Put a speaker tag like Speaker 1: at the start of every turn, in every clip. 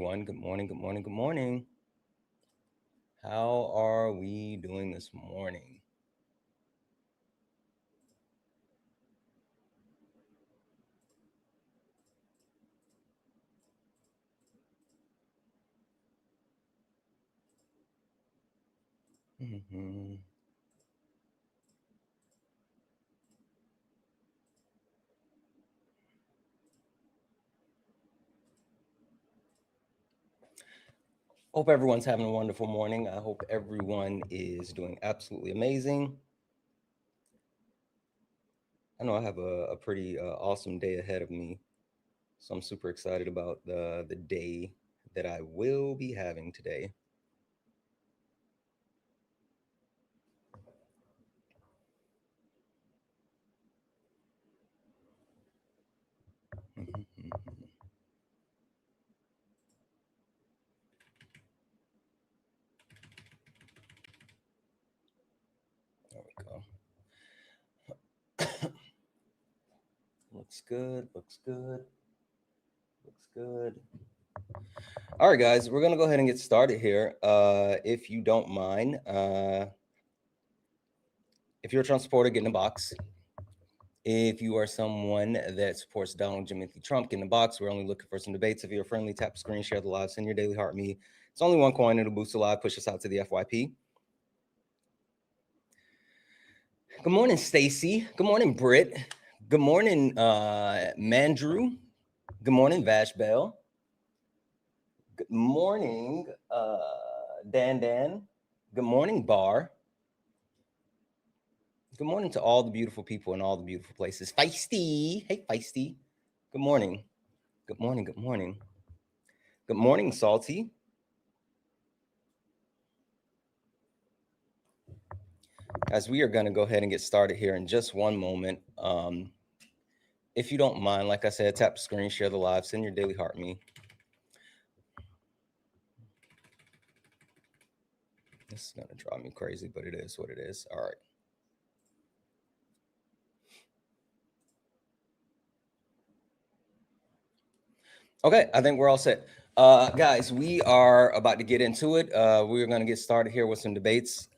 Speaker 1: everyone. Good morning, good morning, good morning. How are we doing this morning? Mhm. Hope everyone's having a wonderful morning. I hope everyone is doing absolutely amazing. I know I have a pretty awesome day ahead of me, so I'm super excited about the day that I will be having today. Mhm. There we go. Looks good, looks good, looks good. All right, guys, we're gonna go ahead and get started here. If you don't mind, if you're a Trump supporter, get in the box. If you are someone that supports Donald Timothy Trump, get in the box. We're only looking for some debates. If you're friendly, tap the screen, share the live, send your daily heart me. It's only one coin. It'll boost the live, push us out to the FYP. Good morning, Stacy. Good morning, Britt. Good morning, Mandrew. Good morning, Vash Bell. Good morning, Dan Dan. Good morning, Bar. Good morning to all the beautiful people in all the beautiful places. Feisty. Hey, Feisty. Good morning. Good morning. Good morning. Good morning, Salty. As we are going to go ahead and get started here in just one moment. If you don't mind, like I said, tap the screen, share the live, send your daily heart me. This is going to drive me crazy, but it is what it is. All right. Okay, I think we're all set. Guys, we are about to get into it. We're going to get started here with some debates.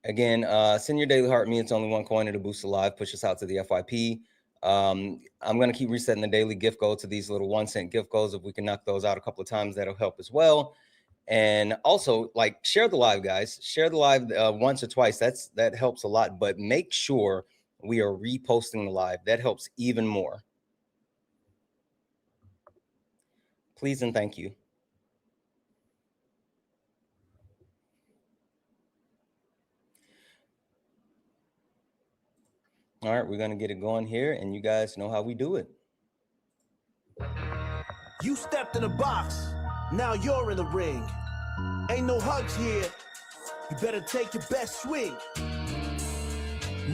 Speaker 1: Again, send your daily heart me. It's only one coin. It'll boost the live, push us out to the FYP. I'm going to keep resetting the daily gift goal to these little 1 cent gift goals. If we can knock those out a couple of times, that'll help as well. And also, like, share the live, guys. Share the live once or twice. That helps a lot. But make sure we are reposting the live. That helps even more. Please and thank you. All right, we're going to get it going here, and you guys know how we do it.
Speaker 2: You stepped in the box, now you're in the ring. Ain't no hugs here, you better take your best swing.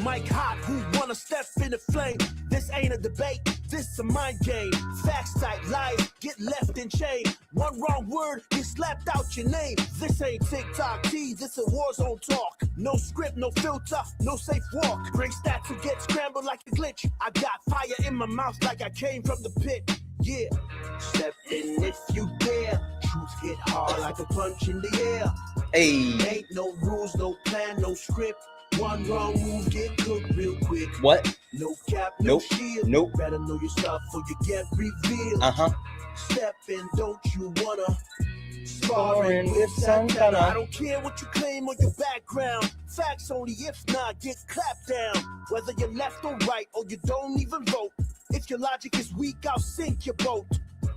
Speaker 2: Mike Hot, who wanna step in the flame? This ain't a debate, this a mind game. Facts type lies, get left in chain. One wrong word, you slapped out your name. This ain't TikTok T, this a war zone talk. No script, no filter, no safe walk. Bring stats to get scrambled like a glitch. I got fire in my mouth like I came from the pit. Yeah, step in if you dare. Truth hit hard like a punch in the air.
Speaker 1: Hey.
Speaker 2: Ain't no rules, no plan, no script. One wrong move, get cooked real quick.
Speaker 1: What?
Speaker 2: No cap, no shield.
Speaker 1: Nope.
Speaker 2: Better know your stuff or you get revealed. Step in, don't you wanna? Sparring with Santana. I don't care what you claim or your background. Facts only, if not, get clapped down. Whether you're left or right or you don't even vote. If your logic is weak, I'll sink your boat.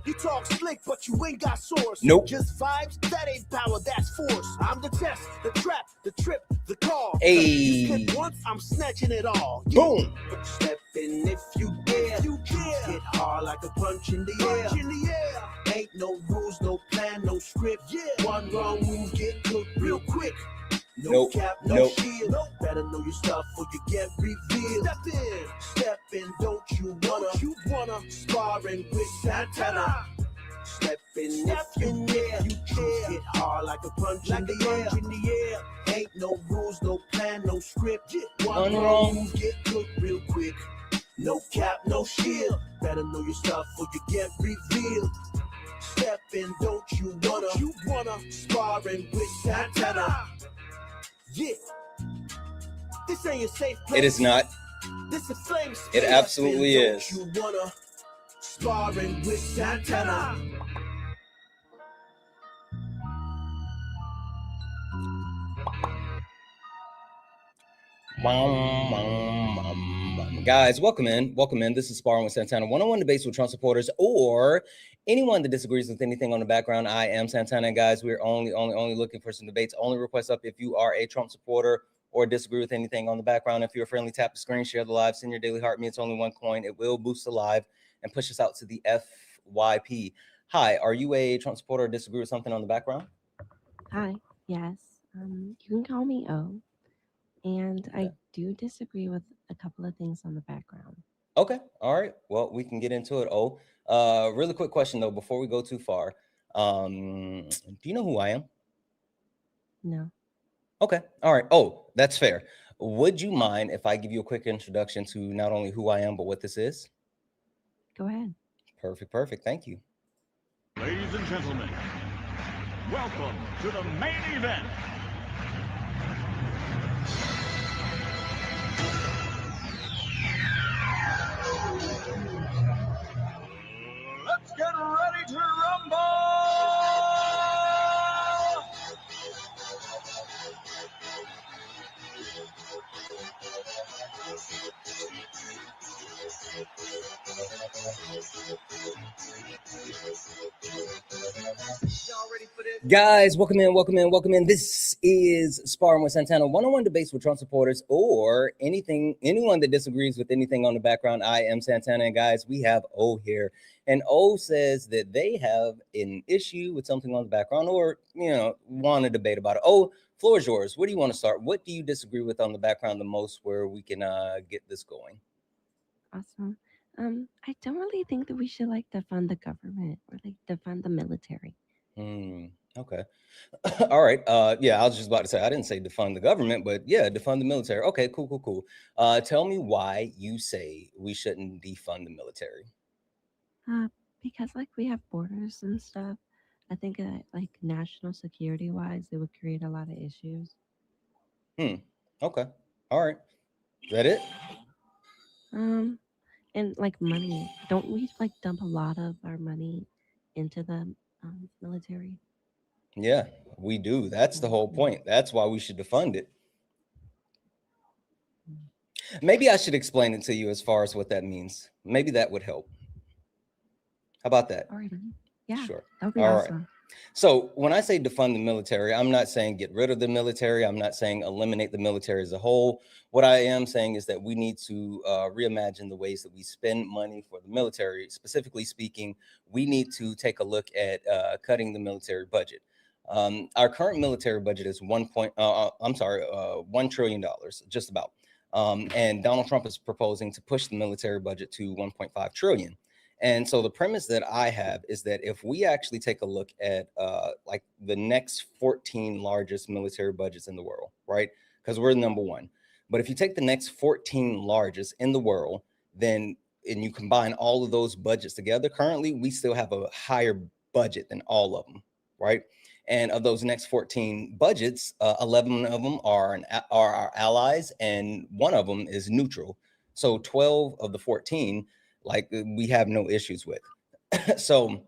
Speaker 2: You talk slick, but you ain't got source.
Speaker 1: Nope.
Speaker 2: Just vibes, that ain't power, that's force. I'm the test, the trap, the trip, the call.
Speaker 1: Hey.
Speaker 2: You slip once, I'm snatching it all. Yeah.
Speaker 1: Boom.
Speaker 2: Step in if you dare. You dare. Hit hard like a punch in the air. Punch in the air. Ain't no rules, no plan, no script. Yeah. One wrong move, get cooked real quick. No cap, no shield. Better know your stuff or you get revealed. Step in, don't you wanna? Sparring with Santana. Step in if you dare. You dare. Hit hard like a punch in the air. Ain't no rules, no plan, no script. One wrong move, get cooked real quick. No cap, no shield. Better know your stuff or you get revealed. and don't you wanna sparring with Santana? Yeah, this ain't your safe place.
Speaker 1: It is not.
Speaker 2: This is flame space.
Speaker 1: It absolutely is.
Speaker 2: Don't you wanna sparring with Santana?
Speaker 1: Guys, welcome in. Welcome in. This is Sparring with Santana. One-on-one debates with Trump supporters or anyone that disagrees with anything on the background. I am Santana, guys. We're only looking for some debates. Only request up if you are a Trump supporter or disagree with anything on the background. If you're a friendly, tap the screen, share the live, send your daily heart. Me, it's only one coin. It will boost the live and push us out to the FYP. Hi, are you a Trump supporter or disagree with something on the background?
Speaker 3: Hi, yes. You can call me O. And I do disagree with a couple of things on the background.
Speaker 1: Okay. All right. Well, we can get into it. Oh, really quick question though, before we go too far. Do you know who I am?
Speaker 3: No.
Speaker 1: Okay. All right. Oh, that's fair. Would you mind if I give you a quick introduction to not only who I am, but what this is?
Speaker 3: Go ahead.
Speaker 1: Perfect. Thank you.
Speaker 4: Ladies and gentlemen, welcome to the main event. Let's get ready to rumble!
Speaker 1: Guys, welcome in. This is Sparring with Santana, one-on-one debates with Trump supporters or anyone that disagrees with anything on the background. I am Santana, and guys, we have O here. And O says that they have an issue with something on the background or, want to debate about it. O, floor is yours. Where do you want to start? What do you disagree with on the background the most where we can get this going?
Speaker 3: Awesome. I don't really think that we should defund the government or defund the military.
Speaker 1: Okay. All right. Yeah, I was just about to say, I didn't say defund the government, but yeah, defund the military. Okay, cool. Tell me why you say we shouldn't defund the military.
Speaker 3: Because we have borders and stuff. I think that national security wise, it would create a lot of issues.
Speaker 1: Okay. All right. Is that it?
Speaker 3: And money. Don't we dump a lot of our money into the military?
Speaker 1: Yeah, we do. That's the whole point. That's why we should defund it. Maybe I should explain it to you as far as what that means. Maybe that would help. How about that?
Speaker 3: All right. Yeah.
Speaker 1: Sure.
Speaker 3: That would be
Speaker 1: All
Speaker 3: awesome.
Speaker 1: right. So when I say defund the military, I'm not saying get rid of the military. I'm not saying eliminate the military as a whole. What I am saying is that we need to reimagine the ways that we spend money for the military. Specifically speaking, we need to take a look at cutting the military budget. Our current military budget is $1 trillion, just about. And Donald Trump is proposing to push the military budget to 1.5 trillion. And so the premise that I have is that if we actually take a look at the next 14 largest military budgets in the world, right? Because we're number one. But if you take the next 14 largest in the world, and you combine all of those budgets together, currently we still have a higher budget than all of them, right? And of those next 14 budgets, 11 of them are our allies, and one of them is neutral. So 12 of the 14, we have no issues with. So,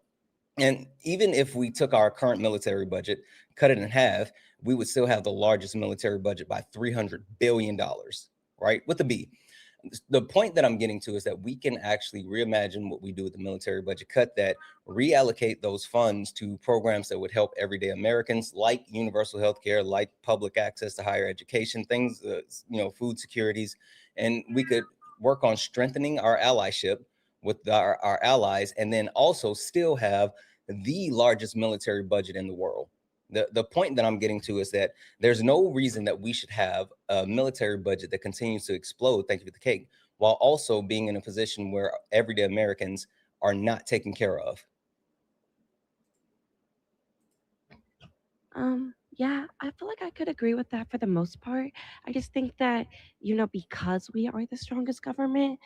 Speaker 1: and even if we took our current military budget, cut it in half, we would still have the largest military budget by $300 billion, right? With a B. The point that I'm getting to is that we can actually reimagine what we do with the military budget, cut that, reallocate those funds to programs that would help everyday Americans, like universal health care, like public access to higher education, things, food securities. And we could work on strengthening our allyship with our allies, and then also still have the largest military budget in the world. The point that I'm getting to is that there's no reason that we should have a military budget that continues to explode, thank you for the cake, while also being in a position where everyday Americans are not taken care of.
Speaker 3: Yeah, I feel like I could agree with that for the most part. I just think that, because we are the strongest government,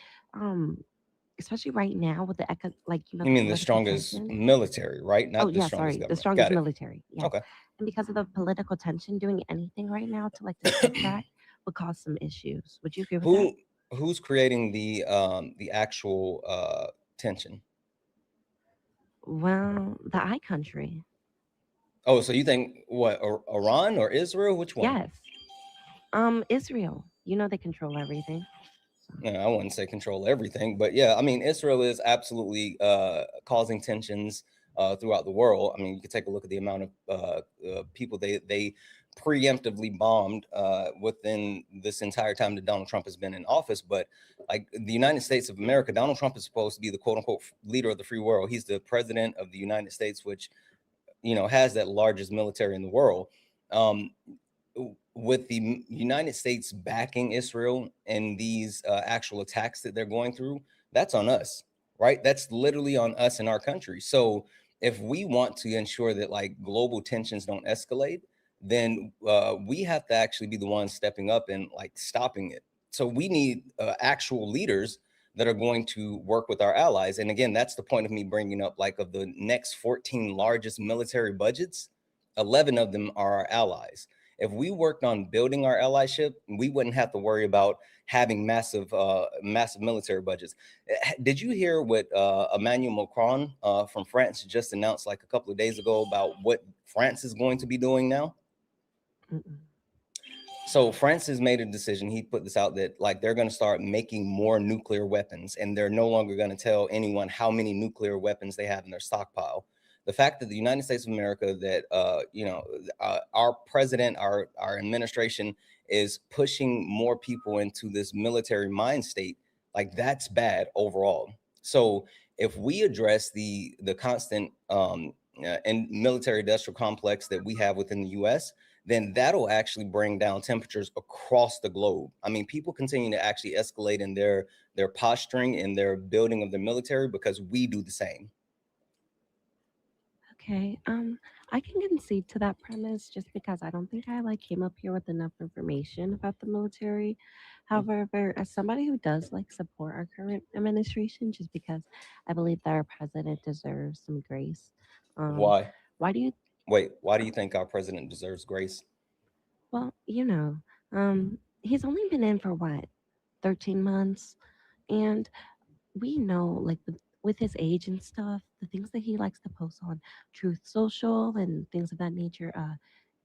Speaker 3: especially right now with the
Speaker 1: You
Speaker 3: the
Speaker 1: mean the
Speaker 3: political
Speaker 1: strongest
Speaker 3: tension.
Speaker 1: military, right?
Speaker 3: Oh
Speaker 1: Not the
Speaker 3: yeah,
Speaker 1: strongest
Speaker 3: sorry, the
Speaker 1: government.
Speaker 3: strongest
Speaker 1: Got it.
Speaker 3: military. Yes,
Speaker 1: Okay.
Speaker 3: and because of the political tension, doing anything right now to disrupt that would cause some issues. Would you agree with that?
Speaker 1: Who who's creating the actual tension?
Speaker 3: Well, the I country.
Speaker 1: Oh, so you think what, Iran or Israel? Which one?
Speaker 3: Yes. Israel. You know they control everything. So
Speaker 1: No, I wouldn't say control everything, but yeah, I mean, Israel is absolutely causing tensions throughout the world. I mean, you can take a look at the amount of people they preemptively bombed within this entire time that Donald Trump has been in office. But like the United States of America, Donald Trump is supposed to be the quote unquote leader of the free world. He's the president of the United States, which has that largest military in the world. Um, with the United States backing Israel and these actual attacks that they're going through, that's on us, right? That's literally on us in our country. So if we want to ensure that like global tensions don't escalate, then we have to actually be the ones stepping up and like stopping it. So we need actual leaders that are going to work with our allies. And again, that's the point of me bringing up like of the next 14 largest military budgets, 11 of them are our allies. If we worked on building our allyship, we wouldn't have to worry about having massive military budgets. Did you hear what Emmanuel Macron from France just announced like a couple of days ago about what France is going to be doing now?
Speaker 3: mm-mm.
Speaker 1: So France has made a decision. He put this out that like they're going to start making more nuclear weapons, and they're no longer going to tell anyone how many nuclear weapons they have in their stockpile. The fact that the United States of America, that our president, our administration is pushing more people into this military mind state, like that's bad overall. So if we address the constant and military industrial complex that we have within the U.S., then that'll actually bring down temperatures across the globe. I mean, people continue to actually escalate in their posturing and their building of the military because we do the same.
Speaker 3: Okay. I can concede to that premise just because I don't think I came up here with enough information about the military. However, as somebody who does support our current administration, just because I believe that our president deserves some grace. Um,
Speaker 1: Why?
Speaker 3: why do you?
Speaker 1: Wait, why do you think our president deserves grace?
Speaker 3: Well, he's only been in for what, 13 months, and we know with his age and stuff, the things that he likes to post on Truth Social and things of that nature,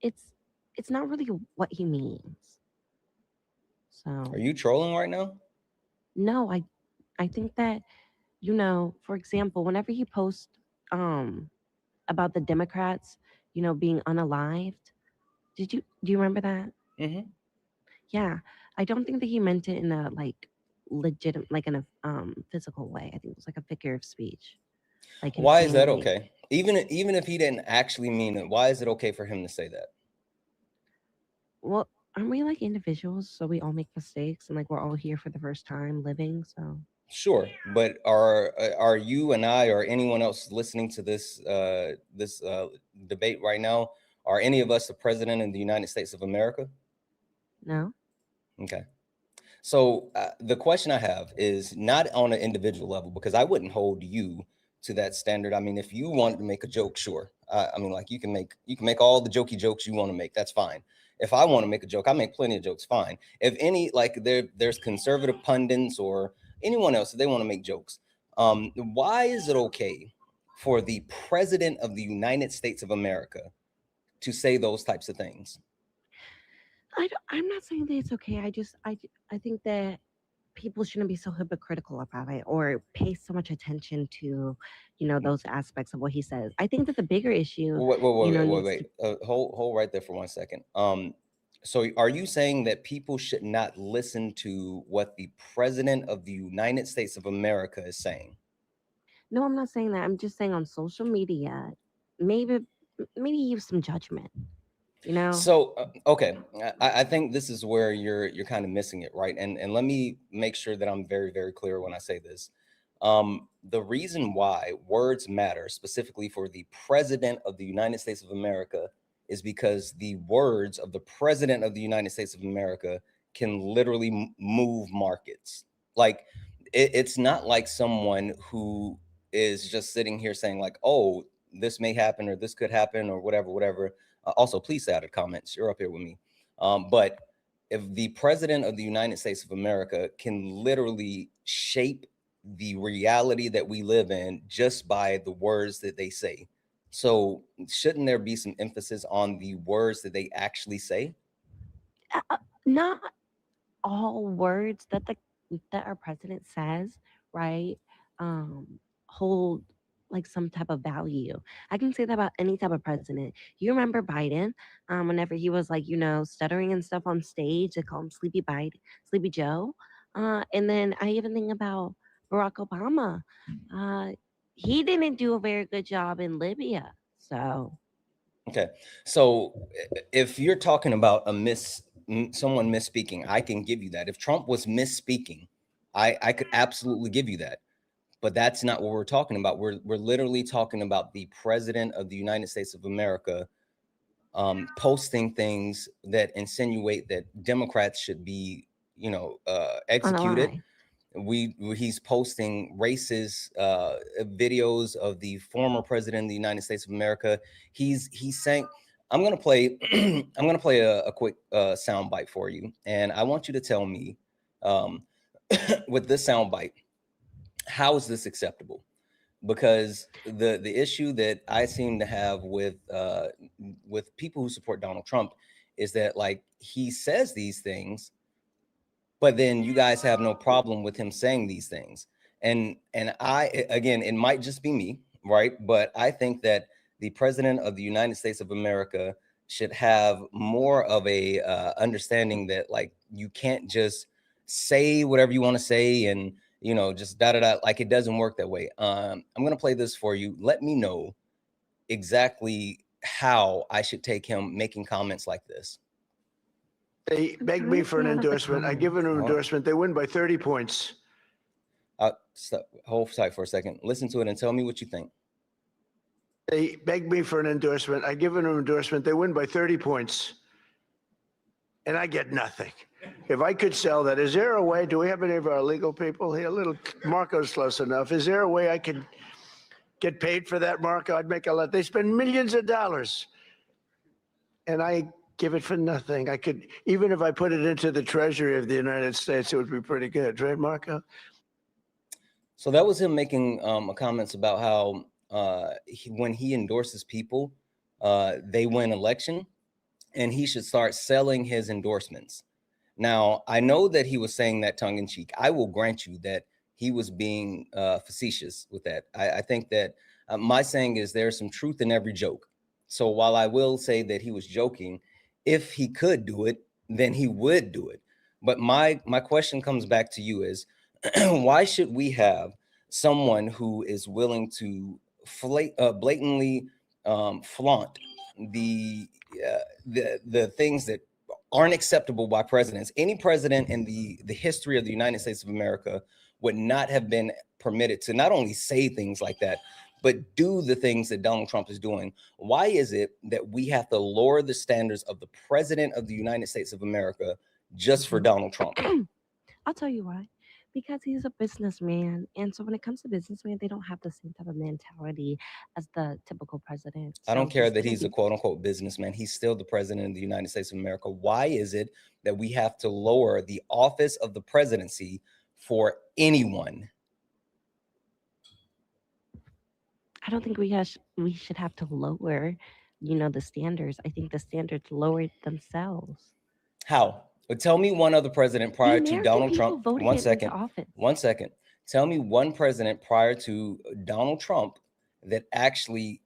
Speaker 3: it's it's not really what he means.
Speaker 1: Are
Speaker 3: So
Speaker 1: you trolling right now?
Speaker 3: no, I think that for example, whenever he posts um about the Democrats, being unalived, do you remember that?
Speaker 1: Hmm.
Speaker 3: Yeah, I don't think that he meant it in a legitimate, in a physical way. I think it was like a figure of speech, like him
Speaker 1: Why is
Speaker 3: saying
Speaker 1: that okay? Even if he didn't actually mean it, why is it okay for him to say that?
Speaker 3: well, aren't we individuals? So we all make mistakes, and we're all here for the first time living. So
Speaker 1: Sure, but are you and I or anyone else listening to this debate right now? Are any of us the president of the United States of America?
Speaker 3: no,
Speaker 1: Okay. So the question I have is not on an individual level because I wouldn't hold you to that standard. I mean, if you wanted to make a joke, sure. I mean, like you can make all the jokey jokes you want to make. That's fine. If I want to make a joke, I make plenty of jokes. Fine. If any there's conservative pundits or anyone else they want to make jokes, why is it okay for the president of the United States of America to say those types of things?
Speaker 3: I'm not saying that it's okay. I think that people shouldn't be so hypocritical about it or pay so much attention to, those aspects of what he says. I think that the bigger issue, needs to.
Speaker 1: Hold right there for 1 second. So are you saying that people should not listen to what the president of the United States of America is saying?
Speaker 3: No, I'm not saying that. I'm just saying on social media, maybe maybe use some judgment. You know,
Speaker 1: So okay, I think this is where you're kind of missing it, right? And let me make sure that I'm very very clear when I say this. The reason why words matter, specifically for the president of the United States of America, is because the words of the president of the United States of America can literally move markets. Like it's not like someone who is just sitting here saying like, oh, this may happen or this could happen or whatever. Also, please say out of the comments, you're up here with me. But if the president of the United States of America can literally shape the reality that we live in just by the words that they say, so shouldn't there be some emphasis on the words that they actually say?
Speaker 3: Not all words that our president says, right, hold like some type of value. I can say that about any type of president. You remember Biden, whenever he was like, stuttering and stuff on stage, they call him Sleepy Biden, Sleepy Joe. And then I even think about Barack Obama. Uh, he didn't do a very good job in Libya. So
Speaker 1: Okay, so if you're talking about someone misspeaking, I can give you that. If Trump was misspeaking, I could absolutely give you that. But that's not what we're talking about. We're literally talking about the president of the United States of America posting things that insinuate that Democrats should be,
Speaker 3: on a
Speaker 1: executed.
Speaker 3: lie.
Speaker 1: He's posting racist videos of the former president of the United States of America. He's saying, I'm gonna play I'm gonna play a quick sound bite for you, and I want you to tell me with this sound bite, how is this acceptable? Because the issue that I seem to have with people who support Donald Trump is that like he says these things, but then you guys have no problem with him saying these things. And I, again, it might just be me, right? But I think that the president of the United States of America should have more of a understanding that like you can't just say whatever you want to say and just like it doesn't work that way. I'm gonna play this for you. Let me know exactly how I should take him making comments like this.
Speaker 2: They beg me for an endorsement. I give an endorsement. They win by 30 points.
Speaker 1: Hold tight for a second. Listen to it and tell me what you think.
Speaker 2: They beg me for an endorsement. I give an endorsement. They win by 30 points. And I get nothing. If I could sell that, is there a way? Do we have any of our legal people here? Little Marco's close enough. Is there a way I could get paid for that, Marco? I'd make a lot. They spend millions of dollars. And I give it for nothing. I could, even if I put it into the Treasury of the United States, it would be pretty good, right, Marco?
Speaker 1: So that was him making comments about how when he endorses people, they win election, and he should start selling his endorsements. Now, I know that he was saying that tongue in cheek. I will grant you that he was being facetious with that. I think that my saying is there's some truth in every joke. So while I will say that he was joking, if he could do it, then he would do it. But my question comes back to you is, why should we have someone who is willing to blatantly flaunt the things that aren't acceptable by presidents? Any president in the history of the United States of America would not have been permitted to not only say things like that, but do the things that Donald Trump is doing. Why is it that we have to lower the standards of the president of the United States of America just for Donald Trump?
Speaker 3: I'll tell you why. Because he's a businessman. And so when it comes to businessmen, they don't have the same type of mentality as the typical president.
Speaker 1: I don't
Speaker 3: So
Speaker 1: care that
Speaker 3: gonna
Speaker 1: he's a
Speaker 3: be
Speaker 1: quote unquote businessman. He's still the president of the United States of America. Why is it that we have to lower the office of the presidency for anyone?
Speaker 3: I don't think we should have to lower, the standards. I think the standards lowered themselves.
Speaker 1: How? But tell me one other president
Speaker 3: The
Speaker 1: prior to
Speaker 3: American
Speaker 1: Donald
Speaker 3: people
Speaker 1: Trump.
Speaker 3: voted him into office.
Speaker 1: 1 second. Tell me one president prior to Donald Trump that actually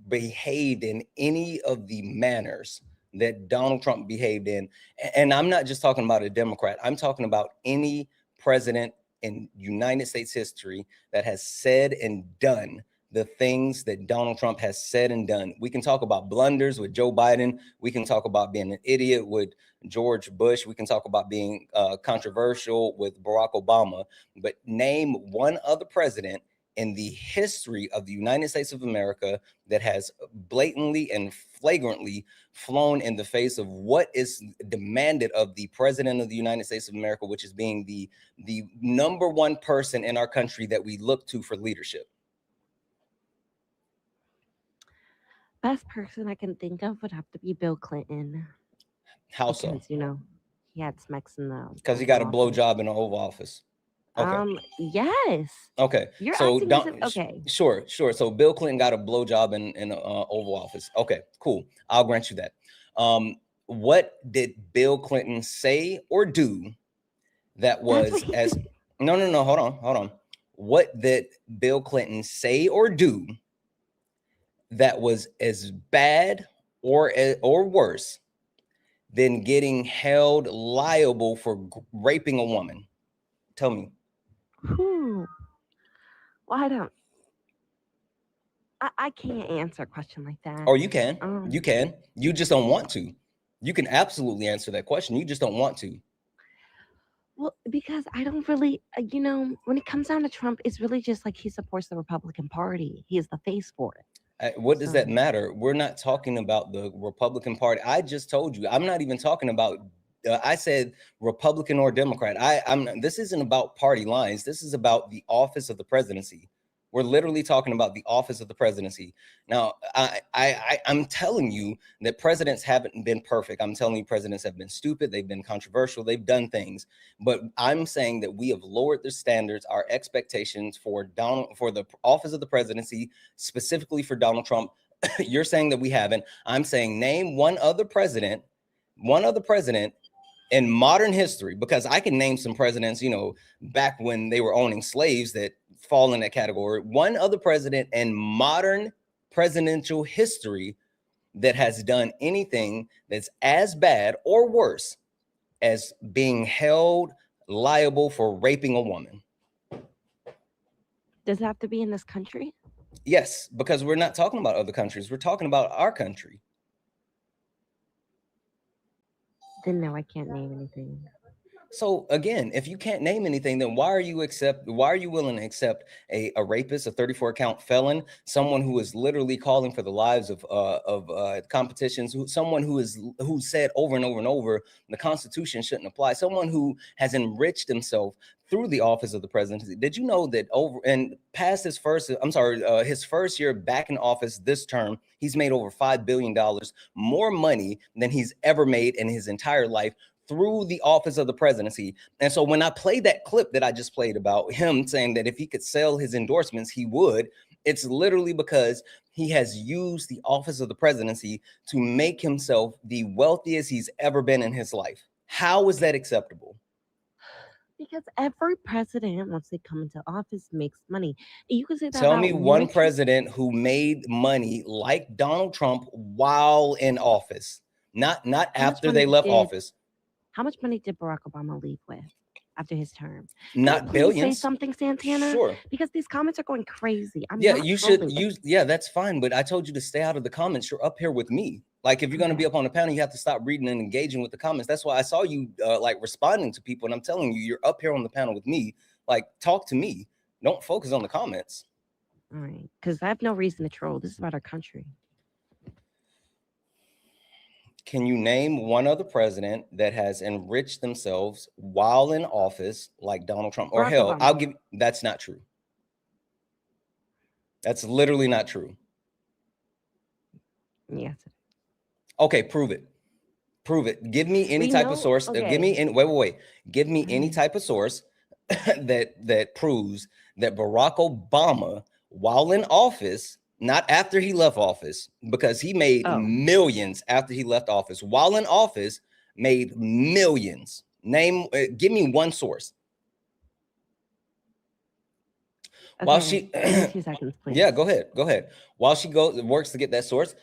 Speaker 1: behaved in any of the manners that Donald Trump behaved in. And I'm not just talking about a Democrat. I'm talking about any president in United States history that has said and done the things that Donald Trump has said and done. We can talk about blunders with Joe Biden. We can talk about being an idiot with George Bush. We can talk about being controversial with Barack Obama. But name one other president in the history of the United States of America that has blatantly and flagrantly flown in the face of what is demanded of the president of the United States of America, which is being the number one person in our country that we look to for leadership.
Speaker 3: Best person I can think of would have to be Bill Clinton.
Speaker 1: How so?
Speaker 3: Because, he had smacks in the
Speaker 1: Because he got a
Speaker 3: Oval Office.
Speaker 1: blowjob in the Oval Office. Okay.
Speaker 3: Yes.
Speaker 1: Okay.
Speaker 3: You're
Speaker 1: so
Speaker 3: acting as if, okay.
Speaker 1: Sure. So Bill Clinton got a blowjob in Oval Office. Okay, cool. I'll grant you that. What did Bill Clinton say or do that was as no, hold on. What did Bill Clinton say or do that was as bad or worse than getting held liable for raping a woman? Tell me.
Speaker 3: Well, I can't answer a question like that.
Speaker 1: Or you can. You can. You just don't want to. You can absolutely answer that question. You just don't want to.
Speaker 3: Well, because I don't really, when it comes down to Trump, it's really just like he supports the Republican Party. He is the face for it.
Speaker 1: What does that matter? We're not talking about the Republican Party. I just told you. I'm not even talking about. I said Republican or Democrat. This isn't about party lines. This is about the office of the presidency. We're literally talking about the office of the presidency. Now, I'm telling you that presidents haven't been perfect. I'm telling you presidents have been stupid. They've been controversial. They've done things. But I'm saying that we have lowered the standards, our expectations for the office of the presidency, specifically for Donald Trump. You're saying that we haven't. I'm saying name one other president in modern history, because I can name some presidents, back when they were owning slaves that fall in that category. One other president in modern presidential history that has done anything that's as bad or worse as being held liable for raping a woman.
Speaker 3: Does it have to be in this country?
Speaker 1: Yes, because we're not talking about other countries. We're talking about our country.
Speaker 3: Then no, I can't name anything.
Speaker 1: So again, if you can't name anything, then why are you willing to accept a rapist, a 34 count felon, someone who is literally calling for the lives of competitions, someone who said over and over and over the Constitution shouldn't apply, someone who has enriched himself through the office of the presidency? Did you know that his first year back in office this term, he's made over $5 billion more money than he's ever made in his entire life through the office of the presidency? And so when I played that clip that I just played about him saying that if he could sell his endorsements, he would, it's literally because he has used the office of the presidency to make himself the wealthiest he's ever been in his life. How is that acceptable?
Speaker 3: Because every president, once they come into office, makes money. You can say that.
Speaker 1: Tell me one president who made money like Donald Trump while in office, not after they left office.
Speaker 3: How much money did Barack Obama leave with after his term?
Speaker 1: Not billions.
Speaker 3: Say something, Santana.
Speaker 1: Sure.
Speaker 3: Because these comments are going crazy.
Speaker 1: That's fine. But I told you to stay out of the comments. You're up here with me. Like, if you're going to be up on the panel, you have to stop reading and engaging with the comments. That's why I saw you responding to people. And I'm telling you, you're up here on the panel with me. Like, talk to me. Don't focus on the comments.
Speaker 3: All right. Because I have no reason to troll. This is about our country.
Speaker 1: Can you name one other president that has enriched themselves while in office like Donald Trump? Or hell, that's not true. That's literally not true.
Speaker 3: Yes.
Speaker 1: Okay, prove it. Prove it. Give me any type of source.
Speaker 3: Okay.
Speaker 1: Give me any type of source that proves that Barack Obama, while in office, not after he left office, because he made millions after he left office, while in office, made millions. Give me one source.
Speaker 3: Okay.
Speaker 1: While she
Speaker 3: 2 seconds, please.
Speaker 1: Yeah, go ahead. While she works to get that source,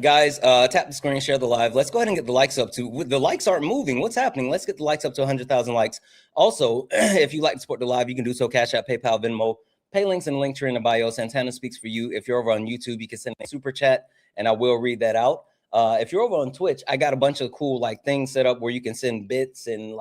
Speaker 1: guys, tap the screen, share the live. Let's go ahead and get the likes up to. The likes aren't moving. What's happening? Let's get the likes up to 100,000 likes. Also, if you like to support the live, you can do so. Cash App, PayPal, Venmo. Pay links and links are in the bio. Santana speaks for you. If you're over on YouTube, you can send a super chat and I will read that out. If you're over on Twitch, I got a bunch of cool things set up where you can send bits and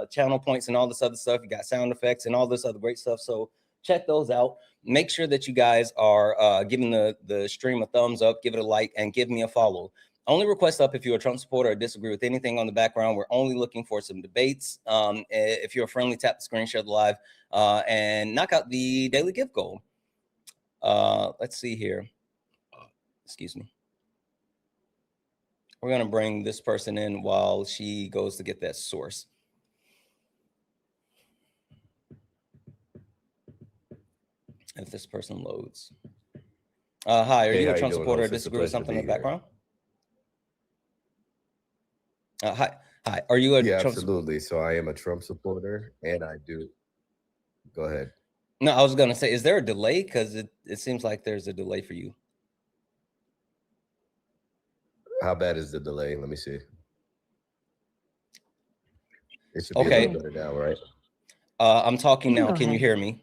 Speaker 1: channel points and all this other stuff. You got sound effects and all this other great stuff. So check those out. Make sure that you guys are giving the stream a thumbs up, give it a like, and give me a follow. Only request up if you're a Trump supporter or disagree with anything on the background. We're only looking for some debates. If you're a friendly, tap the screen, share the live, and knock out the daily gift goal. Let's see here. Excuse me. We're going to bring this person in while she goes to get that source. If this person loads. Hi, are you a Trump supporter or disagree with something in the background? Hi, are you a Trump
Speaker 5: absolutely. So I am a Trump supporter, and I do. Go ahead.
Speaker 1: No, I was going to say, is there a delay? Because it seems like there's a delay for you.
Speaker 5: How bad is the delay? Let me see. It should be
Speaker 1: okay.
Speaker 5: a little better now, right?
Speaker 1: I'm talking now. Can you hear me?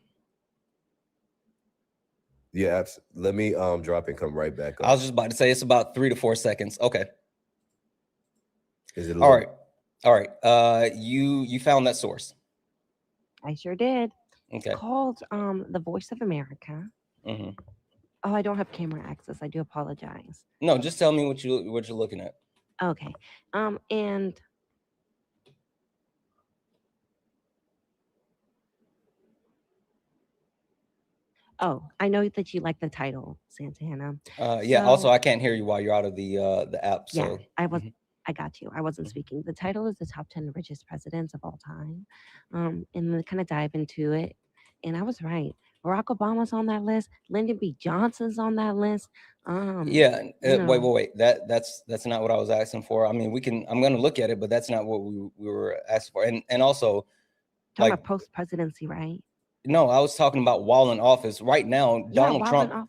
Speaker 5: Yeah, let me drop and come right back up.
Speaker 1: I was just about to say it's about 3 to 4 seconds. Okay.
Speaker 5: Is it
Speaker 1: all right? You found that source?
Speaker 3: I sure did.
Speaker 1: Okay.
Speaker 3: It's called The Voice of America.
Speaker 1: Mm-hmm.
Speaker 3: Oh, I don't have camera access. I do apologize.
Speaker 1: No, just tell me what you're looking at.
Speaker 3: Okay. And oh, I know that you like the title, Santana.
Speaker 1: Yeah. So, also, I can't hear you while you're out of the app. So
Speaker 3: yeah, I was. I got you. I wasn't speaking. The title is the top 10 richest presidents of all time. And then kind of dive into it. And I was right. Barack Obama's on that list. Lyndon B. Johnson's on that list.
Speaker 1: Yeah. Wait. That's not what I was asking for. I mean, I'm going to look at it, but that's not what we were asking for. And also,
Speaker 3: talking about post presidency, right?
Speaker 1: No, I was talking about while in office. Right now, Donald Trump.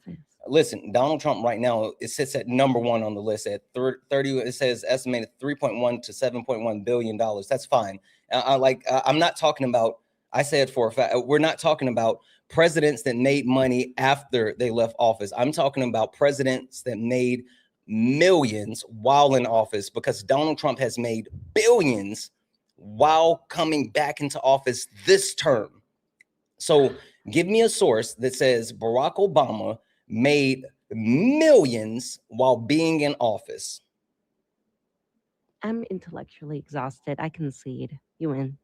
Speaker 1: Listen, Donald Trump right now, it sits at number 1 on the list at 30. It says estimated 3.1 to 7.1 billion dollars. That's fine. I'm not talking about. I said for a fact, we're not talking about presidents that made money after they left office. I'm talking about presidents that made millions while in office, because Donald Trump has made billions while coming back into office this term. So give me a source that says Barack Obama made millions while being in office.
Speaker 3: I'm intellectually exhausted. I concede. You win.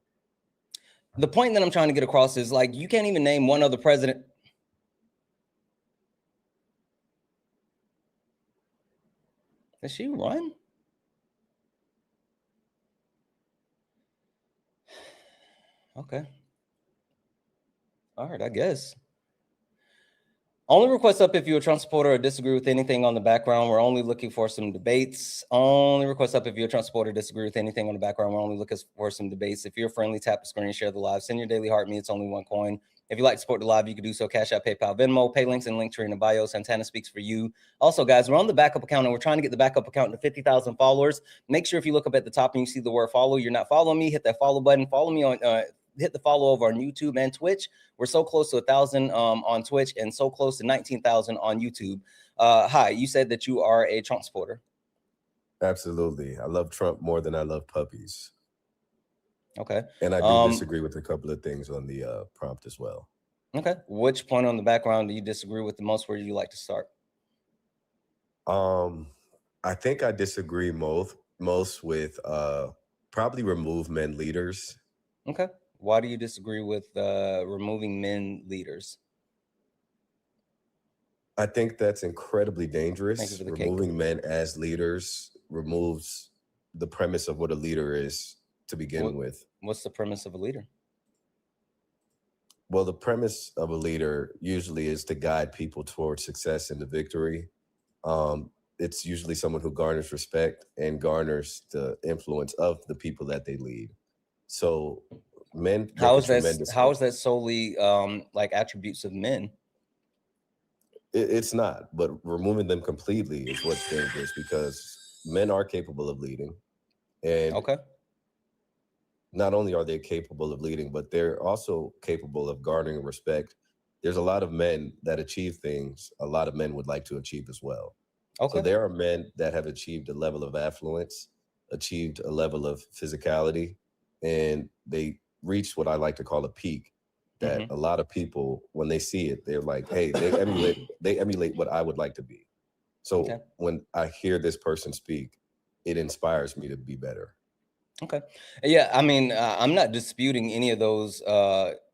Speaker 1: The point that I'm trying to get across is, like, you can't even name one other president. Did she run? Okay. All right, I guess. Only request up if you're a Trump supporter or disagree with anything on the background. We're only looking for some debates. Only request up if you're a Trump supporter or disagree with anything on the background. We're only looking for some debates. If you're friendly, tap the screen, share the live, send your daily heart. Me, it's only 1 coin. If you like to support the live, you can do so. Cash App, PayPal, Venmo, pay links and link tree in the bio. Santana speaks for you. Also, guys, we're on the backup account, and we're trying to get the backup account to 50,000 followers. Make sure if you look up at the top and you see the word follow, you're not following me, hit that follow button. Follow me on hit the follow over on YouTube and Twitch. We're so close to 1,000 on Twitch and so close to 19,000 on YouTube. Hi, you said that you are a Trump supporter.
Speaker 5: Absolutely. I love Trump more than I love puppies.
Speaker 1: Okay.
Speaker 5: And I do disagree with a couple of things on the prompt as well.
Speaker 1: Okay. Which point on the background do you disagree with the most? Where do you like to start?
Speaker 5: I think I disagree most with probably remove men leaders.
Speaker 1: Okay. Why do you disagree with removing men leaders?
Speaker 5: I think that's incredibly dangerous. Removing men as leaders removes the premise of what a leader is to begin with. What's
Speaker 1: the premise of a leader?
Speaker 5: Well, the premise of a leader usually is to guide people towards success and the victory. It's usually someone who garners respect and garners the influence of the people that they lead. So men.
Speaker 1: How is that solely like attributes of men?
Speaker 5: It's not, but removing them completely is what's dangerous, because men are capable of leading. And not only are they capable of leading, but they're also capable of garnering respect. There's a lot of men that achieve things a lot of men would like to achieve as well. So there are men that have achieved a level of affluence, achieved a level of physicality, and they reached what I like to call a peak. that a lot of people, when they see it, they're like, hey, they emulate what I would like to be. So when I hear this person speak, it inspires me to be better.
Speaker 1: Okay. Yeah, I mean, I'm not disputing any of those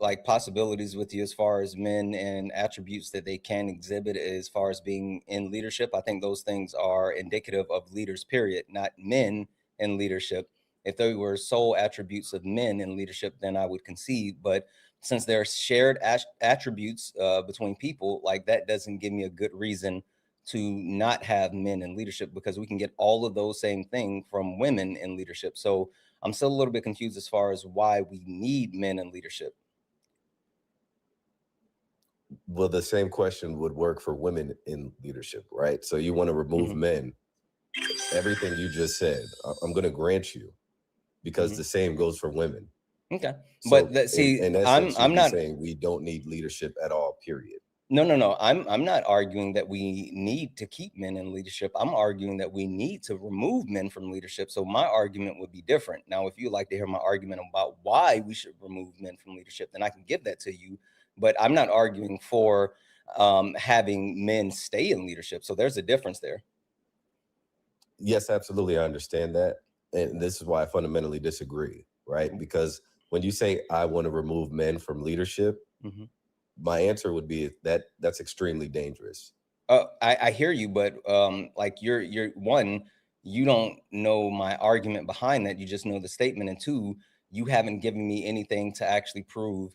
Speaker 1: like possibilities with you as far as men and attributes that they can exhibit as far as being in leadership. I think those things are indicative of leaders, period, not men in leadership. If they were sole attributes of men in leadership, then I would concede. But since there are shared attributes between people, like that doesn't give me a good reason to not have men in leadership, because we can get all of those same things from women in leadership. So I'm still a little bit confused as far as why we need men in leadership.
Speaker 5: Well, the same question would work for women in leadership, right? So you want to remove men. Everything you just said, I'm going to grant you, because the same goes for women.
Speaker 1: Okay.
Speaker 5: So
Speaker 1: But see,
Speaker 5: in essence,
Speaker 1: I'm not
Speaker 5: saying we don't need leadership at all, period.
Speaker 1: No. I'm not arguing that we need to keep men in leadership. I'm arguing that we need to remove men from leadership. So my argument would be different. Now, if you'd like to hear my argument about why we should remove men from leadership, then I can give that to you. But I'm not arguing for having men stay in leadership. So there's a difference there.
Speaker 5: Yes, absolutely. I understand that. And this is why I fundamentally disagree, right? Because when you say I want to remove men from leadership, my answer would be that's extremely dangerous.
Speaker 1: I hear you, but like you're one, you don't know my argument behind that. You just know the statement. And two, you haven't given me anything to actually prove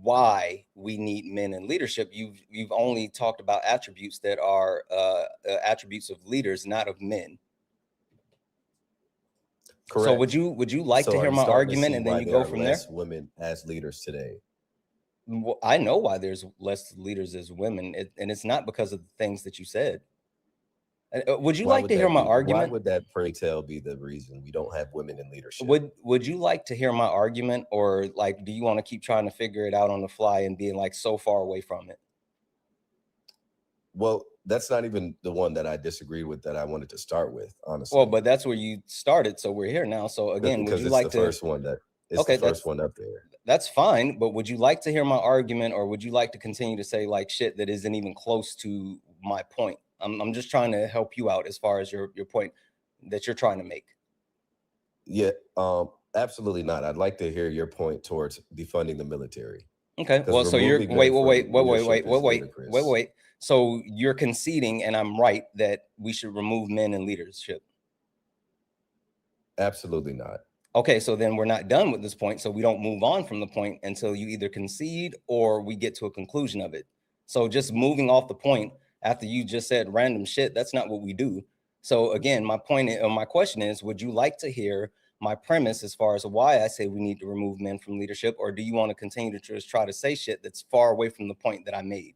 Speaker 1: why we need men in leadership. You've only talked about attributes that are attributes of leaders, not of men.
Speaker 5: Correct.
Speaker 1: So would you like to hear my argument and then you go from there?
Speaker 5: Less women as leaders today.
Speaker 1: Well, I know why there's less leaders as women, and it's not because of the things that you said. Would you like to hear my argument?
Speaker 5: Why would that pray tell be the reason we don't have women in leadership?
Speaker 1: Would you like to hear my argument, or like, do you want to keep trying to figure it out on the fly and being like so far away from it?
Speaker 5: Well, that's not even the one that I disagreed with that I wanted to start with, honestly.
Speaker 1: Well, but that's where you started, so we're here now. So again, would you like to?
Speaker 5: First one that it's the first one up there.
Speaker 1: That's fine, but would you like to hear my argument, or would you like to continue to say like shit that isn't even close to my point? I'm just trying to help you out as far as your point that you're trying to make. Yeah,
Speaker 5: absolutely not. I'd like to hear your point towards defunding the military.
Speaker 1: Okay, well, so you're wait. So you're conceding, and I'm right, that we should remove men in leadership.
Speaker 5: Absolutely not.
Speaker 1: Okay, so then we're not done with this point. So we don't move on from the point until you either concede or we get to a conclusion of it. So just moving off the point after you just said random shit, that's not what we do. So again, my question is, would you like to hear my premise as far as why I say we need to remove men from leadership, or do you want to continue to just try to say shit that's far away from the point that I made?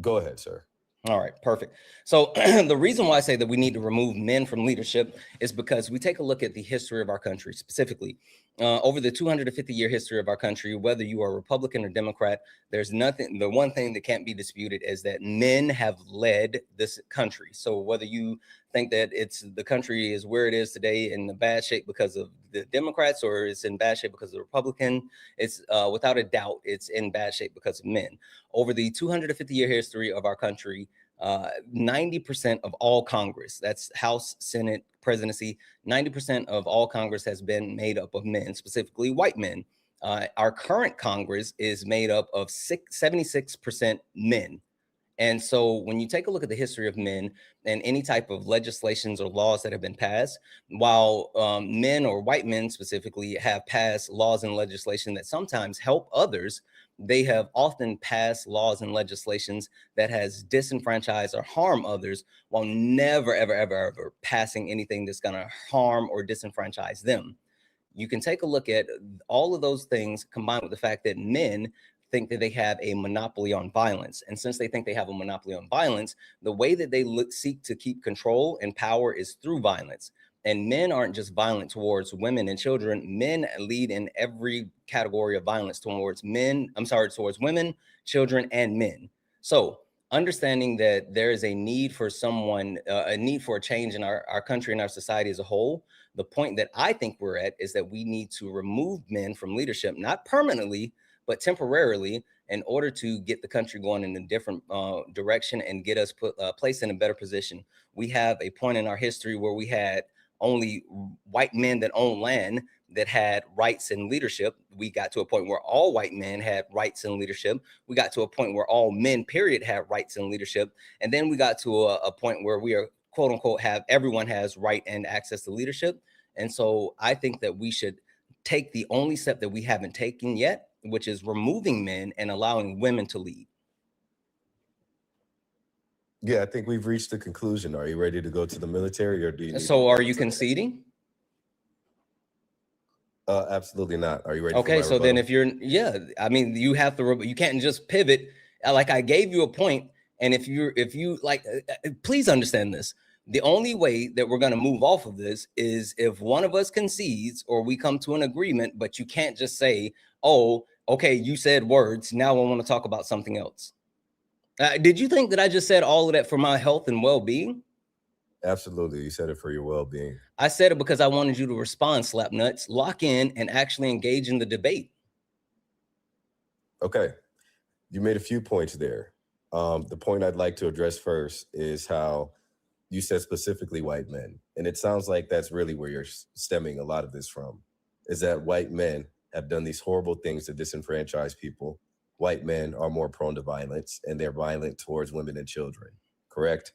Speaker 5: Go ahead, sir.
Speaker 1: All right, perfect. So the reason why I say that we need to remove men from leadership is because we take a look at the history of our country, specifically over the 250-year history of our country, whether you are Republican or Democrat, there's nothing. The one thing that can't be disputed is that men have led this country. So whether you think that the country is where it is today in the bad shape because of the Democrats, or it's in bad shape because of the Republican, it's without a doubt, it's in bad shape because of men. Over the 250-year history of our country, 90% of all Congress, that's House, Senate, presidency, 90% of all Congress has been made up of men, specifically white men. Our current Congress is made up of 76% men. And so when you take a look at the history of men and any type of legislations or laws that have been passed, while men, or white men specifically, have passed laws and legislation that sometimes help others, they have often passed laws and legislations that has disenfranchised or harm others, while never, ever passing anything that's going to harm or disenfranchise them. You can take a look at all of those things combined with the fact that men think that they have a monopoly on violence. And since they think they have a monopoly on violence, the way that they seek to keep control and power is through violence. And men aren't just violent towards women and children. Men lead in every category of violence towards women, children, and men. So understanding that there is a need for a need for a change in our country and our society as a whole, the point that I think we're at is that we need to remove men from leadership, not permanently, but temporarily, in order to get the country going in a different direction and get us placed in a better position. We have a point in our history where we had only white men that owned land that had rights and leadership. We got to a point where all white men had rights and leadership. We got to a point where all men, period, had rights and leadership. And then we got to a point where we are, quote unquote, everyone has right and access to leadership. And so I think that we should take the only step that we haven't taken yet, which is removing men and allowing women to lead.
Speaker 5: Yeah, I think we've reached the conclusion. Are you ready to go to the military, or do you?
Speaker 1: So are you conceding?
Speaker 5: Absolutely not. Are you ready?
Speaker 1: Okay, so then if you're, I mean, you have to, you can't just pivot. Like I gave you a point, and if you like, please understand this. The only way that we're going to move off of this is if one of us concedes or we come to an agreement, but you can't just say, oh, okay, you said words. Now I want to talk about something else. Did you think that I just said all of that for my health and well-being?
Speaker 5: Absolutely. You said it for your well-being.
Speaker 1: I said it because I wanted you to respond, Slapnuts, lock in and actually engage in the debate.
Speaker 5: Okay. You made a few points there. The point I'd like to address first is how you said specifically white men. And it sounds like that's really where you're stemming a lot of this from, is that white men have done these horrible things to disenfranchise people. White men are more prone to violence, and they're violent towards women and children, correct?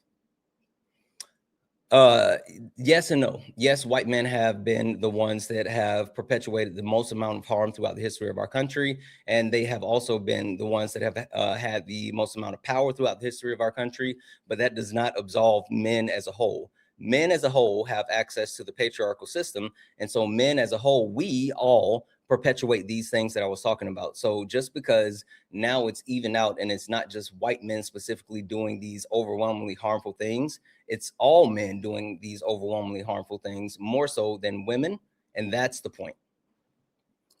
Speaker 1: Yes and no. Yes, white men have been the ones that have perpetuated the most amount of harm throughout the history of our country, and they have also been the ones that have had the most amount of power throughout the history of our country, but that does not absolve men as a whole. Men as a whole have access to the patriarchal system, and so men as a whole, we all perpetuate these things that I was talking about. So just because now it's even out and it's not just white men specifically doing these overwhelmingly harmful things, it's all men doing these overwhelmingly harmful things, more so than women. And that's the point.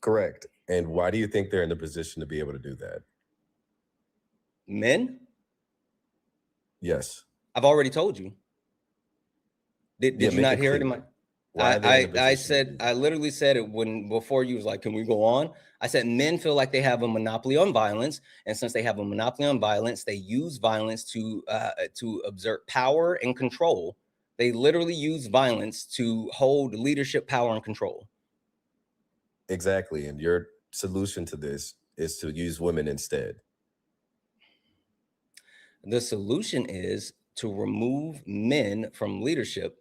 Speaker 5: Correct. And why do you think they're in the position to be able to do that?
Speaker 1: Men?
Speaker 5: Yes.
Speaker 1: I've already told you. Did you not hear it in my... I literally said it before you was like, can we go on? I said, men feel like they have a monopoly on violence. And since they have a monopoly on violence, they use violence to exert power and control. They literally use violence to hold leadership, power, and control.
Speaker 5: Exactly. And your solution to this is to use women instead.
Speaker 1: The solution is to remove men from leadership,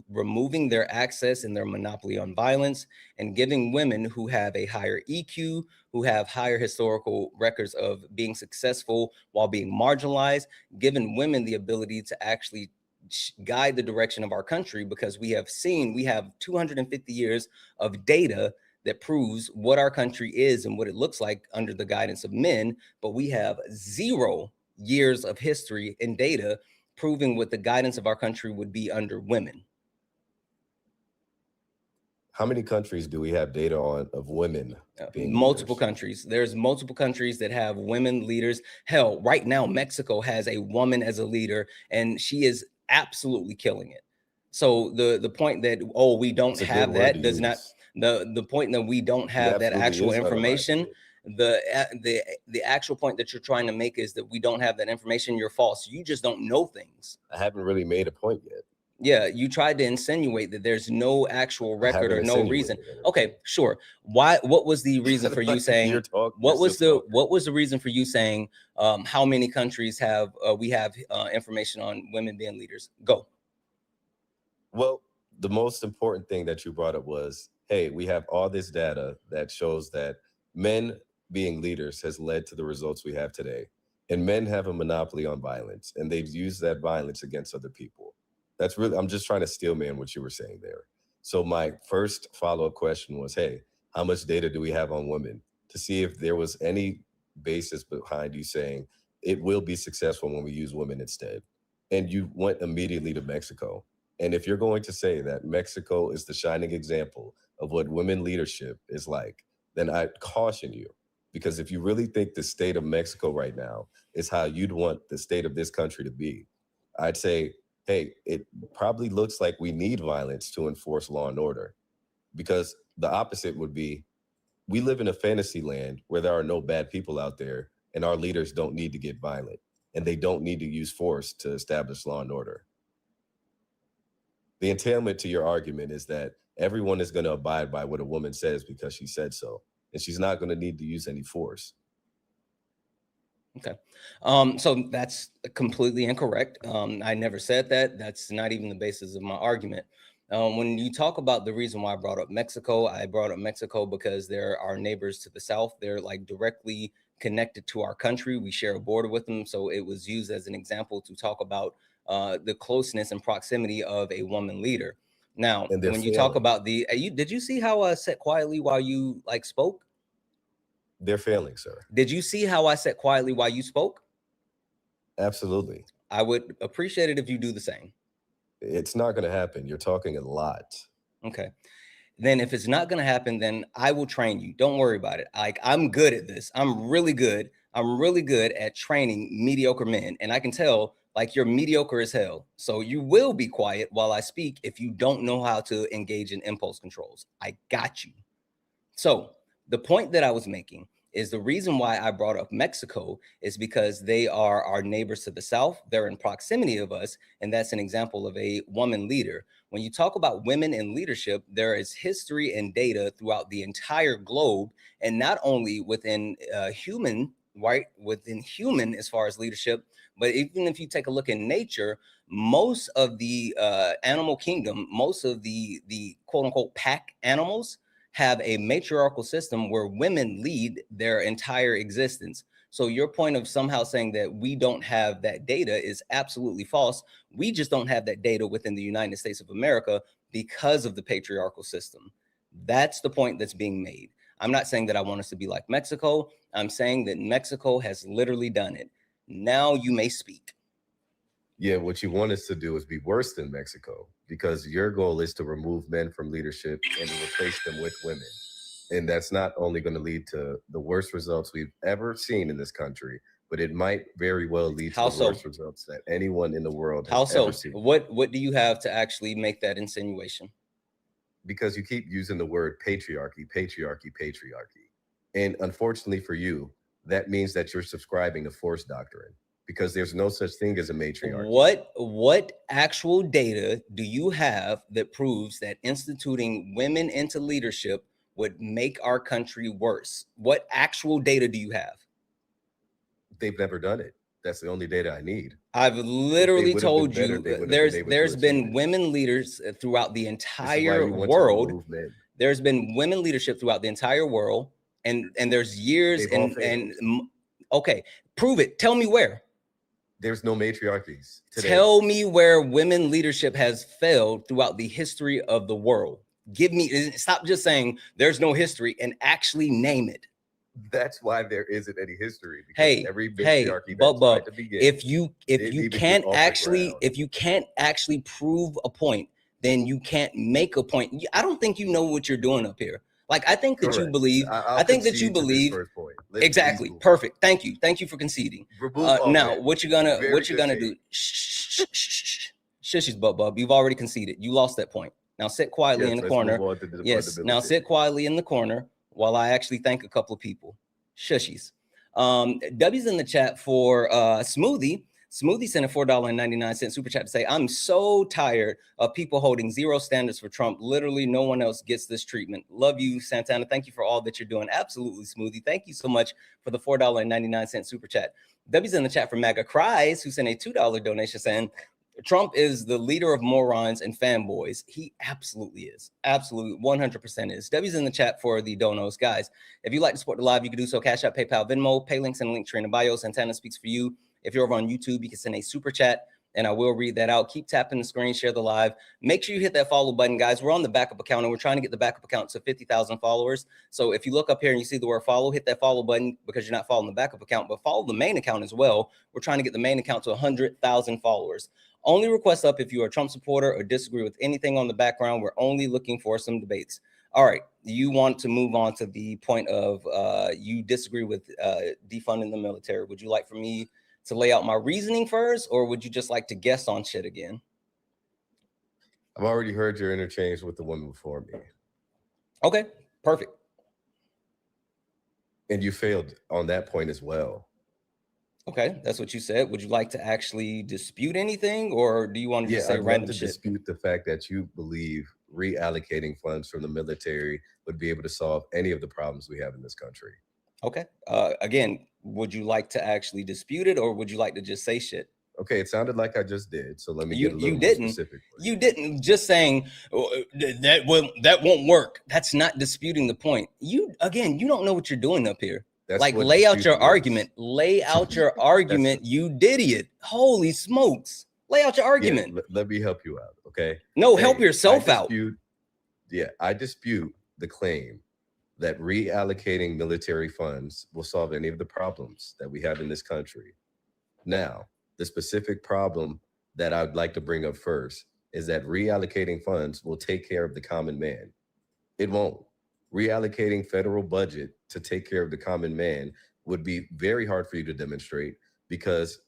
Speaker 1: removing their access and their monopoly on violence, and giving women who have a higher EQ, who have higher historical records of being successful while being marginalized, giving women the ability to actually guide the direction of our country, because we have 250 years of data that proves what our country is and what it looks like under the guidance of men, but we have 0 years of history and data proving what the guidance of our country would be under women.
Speaker 5: How many countries do we have data on of women being
Speaker 1: multiple
Speaker 5: leaders?
Speaker 1: countries? There's multiple countries that have women leaders. Hell, right now, Mexico has a woman as a leader, and she is absolutely killing it. So the point that, oh, we don't have that does not, the point that we don't have that actual information, the actual point that you're trying to make is that we don't have that information. You're false. You just don't know things.
Speaker 5: I haven't really made a point yet.
Speaker 1: Yeah, you tried to insinuate that there's no actual record or no reason. Okay, sure. What was the reason for you saying what was the reason for you saying how many countries have we have information on women being leaders? Go.
Speaker 5: Well, the most important thing that you brought up was, hey, we have all this data that shows that men being leaders has led to the results we have today. And men have a monopoly on violence, and they've used that violence against other people. That's really, I'm just trying to steel man what you were saying there. So my first follow-up question was, hey, how much data do we have on women, to see if there was any basis behind you saying it will be successful when we use women instead? And you went immediately to Mexico. And if you're going to say that Mexico is the shining example of what women leadership is like, then I caution you, because if you really think the state of Mexico right now is how you'd want the state of this country to be, I'd say, hey, it probably looks like we need violence to enforce law and order, because the opposite would be we live in a fantasy land where there are no bad people out there, and our leaders don't need to get violent, and they don't need to use force to establish law and order. The entailment to your argument is that everyone is going to abide by what a woman says because she said so, and she's not going to need to use any force.
Speaker 1: Okay. So that's completely incorrect. I never said that. That's not even the basis of my argument. When you talk about the reason why I brought up Mexico, I brought up Mexico because they're our neighbors to the south. They're like directly connected to our country. We share a border with them. So it was used as an example to talk about the closeness and proximity of a woman leader. Now, when you talk about the, did you see how I sat quietly while you like spoke?
Speaker 5: They're failing, sir.
Speaker 1: Did you see how I sat quietly while you spoke?
Speaker 5: Absolutely.
Speaker 1: I would appreciate it if you do the same.
Speaker 5: It's not going to happen. You're talking a lot.
Speaker 1: Okay. Then if it's not going to happen, then I will train you. Don't worry about it. Like, I'm good at this. I'm really good. I'm really good at training mediocre men. And I can tell, like, you're mediocre as hell. So you will be quiet while I speak if you don't know how to engage in impulse controls. I got you. So the point that I was making is the reason why I brought up Mexico is because they are our neighbors to the south. They're in proximity of us, and that's an example of a woman leader. When you talk about women in leadership, there is history and data throughout the entire globe, and not only within human, right, within human as far as leadership, but even if you take a look in nature, most of the animal kingdom, most of the quote unquote pack animals have a matriarchal system where women lead their entire existence. So your point of somehow saying that we don't have that data is absolutely false. We just don't have that data within the United States of America because of the patriarchal system. That's the point that's being made. I'm not saying that I want us to be like Mexico. I'm saying that Mexico has literally done it. Now you may speak.
Speaker 5: Yeah, what you want us to do is be worse than Mexico, because your goal is to remove men from leadership and replace them with women. And that's not only going to lead to the worst results we've ever seen in this country, but it might very well lead to the worst results that anyone in the world has ever seen.
Speaker 1: What do you have to actually make that insinuation?
Speaker 5: Because you keep using the word patriarchy, patriarchy, patriarchy. And unfortunately for you, that means that you're subscribing to force doctrine, because there's no such thing as a matriarchy.
Speaker 1: What actual data do you have that proves that instituting women into leadership would make our country worse? What actual data do you have?
Speaker 5: They've never done it. That's the only data I need.
Speaker 1: I've literally told you there's been women leaders throughout the entire world. There's been women leadership throughout the entire world, and there's years and okay, prove it. Tell me where.
Speaker 5: There's no matriarchies today.
Speaker 1: Tell me where women leadership has failed throughout the history of the world. Give me, stop just saying there's no history and actually name it.
Speaker 5: That's why there isn't any history.
Speaker 1: Hey, Bub, if you can't actually prove a point, then you can't make a point. I don't think you know what you're doing up here. Like, I think that you believe. I think that you believe. Exactly. Perfect. Thank you. Thank you for conceding. Now, what you gonna do? Shh, Bub. You've already conceded. You lost that point. Now sit quietly in the corner. Yes. Now sit quietly in the corner while I actually thank a couple of people. Shushies. W's in the chat for Smoothie. Smoothie sent a $4.99 super chat to say, I'm so tired of people holding zero standards for Trump. Literally no one else gets this treatment. Love you, Santana. Thank you for all that you're doing. Absolutely, Smoothie. Thank you so much for the $4.99 super chat. W's in the chat for MAGA Cries, who sent a $2 donation saying, Trump is the leader of morons and fanboys. He absolutely is. Absolutely 100% is. W's in the chat for the donos. Guys, if you'd like to support the live, you can do so. Cash App, PayPal, Venmo, pay links and link tree in the bio. Santana speaks for you. If you're over on YouTube, you can send a super chat and I will read that out. Keep tapping the screen, share the live. Make sure you hit that follow button, guys. We're on the backup account and we're trying to get the backup account to 50,000 followers. So if you look up here and you see the word follow, hit that follow button because you're not following the backup account, but follow the main account as well. We're trying to get the main account to 100,000 followers. Only request up if you are a Trump supporter or disagree with anything on the background. We're only looking for some debates. All right. You want to move on to the point of you disagree with defunding the military. Would you like for me to lay out my reasoning first, or would you just like to guess on shit again?
Speaker 5: I've already heard your interchange with the woman before me.
Speaker 1: Okay, perfect.
Speaker 5: And you failed on that point as well.
Speaker 1: Okay, that's what you said. Would you like to actually dispute anything, or do you want to just say
Speaker 5: I'd
Speaker 1: random
Speaker 5: love to
Speaker 1: shit?
Speaker 5: dispute the fact that you believe reallocating funds from the military would be able to solve any of the problems we have in this country.
Speaker 1: Okay. Again, would you like to actually dispute it, or would you like to just say shit?
Speaker 5: Okay, it sounded like I just did, so let me get a little more specific.
Speaker 1: You didn't just saying that won't work. That's not disputing the point. You don't know what you're doing up here.
Speaker 5: That's
Speaker 1: like,
Speaker 5: what
Speaker 1: lay out your
Speaker 5: disputing
Speaker 1: argument. Lay out your argument, you idiot. Holy smokes. Lay out your argument.
Speaker 5: Yeah, let me help you out, okay?
Speaker 1: No, help yourself out.
Speaker 5: I dispute the claim that reallocating military funds will solve any of the problems that we have in this country. Now, the specific problem that I'd like to bring up first is that reallocating funds will take care of the common man. It won't. Reallocating federal budget to take care of the common man would be very hard for you to demonstrate, because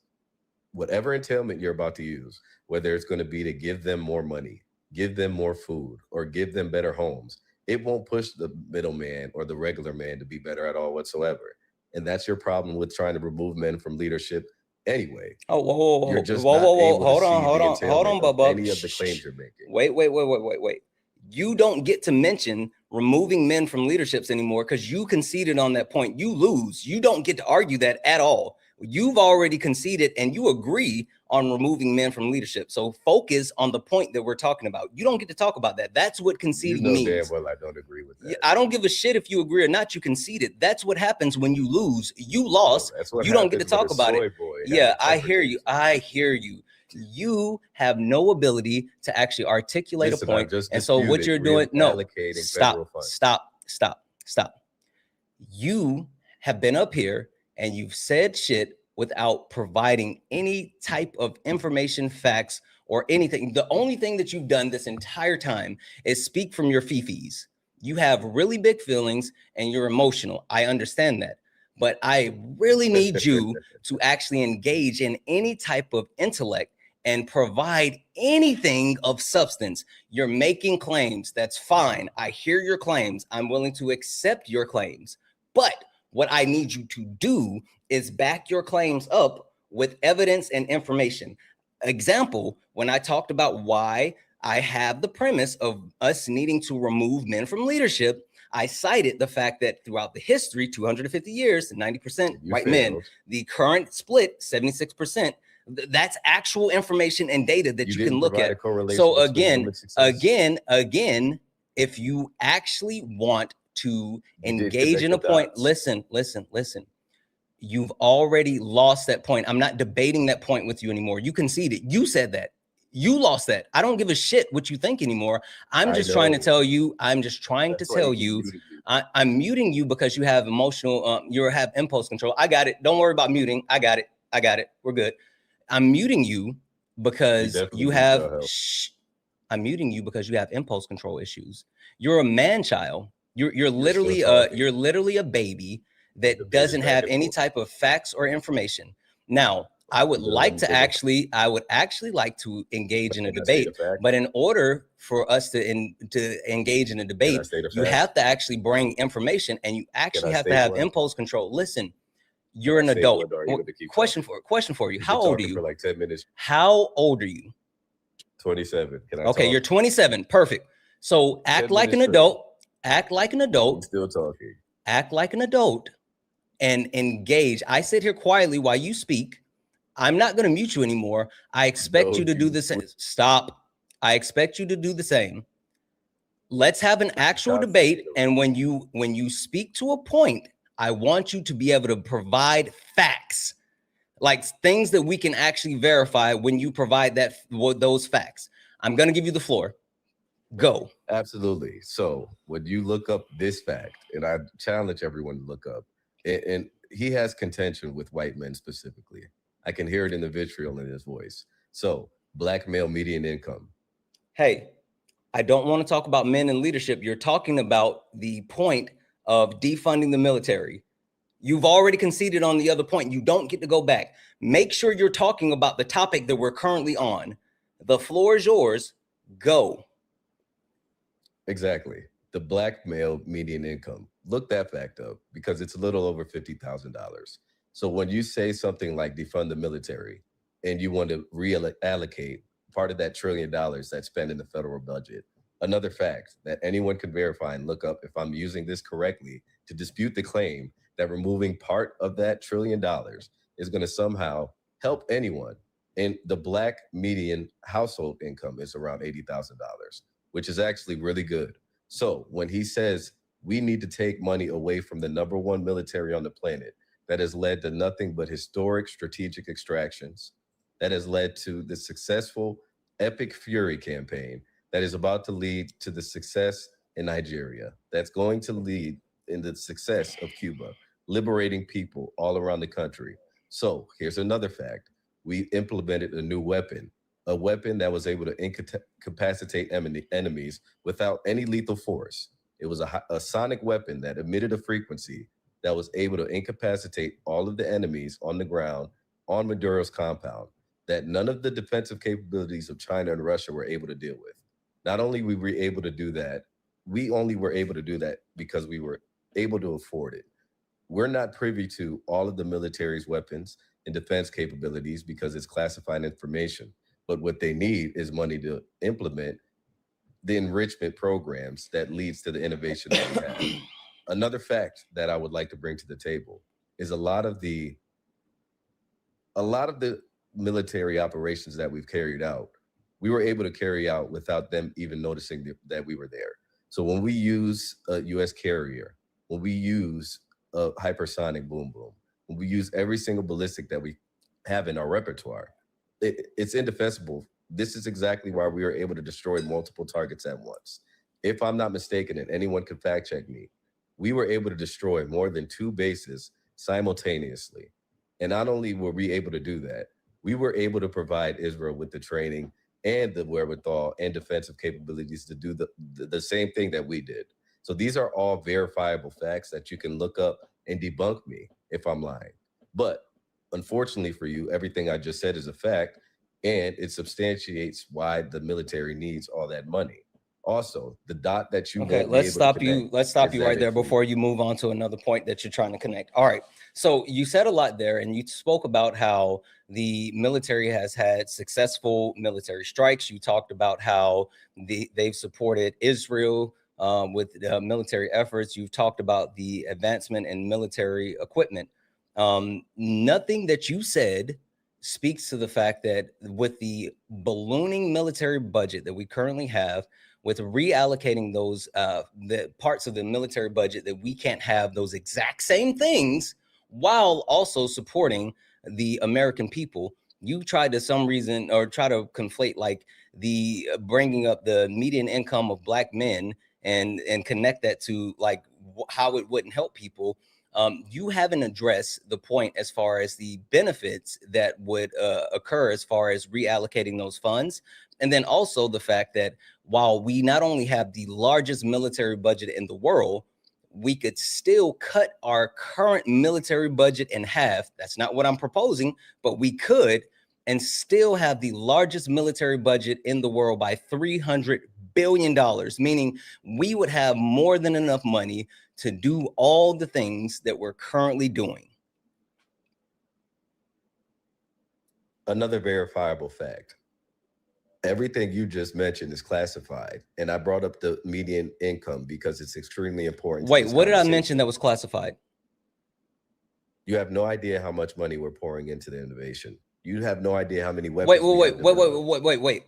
Speaker 5: whatever entailment you're about to use, whether it's going to be to give them more money, give them more food, or give them better homes, it won't push the middleman or the regular man to be better at all whatsoever. And that's your problem with trying to remove men from leadership anyway.
Speaker 1: Oh, whoa.
Speaker 5: You're just
Speaker 1: hold on, Bubba.
Speaker 5: Any of the claims you're making.
Speaker 1: Wait. You don't get to mention removing men from leaderships anymore because you conceded on that point. You lose. You don't get to argue that at all. You've already conceded and you agree on removing men from leadership. So focus on the point that we're talking about. You don't get to talk about that. That's what conceding means.
Speaker 5: Damn well I don't agree with that.
Speaker 1: I don't give a shit if you agree or not. You conceded. That's what happens when you lose. You lost. You don't get to talk about it. Yeah, I hear you. You have no ability to actually articulate a point. And so what you're doing, stop. You have been up here and you've said shit without providing any type of information, facts, or anything. The only thing that you've done this entire time is speak from your fifis. You have really big feelings and you're emotional. I understand that. But I really need you to actually engage in any type of intellect and provide anything of substance. You're making claims. That's fine. I hear your claims. I'm willing to accept your claims. But what I need you to do is back your claims up with evidence and information. Example, when I talked about why I have the premise of us needing to remove men from leadership, I cited the fact that throughout the history, 250 years, 90% white men, the current split, 76%, that's actual information and data that you can look at. So again, if you actually want to engage in a point, listen. You've already lost that point. I'm not debating that point with you anymore. You conceded. You said that. You lost that. I don't give a shit what you think anymore. I'm just trying to tell you. I'm muting you because you have emotional, you have impulse control. I got it. Don't worry about muting. I got it. We're good. I'm muting you because you have, I'm muting you because you have impulse control issues. You're a man child. You're literally a baby that doesn't have any type of facts or information. Now, I would actually like to engage in a debate, but in order for us to engage in a debate, you have to actually bring information and you actually have to have impulse control. Listen, you're an adult. Question for you. How old are you?
Speaker 5: For like 10 minutes.
Speaker 1: How old are you?
Speaker 5: 27.
Speaker 1: Okay, you're 27. Perfect. So act like an adult. Act like an adult.
Speaker 5: I'm still talking.
Speaker 1: Act like an adult and engage. I sit here quietly while you speak. I'm not going to mute you anymore. I expect you to do the same. Stop. I expect you to do the same. Let's have an actual debate. And when you speak to a point, I want you to be able to provide facts, like things that we can actually verify when you provide those facts. I'm going to give you the floor. Go.
Speaker 5: Absolutely. So when you look up this fact, and I challenge everyone to look up, and he has contention with white men specifically. I can hear it in the vitriol in his voice. So black male median income.
Speaker 1: Hey, I don't want to talk about men in leadership. You're talking about the point of defunding the military. You've already conceded on the other point. You don't get to go back. Make sure you're talking about the topic that we're currently on. The floor is yours. Go.
Speaker 5: Exactly. the black male median income. Look that fact up because it's a little over $50,000. So when you say something like defund the military and you want to reallocate part of that $1 trillion that's spent in the federal budget, another fact that anyone can verify and look up if I'm using this correctly to dispute the claim that removing part of that $1 trillion is going to somehow help anyone. And the black median household income is around $80,000, which is actually really good. So when he says we need to take money away from the #1 military on the planet that has led to nothing but historic strategic extractions, that has led to the successful Epic Fury campaign that is about to lead to the success in Nigeria, that's going to lead in the success of Cuba, liberating people all around the country. So here's another fact. We implemented a new weapon, a weapon that was able to incapacitate enemies without any lethal force. It was a sonic weapon that emitted a frequency that was able to incapacitate all of the enemies on the ground on Maduro's compound that none of the defensive capabilities of China and Russia were able to deal with. Not only were we able to do that, we only were able to do that because we were able to afford it. We're not privy to all of the military's weapons and defense capabilities because it's classified information. But what they need is money to implement the enrichment programs that leads to the innovation that we have. Another fact that I would like to bring to the table is a lot of the military operations that we've carried out, we were able to carry out without them even noticing that we were there. So when we use a U.S. carrier, when we use a hypersonic boom boom, when we use every single ballistic that we have in our repertoire, it's indefensible. This is exactly why we were able to destroy multiple targets at once. If I'm not mistaken, and anyone can fact check me, we were able to destroy more than 2 bases simultaneously. And not only were we able to do that, we were able to provide Israel with the training and the wherewithal and defensive capabilities to do the same thing that we did. So these are all verifiable facts that you can look up and debunk me if I'm lying. But unfortunately for you, everything I just said is a fact, and it substantiates why the military needs all that money. Also, the dot that you
Speaker 1: okay, let's stop you right there before you move on to another point that you're trying to connect. All right, so you said a lot there, and you spoke about how the military has had successful military strikes. You talked about how they've supported Israel with military efforts. You've talked about the advancement in military equipment. Nothing that you said speaks to the fact that with the ballooning military budget that we currently have, with reallocating those the parts of the military budget, that we can't have those exact same things while also supporting the American people. You tried to some reason or try to conflate like the bringing up the median income of black men and connect that to like how it wouldn't help people. You haven't addressed the point as far as the benefits that would occur as far as reallocating those funds. And then also the fact that while we not only have the largest military budget in the world, we could still cut our current military budget in half. That's not what I'm proposing, but we could, and still have the largest military budget in the world by $300 billion, meaning we would have more than enough money to do all the things that we're currently doing.
Speaker 5: Another verifiable fact. Everything you just mentioned is classified. And I brought up the median income because it's extremely important.
Speaker 1: Wait, what did I mention that was classified?
Speaker 5: You have no idea how much money we're pouring into the innovation. You have no idea how many weapons.
Speaker 1: Wait.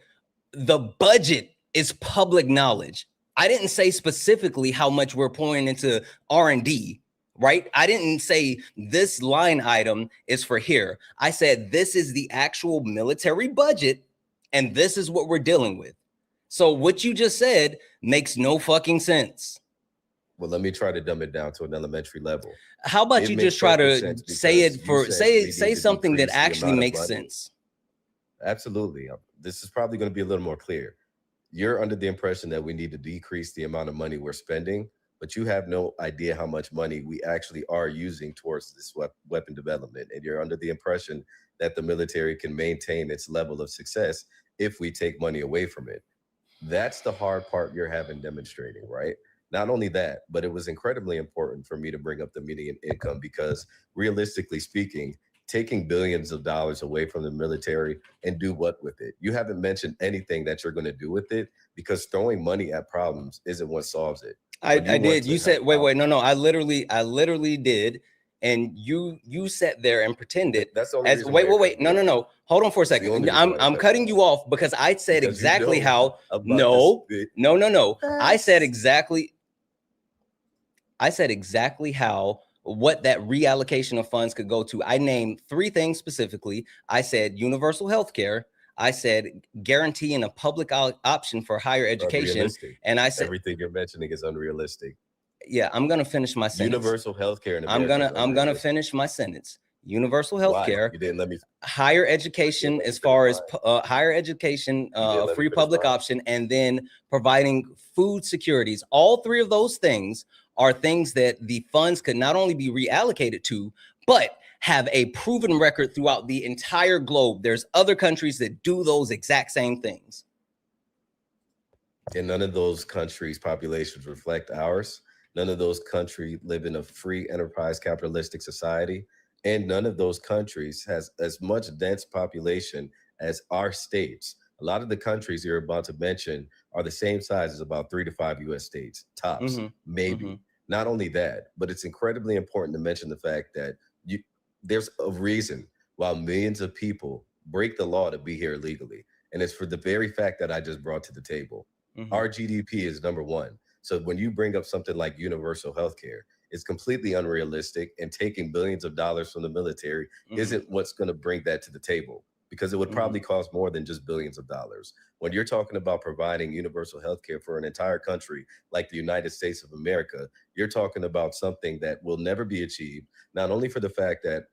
Speaker 1: The budget is public knowledge. I didn't say specifically how much we're pouring into R&D, right? I didn't say this line item is for here. I said this is the actual military budget, and this is what we're dealing with. So what you just said makes no fucking sense.
Speaker 5: Well, let me try to dumb it down to an elementary level.
Speaker 1: How about you just try to say something that actually makes sense?
Speaker 5: Absolutely. This is probably going to be a little more clear. You're under the impression that we need to decrease the amount of money we're spending, but you have no idea how much money we actually are using towards this weapon development. And you're under the impression that the military can maintain its level of success if we take money away from it. That's the hard part you're having demonstrating, right? Not only that, but it was incredibly important for me to bring up the median income because realistically speaking, taking billions of dollars away from the military and do what with it? You haven't mentioned anything that you're going to do with it because throwing money at problems isn't what solves it.
Speaker 1: I did. You said, wait, no. I literally did. And you sat there and pretended.
Speaker 5: That's the only
Speaker 1: as
Speaker 5: reason
Speaker 1: wait. No. Hold on for a second. I'm cutting you off because I said exactly how. No. I said exactly how what that reallocation of funds could go to. I named 3 things specifically. I said universal health care. I said guaranteeing a public option for higher education. And I said
Speaker 5: everything you're mentioning is unrealistic.
Speaker 1: Yeah, I'm gonna finish my sentence.
Speaker 5: Universal health care.
Speaker 1: I'm gonna finish my sentence. Universal health care.
Speaker 5: You didn't let me.
Speaker 1: Higher education, as far as higher education, free public option, and then providing food securities. All 3 of those things are things that the funds could not only be reallocated to, but have a proven record throughout the entire globe. There's other countries that do those exact same things.
Speaker 5: And none of those countries' populations reflect ours. None of those countries live in a free enterprise capitalistic society. And none of those countries has as much dense population as our states. A lot of the countries you're about to mention are the same size as about 3 to 5 US states, tops, maybe. Not only that, but it's incredibly important to mention the fact that there's a reason why millions of people break the law to be here illegally. And it's for the very fact that I just brought to the table. Our GDP is number 1. So when you bring up something like universal health care, it's completely unrealistic, and taking billions of dollars from the military isn't what's going to bring that to the table, because it would probably cost more than just billions of dollars. When you're talking about providing universal health care for an entire country like the United States of America, you're talking about something that will never be achieved, not only for the fact that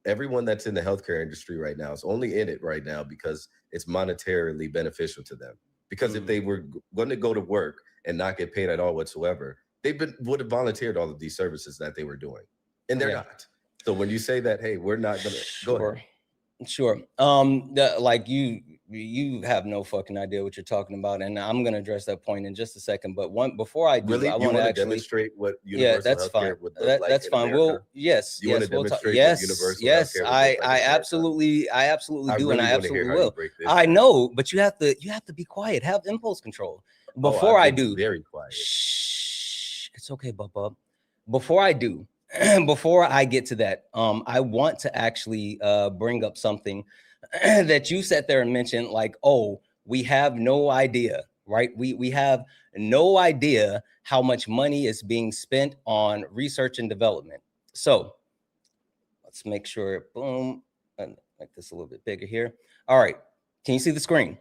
Speaker 5: everyone that's in the healthcare industry right now is only in it right now because it's monetarily beneficial to them. Because if they were going to go to work and not get paid at all whatsoever, would have volunteered all of these services that they were doing, and they're not. So when you say that, hey, we're not going to go ahead.
Speaker 1: Sure. Like you have no fucking idea what you're talking about, and I'm gonna address that point in just a second. But before I do, I want to actually
Speaker 5: demonstrate what universal healthcare would look like.
Speaker 1: That's fine. Well, yes,
Speaker 5: you want to demonstrate what universal healthcare would look like.
Speaker 1: I absolutely do, and I absolutely will.
Speaker 5: I
Speaker 1: know, but you have to be quiet. Have impulse control. Before I do,
Speaker 5: very quiet.
Speaker 1: Shh, it's okay, Bubba. Before I do. Before I get to that, I want to actually bring up something that you sat there and mentioned, like, oh, we have no idea, right? We have no idea how much money is being spent on research and development. So let's make sure, boom, and make this a little bit bigger here. All right, can you see the screen?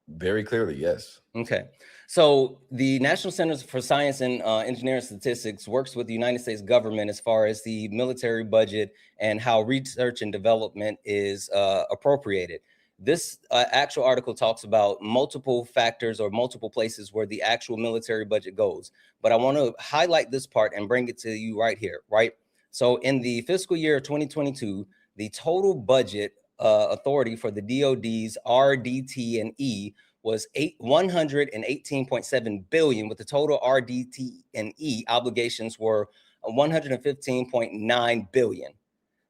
Speaker 5: Very clearly, yes.
Speaker 1: Okay. So the National Centers for Science and Engineering Statistics works with the United States government as far as the military budget and how research and development is appropriated. This actual article talks about multiple factors or multiple places where the actual military budget goes. But I want to highlight this part and bring it to you right here, right? So in the fiscal year of 2022, the total budget authority for the DoD's RDT and E was $118.7 billion, with the total RDT and E obligations were $115.9 billion.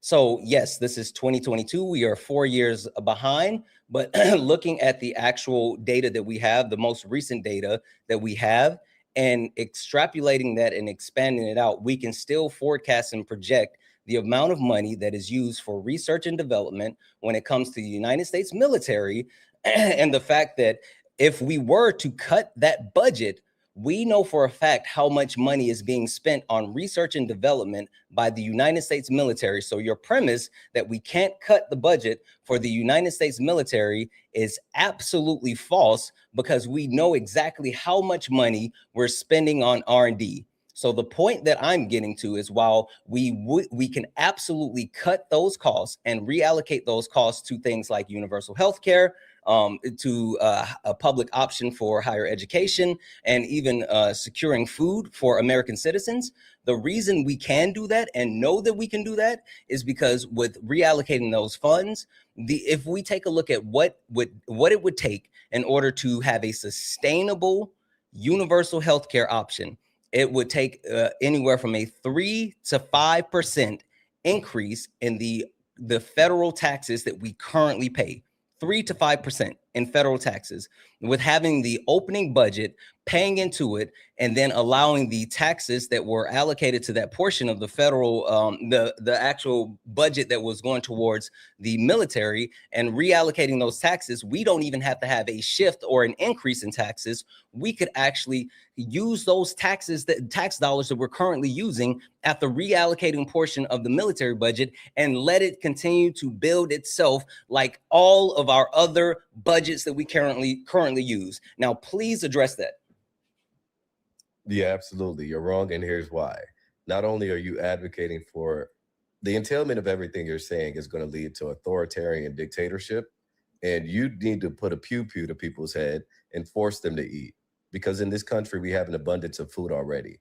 Speaker 1: So yes, this is 2022. We are 4 years behind, but looking at the actual data that we have, the most recent data that we have, and extrapolating that and expanding it out, we can still forecast and project the amount of money that is used for research and development when it comes to the United States military, and the fact that if we were to cut that budget, we know for a fact how much money is being spent on research and development by the United States military. So your premise that we can't cut the budget for the United States military is absolutely false, because we know exactly how much money we're spending on R&D. So the point that I'm getting to is while we can absolutely cut those costs and reallocate those costs to things like universal health care, to a public option for higher education, and even securing food for American citizens. The reason we can do that and know that we can do that is because with reallocating those funds, if we take a look at what it would take in order to have a sustainable universal health care option, it would take anywhere from a 3 to 5% increase in the federal taxes that we currently pay. 3 to 5% in federal taxes, with having the opening budget, paying into it, and then allowing the taxes that were allocated to that portion of the federal, the actual budget that was going towards the military, and reallocating those taxes. We don't even have to have a shift or an increase in taxes. We could actually use those taxes, that tax dollars that we're currently using at the reallocating portion of the military budget, and let it continue to build itself like all of our other budgets that we currently use. Now, please address that.
Speaker 5: Yeah, absolutely. You're wrong, and here's why. Not only are you advocating for the entailment of everything you're saying is going to lead to authoritarian dictatorship, and you need to put a pew-pew to people's head and force them to eat. Because in this country, we have an abundance of food already.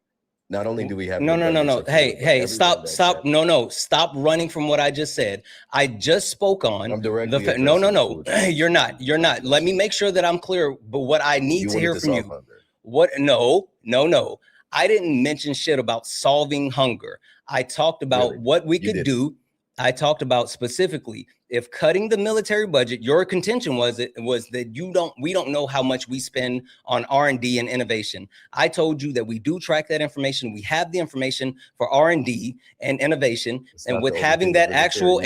Speaker 5: Not only do we have
Speaker 1: no. Hey, stop. No. Stop running from what I just said. I just spoke on.
Speaker 5: I'm directly
Speaker 1: no. You're not. Let me make sure that I'm clear. But what I need to hear from you. What? No. I didn't mention shit about solving hunger. I talked about what we could do. I talked about specifically if cutting the military budget, your contention was that we don't know how much we spend on R&D and innovation. I told you that we do track that information. We have the information for R&D and innovation. And with having that actual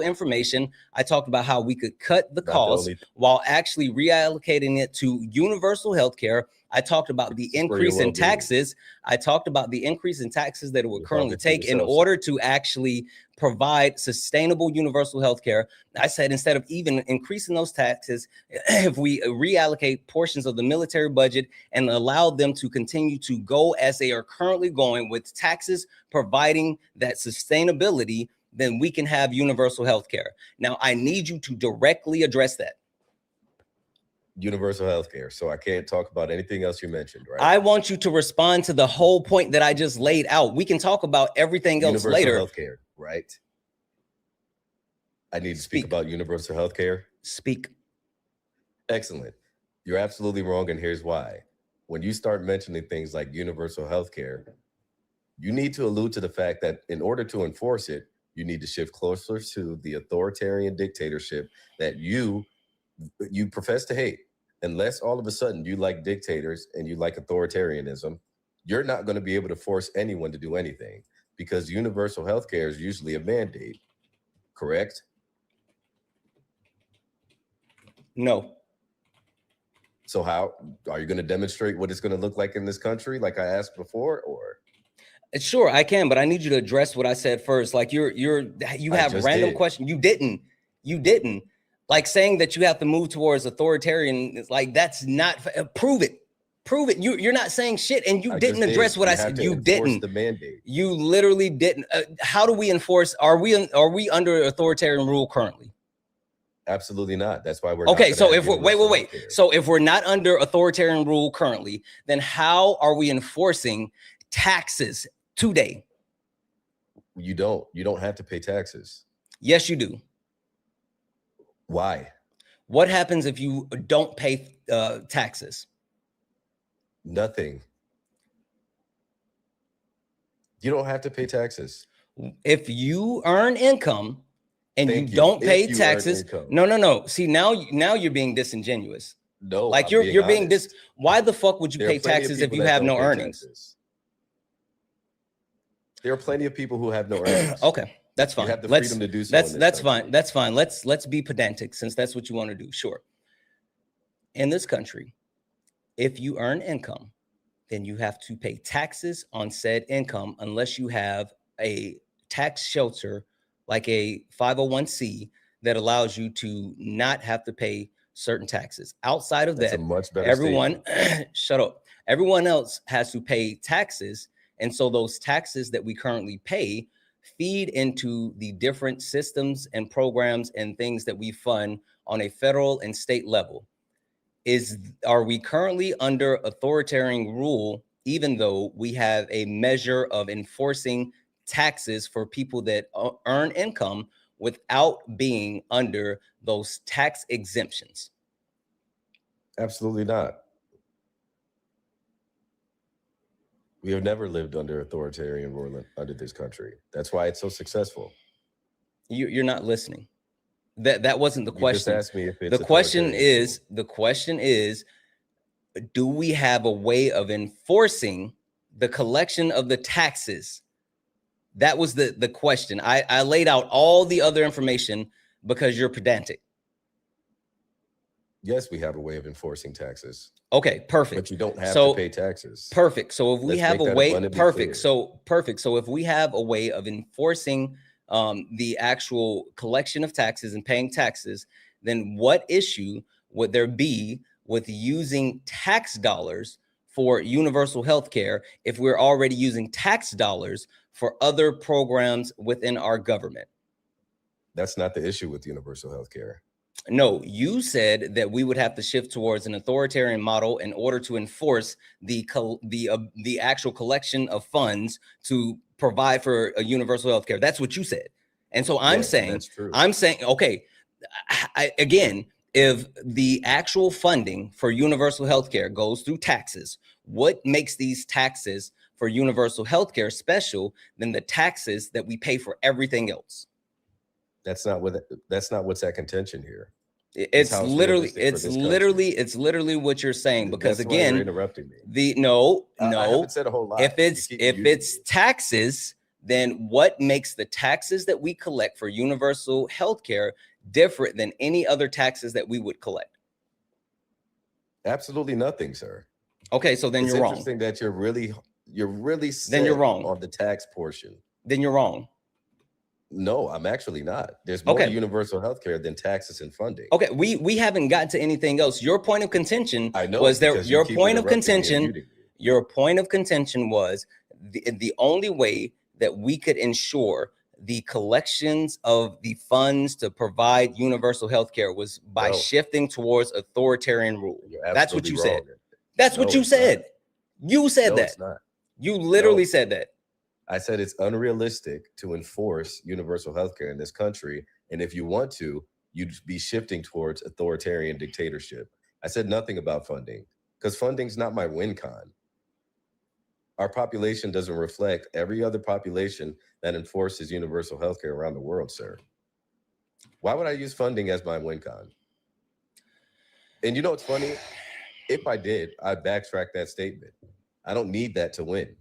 Speaker 1: information, I talked about how we could cut the cost while actually reallocating it to universal health care. I talked about the increase in taxes. I talked about the increase in taxes that it would currently take in order to actually provide sustainable universal health care. I said, instead of even increasing those taxes, if we reallocate portions of the military budget and allow them to continue to go as they are currently going, with taxes providing that sustainability, then we can have universal health care. Now, I need you to directly address that.
Speaker 5: Universal health care. So I can't talk about anything else you mentioned, right?
Speaker 1: I want you to respond to the whole point that I just laid out. We can talk about everything else later.
Speaker 5: Universal health care, right? I need to speak about universal health care.
Speaker 1: Speak.
Speaker 5: Excellent. You're absolutely wrong, and here's why. When you start mentioning things like universal health care, you need to allude to the fact that in order to enforce it, you need to shift closer to the authoritarian dictatorship that you profess to hate. Unless all of a sudden you like dictators and you like authoritarianism, you're not going to be able to force anyone to do anything, because universal health care is usually a mandate, correct?
Speaker 1: No.
Speaker 5: So how are you going to demonstrate what it's going to look like in this country, like I asked before, or?
Speaker 1: Sure, I can, but I need you to address what I said first. Like you have random questions. You didn't. Like saying that you have to move towards authoritarian, it's like, that's not, prove it. You're not saying shit, and you didn't address what I said. You didn't.
Speaker 5: The mandate.
Speaker 1: You literally didn't. How do we enforce? Are we under authoritarian rule currently?
Speaker 5: Absolutely not. That's why we're
Speaker 1: okay. So if we're wait. So if we're not under authoritarian rule currently, then how are we enforcing taxes today?
Speaker 5: You don't have to pay taxes.
Speaker 1: Yes, you do.
Speaker 5: Why?
Speaker 1: What happens if you don't pay taxes?
Speaker 5: Nothing. You don't have to pay taxes.
Speaker 1: If you earn income and you don't pay taxes, no. See, now you're being disingenuous.
Speaker 5: No,
Speaker 1: like you're being why the fuck would you pay taxes if you have no earnings?
Speaker 5: There are plenty of people who have no earnings.
Speaker 1: Okay. That's fine.
Speaker 5: You have the freedom to do so.
Speaker 1: That's fine. That's fine. Let's be pedantic, since that's what you want to do. Sure. In this country, if you earn income, then you have to pay taxes on said income, unless you have a tax shelter like a 501c that allows you to not have to pay certain taxes. Outside of that,
Speaker 5: a much better
Speaker 1: everyone shut up. Everyone else has to pay taxes. And so those taxes that we currently pay feed into the different systems and programs and things that we fund on a federal and state level. Are we currently under authoritarian rule, even though we have a measure of enforcing taxes for people that earn income without being under those tax exemptions?
Speaker 5: Absolutely not. We have never lived under authoritarian rule under this country. That's why it's so successful.
Speaker 1: You're not listening. That wasn't the question.
Speaker 5: You just asked me if it's
Speaker 1: the question is, do we have a way of enforcing the collection of the taxes? That was the question. I laid out all the other information because you're pedantic.
Speaker 5: Yes, we have a way of enforcing taxes.
Speaker 1: Okay, perfect.
Speaker 5: But you don't have to pay taxes.
Speaker 1: Perfect. So if we have a way, perfect.
Speaker 5: Clear.
Speaker 1: So if we have a way of enforcing the actual collection of taxes and paying taxes, then what issue would there be with using tax dollars for universal health care if we're already using tax dollars for other programs within our government?
Speaker 5: That's not the issue with universal health care.
Speaker 1: No, you said that we would have to shift towards an authoritarian model in order to enforce the actual collection of funds to provide for a universal health care. That's what you said. And so I'm saying,
Speaker 5: that's true.
Speaker 1: Okay, again, if the actual funding for universal health care goes through taxes, what makes these taxes for universal health care special than the taxes that we pay for everything else?
Speaker 5: That's not what's at contention here.
Speaker 1: It's literally what you're saying, because
Speaker 5: that's
Speaker 1: again,
Speaker 5: why you're interrupting me.
Speaker 1: I
Speaker 5: haven't said a whole lot.
Speaker 1: If it's taxes, then what makes the taxes that we collect for universal health care different than any other taxes that we would collect?
Speaker 5: Absolutely nothing, sir.
Speaker 1: Okay, so then you're wrong.
Speaker 5: It's interesting that you're really set
Speaker 1: then you're wrong
Speaker 5: on the tax portion.
Speaker 1: Then you're wrong.
Speaker 5: No, I'm actually not. There's more to universal health care than taxes and funding. Okay,
Speaker 1: we haven't gotten to anything else. Your point of contention
Speaker 5: your point of contention
Speaker 1: was the only way that we could ensure the collections of the funds to provide universal health care was by shifting towards authoritarian rule. That's what you said. That's what you said. You said that.
Speaker 5: It's not.
Speaker 1: You literally said that.
Speaker 5: I said it's unrealistic to enforce universal health care in this country. And if you want to, you'd be shifting towards authoritarian dictatorship. I said nothing about funding, because funding's not my win con. Our population doesn't reflect every other population that enforces universal health care around the world, sir. Why would I use funding as my win con? And you know what's funny? If I did, I'd backtrack that statement. I don't need that to win.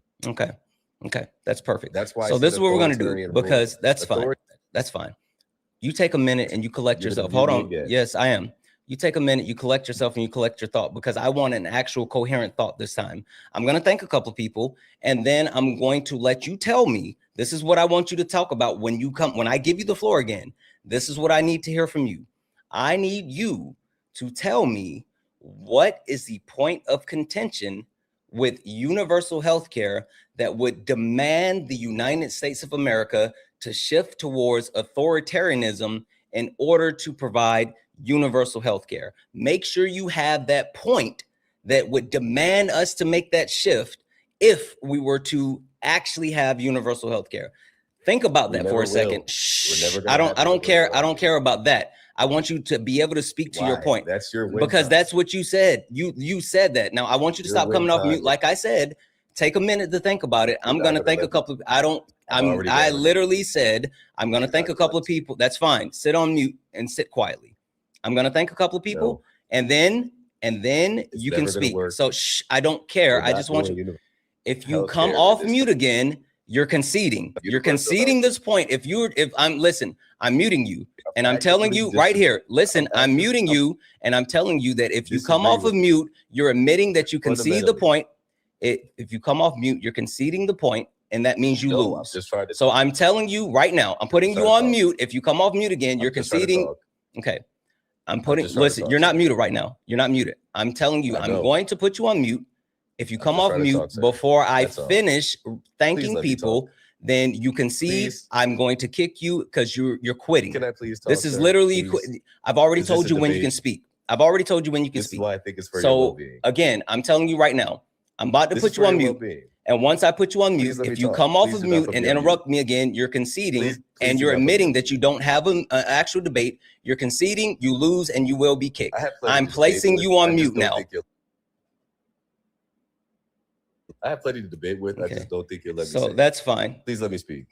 Speaker 1: Okay, that's perfect.
Speaker 5: That's why.
Speaker 1: So this is what we're going to do, because that's fine. That's fine. You take a minute and you collect yourself. Hold on. Yes, I am. You take a minute, you collect yourself, and you collect your thought, because I want an actual coherent thought this time. I'm going to thank a couple of people, and then I'm going to let you tell me, this is what I want you to talk about when I give you the floor again. This is what I need to hear from you. I need you to tell me, what is the point of contention with universal health care that would demand the United States of America to shift towards authoritarianism in order to provide universal health care? Make sure you have that point that would demand us to make that shift if we were to actually have universal health care. Think about that for a second. I don't care. I don't care about that. I want you to be able to speak to your point.
Speaker 5: That's your win,
Speaker 1: because that's what you said. You said that. Now I want you to stop coming off mute. Like I said, take a minute to think about it. I'm going to thank a couple of, I literally said, I'm going to thank a couple of people. That's fine. Sit on mute and sit quietly. I'm going to thank a couple of people, and then you can speak. So I don't care. I just want you. If you come off mute again, you're conceding. You're conceding this point. I'm muting you, and I'm telling you right here. Listen, I'm muting you, and I'm telling you that if you come off of mute, you're admitting that you concede the point. If you come off mute, you're conceding the point, and that means you lose. So I'm telling you right now, I'm putting you on mute. If you come off mute again, you're conceding. Okay. Listen, you're not muted right now. You're not muted. I'm telling you, I'm going to put you on mute, If you come off mute before I finish thanking people, then you can see I'm going to kick you because you're quitting.
Speaker 5: Can I please talk?
Speaker 1: This is literally I've already told you when you can speak. I've already told you when you can speak.
Speaker 5: This is why I think it's for your well-being.
Speaker 1: Again, I'm telling you right now, I'm about to put you on mute. And once I put you on mute, if you come off of mute and interrupt me again, you're conceding and you're admitting that you don't have an actual debate. You're conceding, you lose, and you will be kicked. I'm placing you on mute now.
Speaker 5: I have plenty to debate with. Okay. I just don't think you'll let me.
Speaker 1: So that's fine.
Speaker 5: Please let me speak.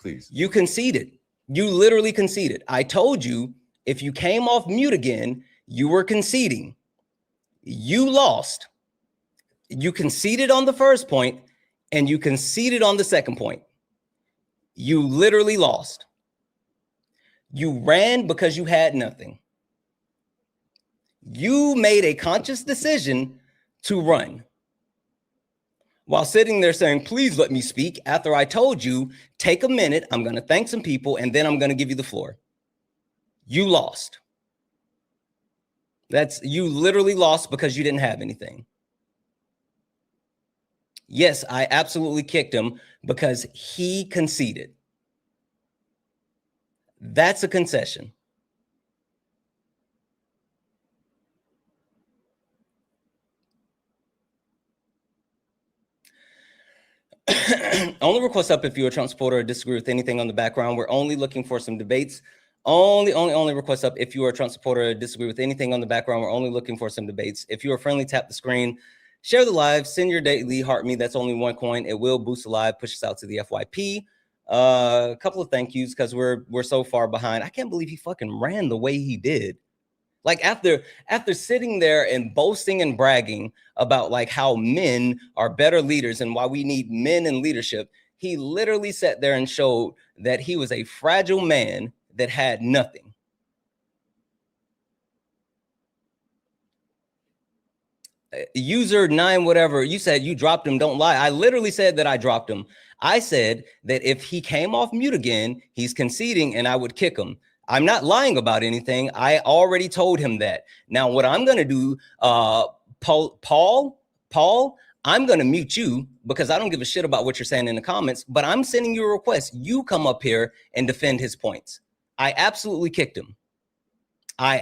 Speaker 5: Please.
Speaker 1: You conceded. You literally conceded. I told you if you came off mute again, you were conceding. You lost. You conceded on the first point and you conceded on the second point. You literally lost. You ran because you had nothing. You made a conscious decision to run. While sitting there saying, please let me speak, after I told you, take a minute, I'm going to thank some people, and then I'm going to give you the floor. You lost. You literally lost because you didn't have anything. Yes, I absolutely kicked him because he conceded. That's a concession. Only request up if you're a Trump supporter or disagree with anything on the background. We're only looking for some debates. Only request up if you are a Trump supporter or disagree with anything on the background. We're only looking for some debates. If you are friendly, tap the screen, share the live, send your daily heart me. That's only one coin. It will boost the live, push us out to the FYP. A couple of thank yous because we're so far behind. I can't believe he fucking ran the way he did. Like after sitting there and boasting and bragging about like how men are better leaders and why we need men in leadership, he literally sat there and showed that he was a fragile man that had nothing. User 9 whatever, you said you dropped him, don't lie. I literally said that I dropped him. I said that if he came off mute again, he's conceding and I would kick him. I'm not lying about anything. I already told him that. Now, what I'm going to do, Paul, I'm going to mute you because I don't give a shit about what you're saying in the comments, but I'm sending you a request. You come up here and defend his points. I absolutely kicked him. I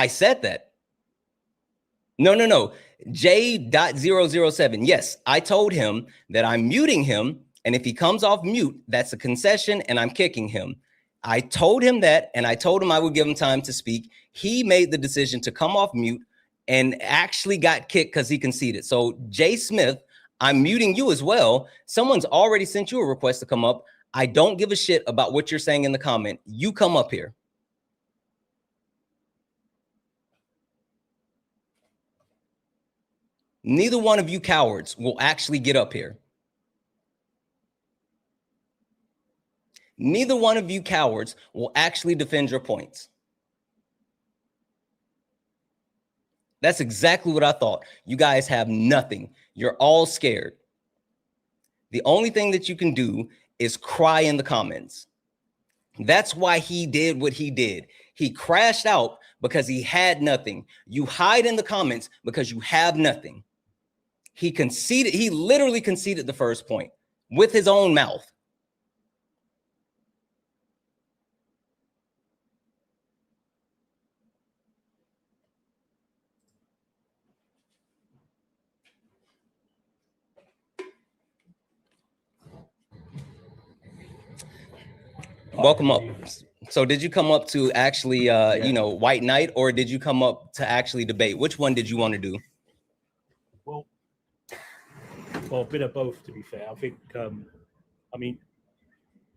Speaker 1: said that. No. J.007. Yes, I told him that I'm muting him. And if he comes off mute, that's a concession and I'm kicking him. I told him that, and I told him I would give him time to speak. He made the decision to come off mute and actually got kicked because he conceded. So Jay Smith, I'm muting you as well. Someone's already sent you a request to come up. I don't give a shit about what you're saying in the comment. You come up here. Neither one of you cowards will actually get up here. Neither one of you cowards will actually defend your points. That's exactly what I thought. You guys have nothing. You're all scared. The only thing that you can do is cry in the comments. That's why he did what he did. He crashed out because he had nothing. You hide in the comments because you have nothing. He conceded. He literally conceded the first point with his own mouth. Welcome up. So did you come up to actually, white knight, or did you come up to actually debate? Which one did you want to do?
Speaker 6: Well, a bit of both, to be fair. I think,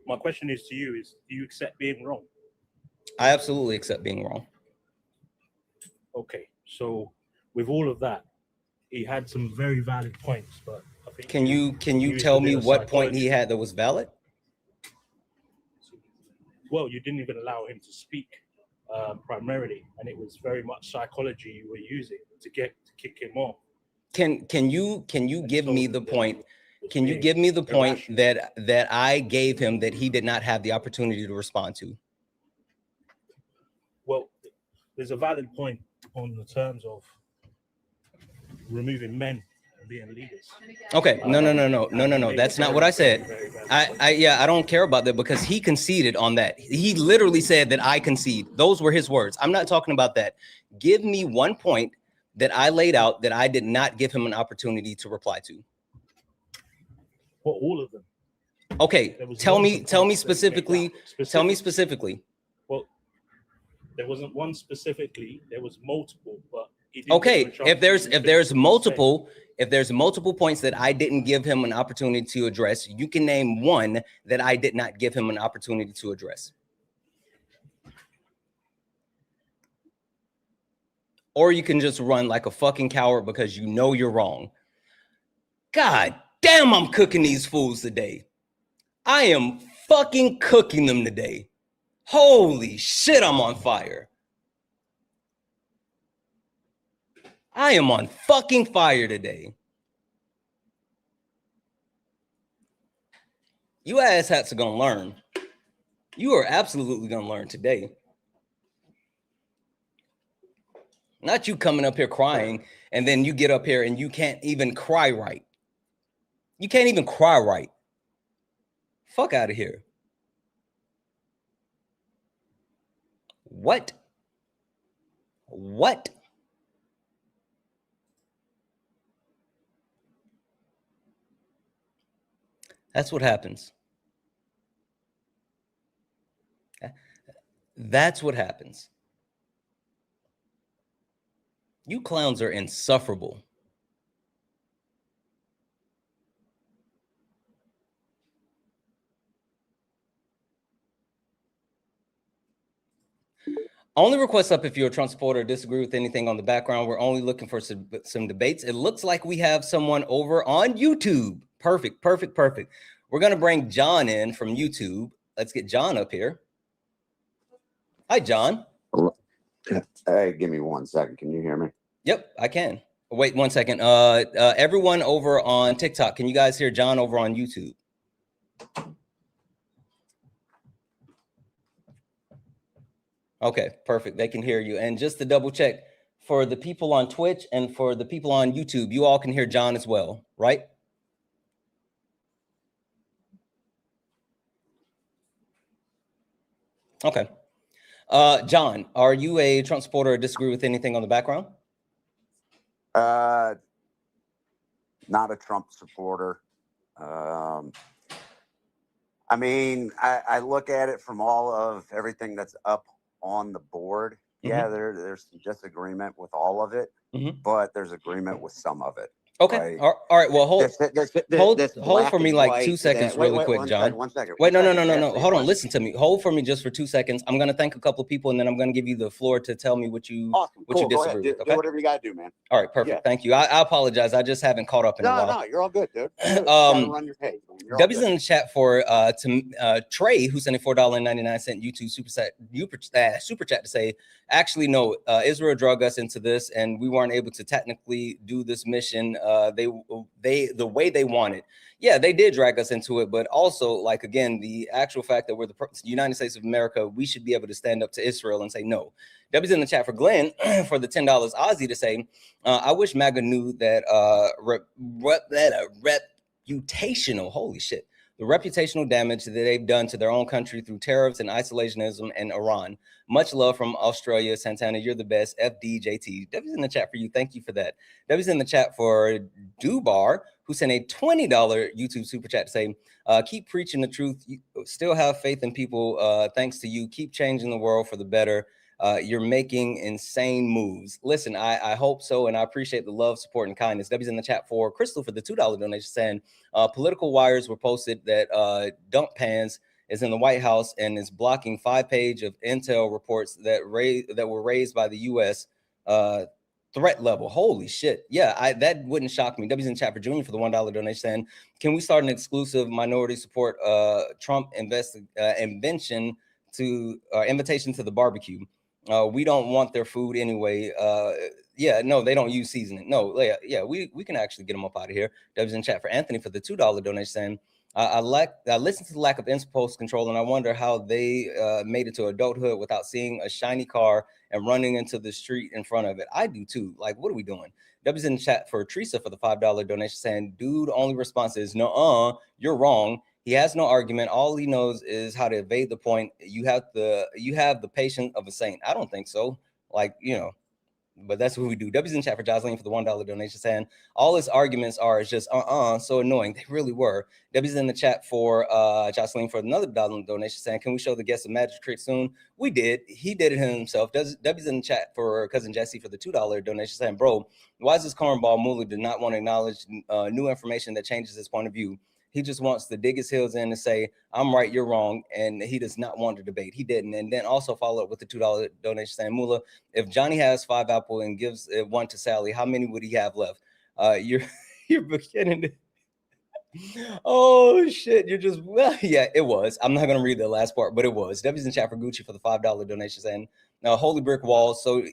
Speaker 6: my question is to you is, do you accept being wrong?
Speaker 1: I absolutely accept being wrong.
Speaker 6: Okay. So with all of that, he had some very valid points, but I think
Speaker 1: can you tell me what point he had that was valid?
Speaker 6: Well, you didn't even allow him to speak primarily, and it was very much psychology you were using to kick him off.
Speaker 1: Can you give me the point? Can you give me the point that I gave him that he did not have the opportunity to respond to?
Speaker 6: Well, there's a valid point on the terms of removing men and being leaders.
Speaker 1: Okay, no. That's not what I said. I don't care about that because he conceded on that. He literally said that I concede. Those were his words. I'm not talking about that. Give me one point that I laid out that I did not give him an opportunity to reply to.
Speaker 6: Well, all of them.
Speaker 1: Okay, tell me specifically. Tell me specifically.
Speaker 6: Well, there wasn't one specifically. There was multiple, but
Speaker 1: okay. If there's multiple points that I didn't give him an opportunity to address, you can name one that I did not give him an opportunity to address. Or you can just run like a fucking coward because you know you're wrong. God damn, I'm cooking these fools today. I am fucking cooking them today. Holy shit, I'm on fire. I am on fucking fire today. You asshats are gonna learn. You are absolutely gonna learn today. Not you coming up here crying and then you get up here and you can't even cry right. You can't even cry right. Fuck out of here. What? What? That's what happens. That's what happens. You clowns are insufferable. Only request up if you're a Trump supporter or disagree with anything on the background. We're only looking for some debates. It looks like we have someone over on YouTube. Perfect. We're going to bring John in from YouTube. Let's get John up here. Hi, John.
Speaker 7: Hey, give me 1 second. Can you hear me?
Speaker 1: Yep, I can. Wait 1 second. Everyone over on TikTok, can you guys hear John over on YouTube? Okay, perfect. They can hear you. And just to double check, for the people on Twitch and for the people on YouTube, you all can hear John as well, right? Okay. John, are you a Trump supporter or disagree with anything on the background?
Speaker 7: Not a Trump supporter. I mean, I look at it from all of everything that's up on the board. Yeah, there's some disagreement with all of it, but there's agreement with some of it.
Speaker 1: Okay.
Speaker 7: Right?
Speaker 1: All right. Well, hold for me like 2 seconds really quick, John.
Speaker 7: One second.
Speaker 1: Wait, no. Hold on. Listen to me. Hold for me just for 2 seconds. I'm going to thank a couple of people and then I'm going to give you the floor to tell me what you you disagree with. Okay?
Speaker 7: Do whatever you got to do, man.
Speaker 1: All right. Perfect. Yeah. Thank you. I apologize. I just haven't caught up in a while.
Speaker 7: No, you're all good, dude. Run your page, man.
Speaker 1: W's in the chat for Trey, who sent a $4.99 YouTube super chat to say, actually, no, Israel drug us into this and we weren't able to technically do this mission the way they wanted. Yeah, they did drag us into it, but also, like, again, the actual fact that we're the United States of America, we should be able to stand up to Israel and say no. W's in the chat for Glenn for the $10 Aussie to say, I wish MAGA knew that reputational, holy shit, the reputational damage that they've done to their own country through tariffs and isolationism and Iran. Much love from Australia. Santana, you're the best. FDJT. W's in the chat for you. Thank you for that. W's in the chat for Dubar, who sent a $20 YouTube super chat to say, keep preaching the truth. You still have faith in people. Thanks to you. Keep changing the world for the better. You're making insane moves. Listen, I hope so, and I appreciate the love, support, and kindness. W's in the chat for Crystal for the $2 donation saying, political wires were posted that Dump Pans is in the White House and is blocking 5-page of intel reports that were raised by the U.S. Threat level. Holy shit. Yeah, that wouldn't shock me. W's in the chat for Junior for the $1 donation saying, can we start an exclusive minority support Trump invitation to the barbecue? We don't want their food anyway. Yeah, no, they don't use seasoning. No, yeah, we can actually get them up out of here. W's in chat for Anthony for the $2 donation saying, I listen to the lack of impulse control, and I wonder how they made it to adulthood without seeing a shiny car and running into the street in front of it. I do too. Like, what are we doing? W's in the chat for Teresa for the $5 donation saying, dude, only response is, no, you're wrong. He has no argument. All he knows is how to evade the point. You have the patience of a saint. I don't think so. Like, but that's what we do. W's in chat for Jocelyn for the $1 donation saying all his arguments are just so annoying. They really were. W's in the chat for Jocelyn for another $1 donation saying, can we show the guest a magic trick soon? We did. He did it himself. W's in the chat for cousin Jesse for the $2 donation saying, bro, why is this cornball Moolah did not want to acknowledge new information that changes his point of view? He just wants to dig his heels in and say, I'm right, you're wrong. And he does not want to debate. He didn't. And then also follow up with the $2 donation saying, Moolah, if Johnny has 5 apple and gives one to Sally, how many would he have left? You're beginning to... Oh, shit. You're just... Well, yeah, it was. I'm not going to read the last part, but it was. W's in chat for Gucci for the $5 donation saying, holy brick walls. So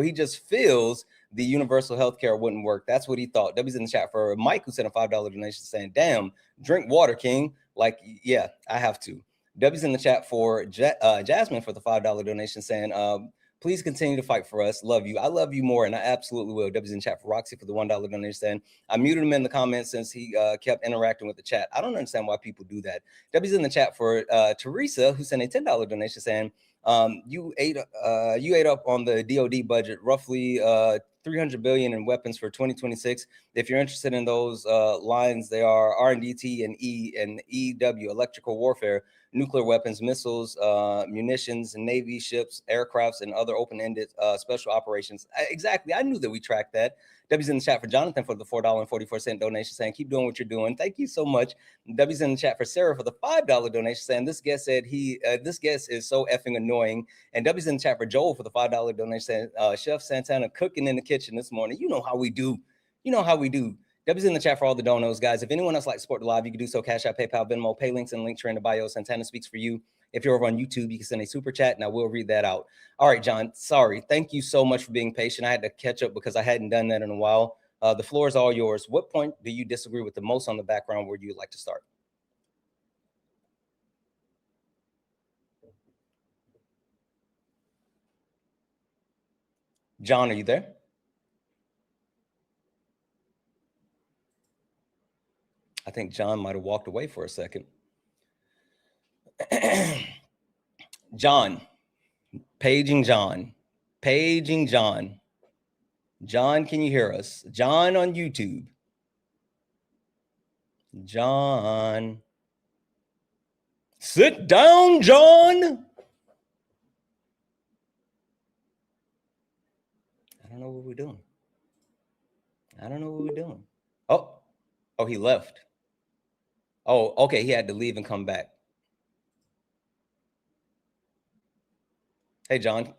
Speaker 1: he just feels the universal health care wouldn't work. That's what he thought. W's in the chat for Mike, who sent a $5 donation saying, damn, drink water, King. Like, yeah, I have to. W's in the chat for Jasmine for the $5 donation saying, please continue to fight for us. Love you. I love you more, and I absolutely will. W's in the chat for Roxy for the $1 donation saying, I muted him in the comments since he kept interacting with the chat. I don't understand why people do that. W's in the chat for Teresa, who sent a $10 donation saying, you ate up on the DoD budget, roughly $300 billion in weapons for 2026. If you're interested in those lines, they are R&DT and E and EW, electrical warfare, nuclear weapons, missiles, munitions, Navy ships, aircrafts, and other open-ended special operations. Exactly. I knew that we tracked that. W's in the chat for Jonathan for the $4.44 donation saying, keep doing what you're doing. Thank you so much. W's in the chat for Sarah for the $5 donation saying, this guest said this guest is so effing annoying. And W's in the chat for Joel for the $5 donation saying, Chef Santana cooking in the kitchen this morning. You know how we do. W's in the chat for all the donos, guys. If anyone else likes to support the live, you can do so. Cash App, PayPal, Venmo, pay links, and link in the bio. Santana speaks for you. If you're over on YouTube, you can send a super chat, and I will read that out. All right, John. Sorry. Thank you so much for being patient. I had to catch up because I hadn't done that in a while. The floor is all yours. What point do you disagree with the most on the background where you'd like to start? John, are you there? I think John might have walked away for a second. John, paging John. John, can you hear us? John on YouTube. John. Sit down, John. I don't know what we're doing. Oh, he left. Oh, okay. He had to leave and come back. Hey, John.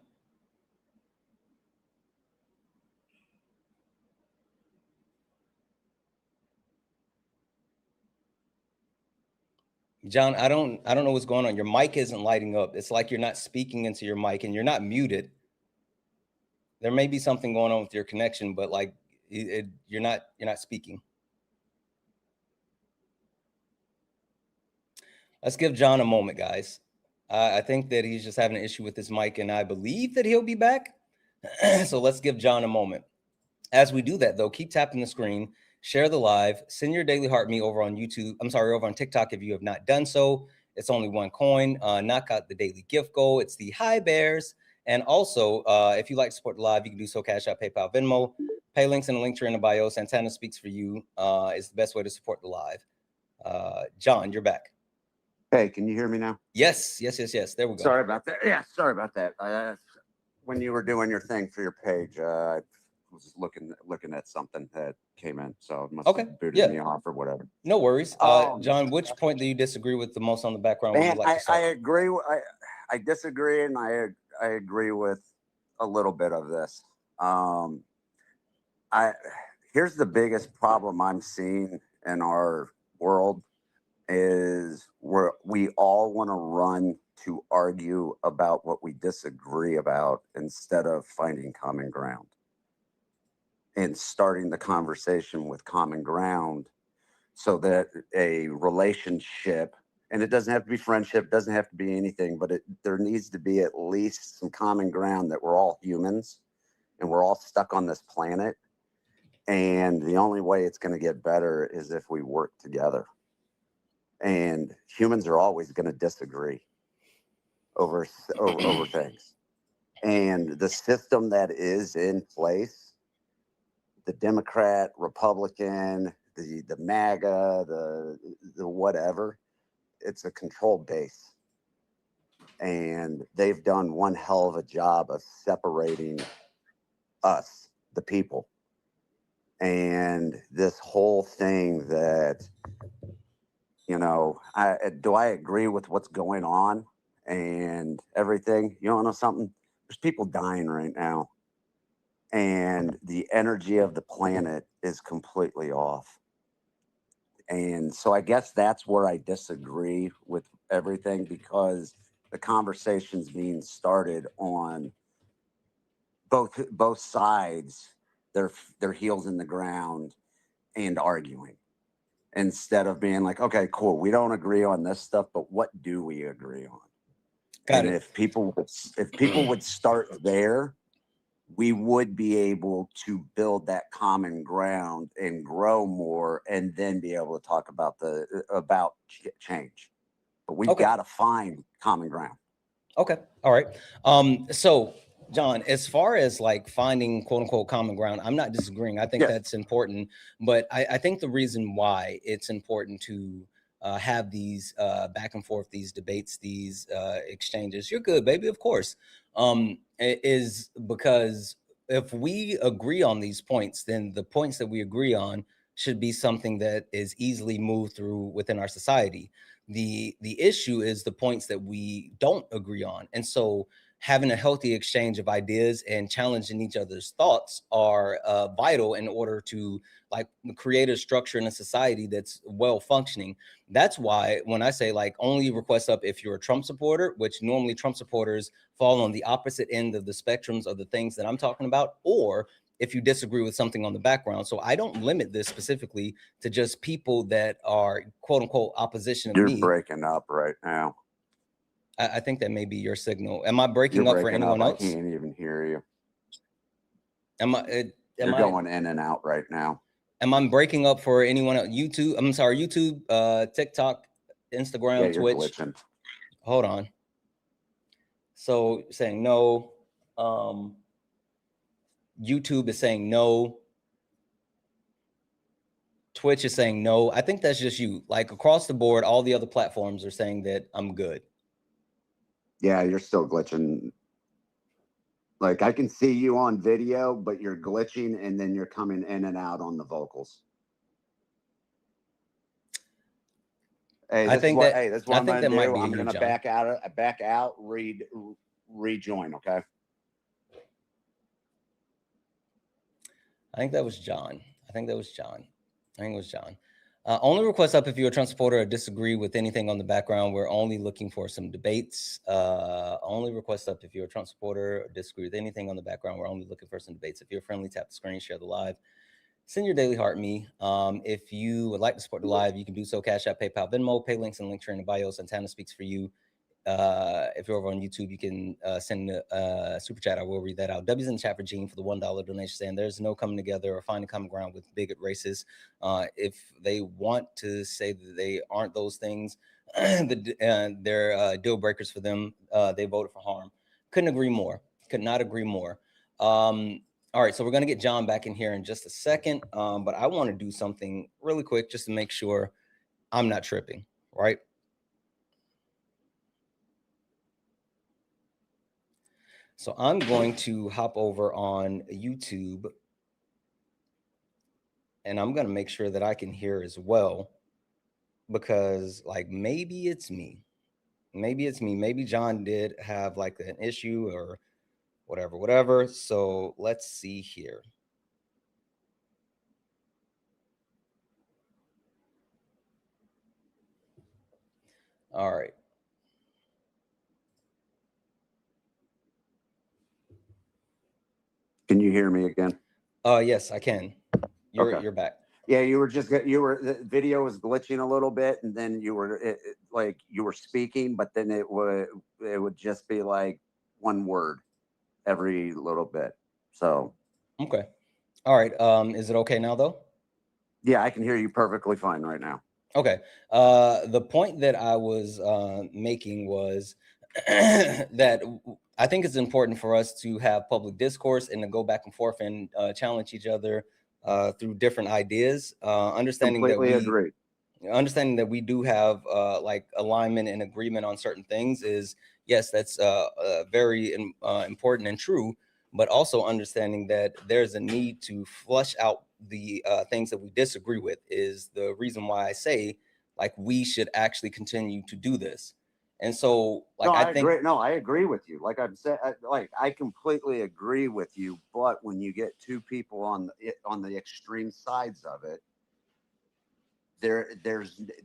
Speaker 1: John, I don't know what's going on. Your mic isn't lighting up. It's like you're not speaking into your mic and you're not muted. There may be something going on with your connection, but like you're not speaking. Let's give John a moment, guys. I think that he's just having an issue with his mic, and I believe that he'll be back. So let's give John a moment. As we do that, though, keep tapping the screen, share the live, send your Daily Heart Me over on YouTube. I'm sorry, over on TikTok if you have not done so. It's only one coin. Knock out the daily gift goal. It's the Hi Bears. And also, if you like to support the live, you can do so. Cash App, PayPal, Venmo. Pay links and the link in the bio. Santana Speaks for You is the best way to support the live. John, you're back.
Speaker 7: Hey, can you hear me now?
Speaker 1: Yes. There we go.
Speaker 7: Sorry about that. Yeah, sorry about that. When you were doing your thing for your page, I was looking at something that came in, so it must have booted me off or whatever.
Speaker 1: No worries. John, which point do you disagree with the most on the background?
Speaker 7: Man, I agree. I disagree, and I agree with a little bit of this. Here's the biggest problem I'm seeing in our world is we all want to run to argue about what we disagree about instead of finding common ground and starting the conversation with common ground so that a relationship, and it doesn't have to be friendship, doesn't have to be anything, but there needs to be at least some common ground that we're all humans and we're all stuck on this planet. And the only way it's going to get better is if we work together. And humans are always going to disagree over things. And the system that is in place, the Democrat, Republican, the MAGA, the whatever, it's a control base. And they've done one hell of a job of separating us, the people. And this whole thing that, you know, do I agree with what's going on and everything? You don't know something? There's people dying right now. And the energy of the planet is completely off. And so I guess that's where I disagree with everything, because the conversation's being started on both sides, their heels in the ground and arguing, instead of being like, okay, cool, we don't agree on this stuff, but what do we agree on?
Speaker 1: Got
Speaker 7: and
Speaker 1: it.
Speaker 7: if people would start there, we would be able to build that common ground and grow more, and then be able to talk about change. But we've got to find common ground.
Speaker 1: Okay. All right. So John, as far as like finding quote unquote common ground, I'm not disagreeing. I think that's important, but I think the reason why it's important to have these back and forth, these debates, these exchanges, you're good, baby, of course, is because if we agree on these points, then the points that we agree on should be something that is easily moved through within our society. The issue is the points that we don't agree on. And so having a healthy exchange of ideas and challenging each other's thoughts are vital in order to like create a structure in a society that's well functioning. That's why when I say like only request up if you're a Trump supporter, which normally Trump supporters fall on the opposite end of the spectrums of the things that I'm talking about, or if you disagree with something on the background. So I don't limit this specifically to just people that are quote unquote opposition of me.
Speaker 7: You're breaking up right now.
Speaker 1: I think that may be your signal. Am I breaking up for anyone else?
Speaker 7: I can't even hear you.
Speaker 1: You're
Speaker 7: going in and out right now.
Speaker 1: Am I breaking up for anyone else? YouTube, I'm sorry, YouTube, TikTok, Instagram, Twitch.
Speaker 7: Glitching.
Speaker 1: Hold on. So saying no. YouTube is saying no. Twitch is saying no. I think that's just you. Like across the board, all the other platforms are saying that I'm good.
Speaker 7: Yeah, you're still glitching. Like I can see you on video, but you're glitching and then you're coming in and out on the vocals. Hey,
Speaker 1: I think that
Speaker 7: that's what I'm gonna do.
Speaker 1: Might be
Speaker 7: I'm gonna back out, rejoin, okay?
Speaker 1: I think that was John. Only request up if you're a Trump supporter or disagree with anything on the background. We're only looking for some debates. Only request up if you're a Trump supporter or disagree with anything on the background. We're only looking for some debates. If you're friendly, tap the screen, share the live. Send your daily heart me. If you would like to support the live, you can do so. Cash App, PayPal, Venmo, pay links and link tree in the bio. Santana speaks for you. If you're over on YouTube, you can send a super chat. I will read that out. W's in the chat for Gene for the $1 donation, saying there's no coming together or finding common ground with bigot racists. If they want to say that they aren't those things, they're deal breakers for them. They voted for harm. Couldn't agree more. Could not agree more. All right, so we're going to get John back in here in just a second, but I want to do something really quick just to make sure I'm not tripping, right? So I'm going to hop over on YouTube, and I'm going to make sure that I can hear as well, because like maybe it's me. Maybe John did have like an issue or whatever. So let's see here. All right.
Speaker 7: Can you hear me again?
Speaker 1: Yes, I can. You're back.
Speaker 7: Yeah, the video was glitching a little bit, and then you were like you were speaking, but then it would just be like one word every little bit. So
Speaker 1: Okay. All right. Is it okay now though?
Speaker 7: yeah, I can hear you perfectly fine right now.
Speaker 1: Okay. The point that I was making was that I think it's important for us to have public discourse and to go back and forth and challenge each other through different ideas. Understanding that we do have like alignment and agreement on certain things is, yes, that's very important and true. But also understanding that there's a need to flush out the things that we disagree with is the reason why I say like we should actually continue to do this. And so like
Speaker 7: no,
Speaker 1: I think
Speaker 7: agree. No, I agree with you. Like I've said, I completely agree with you. But when you get two people on the extreme sides of it,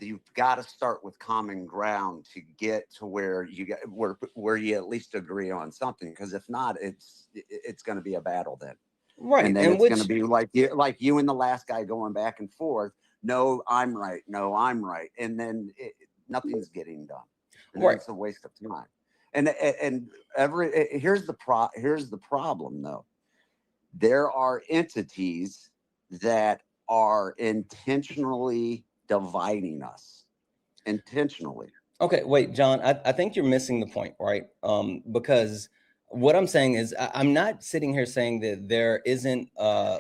Speaker 7: you've got to start with common ground to get to where you at least agree on something. Because if not, it's going to be a battle then.
Speaker 1: Right.
Speaker 7: And then it's going to be like you and the last guy going back and forth. No, I'm right. No, I'm right. And then nothing's getting done. And
Speaker 1: right.
Speaker 7: It's a waste of time. And here's the problem though. There are entities that are intentionally dividing us. Intentionally.
Speaker 1: Okay, wait, John, I think you're missing the point, right? Because what I'm saying is I'm not sitting here saying that there isn't I'm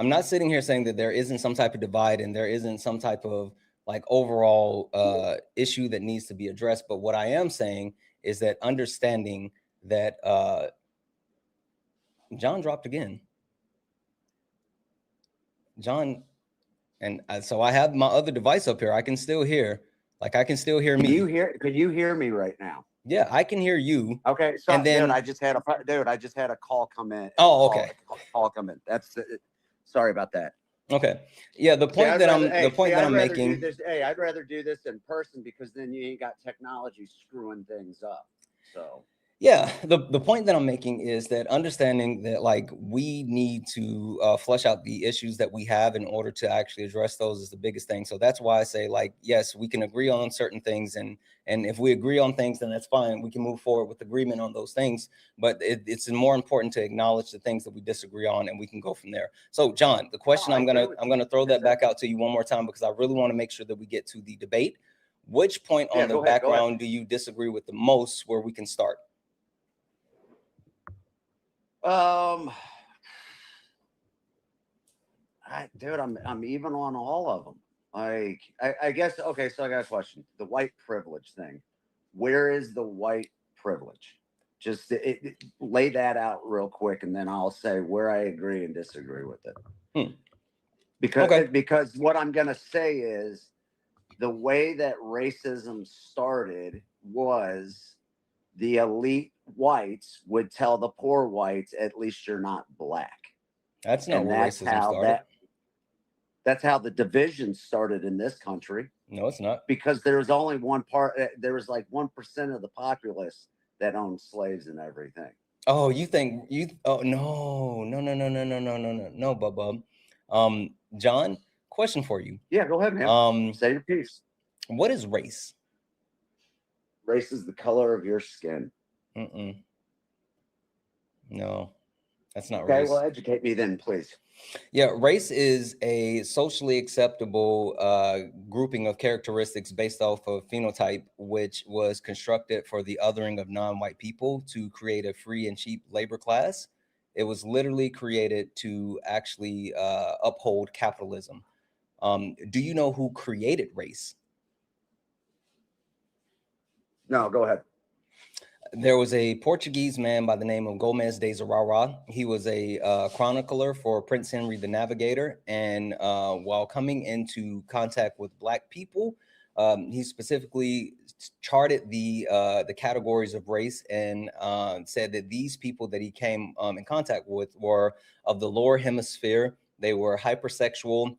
Speaker 1: not sitting here saying that there isn't some type of divide and there isn't some type of like overall issue that needs to be addressed. But what I am saying is that understanding that John dropped again. John, and so I have my other device up here. I can still hear, like I can still hear me.
Speaker 7: Can you hear me right now?
Speaker 1: Yeah, I can hear you.
Speaker 7: Okay, so and then I just had a call come in.
Speaker 1: Oh, okay.
Speaker 7: Call come in. That's sorry about that.
Speaker 1: Okay. Yeah, the point I'm making.
Speaker 7: I'd rather do this in person because then you ain't got technology screwing things up. So
Speaker 1: yeah, the point that I'm making is that understanding that like we need to flesh out the issues that we have in order to actually address those is the biggest thing. So that's why I say like, yes, we can agree on certain things. And if we agree on things, then that's fine. We can move forward with agreement on those things. But it's more important to acknowledge the things that we disagree on and we can go from there. So John, the question I'm gonna throw that back out to you one more time because I really want to make sure that we get to the debate. Which point on the background do you disagree with the most where we can start?
Speaker 7: Dude, I'm even on all of them. Like, I guess, okay, so I got a question. The white privilege thing. Where is the white privilege? Just lay that out real quick, and then I'll say where I agree and disagree with it. Because what I'm going to say is the way that racism started was the elite whites would tell the poor whites, at least you're not black.
Speaker 1: That's not where racism started.
Speaker 7: That's how the division started in this country.
Speaker 1: No, it's not.
Speaker 7: Because there was only there was like 1% of the populace that owned slaves and everything.
Speaker 1: Oh, no, Bubba. John, question for you.
Speaker 7: Yeah, go ahead, man. Say your piece.
Speaker 1: What is race?
Speaker 7: Race is the color of your skin.
Speaker 1: No, that's not
Speaker 7: okay,
Speaker 1: race.
Speaker 7: Well, educate me then, please.
Speaker 1: Yeah, race is a socially acceptable grouping of characteristics based off of phenotype, which was constructed for the othering of non-white people to create a free and cheap labor class. It was literally created to actually uphold capitalism. Do you know who created race?
Speaker 7: No, go ahead.
Speaker 1: There was a Portuguese man by the name of Gomes de Zurara. He was a chronicler for Prince Henry the Navigator. And while coming into contact with Black people, he specifically charted the categories of race and said that these people that he came in contact with were of the lower hemisphere. They were hypersexual,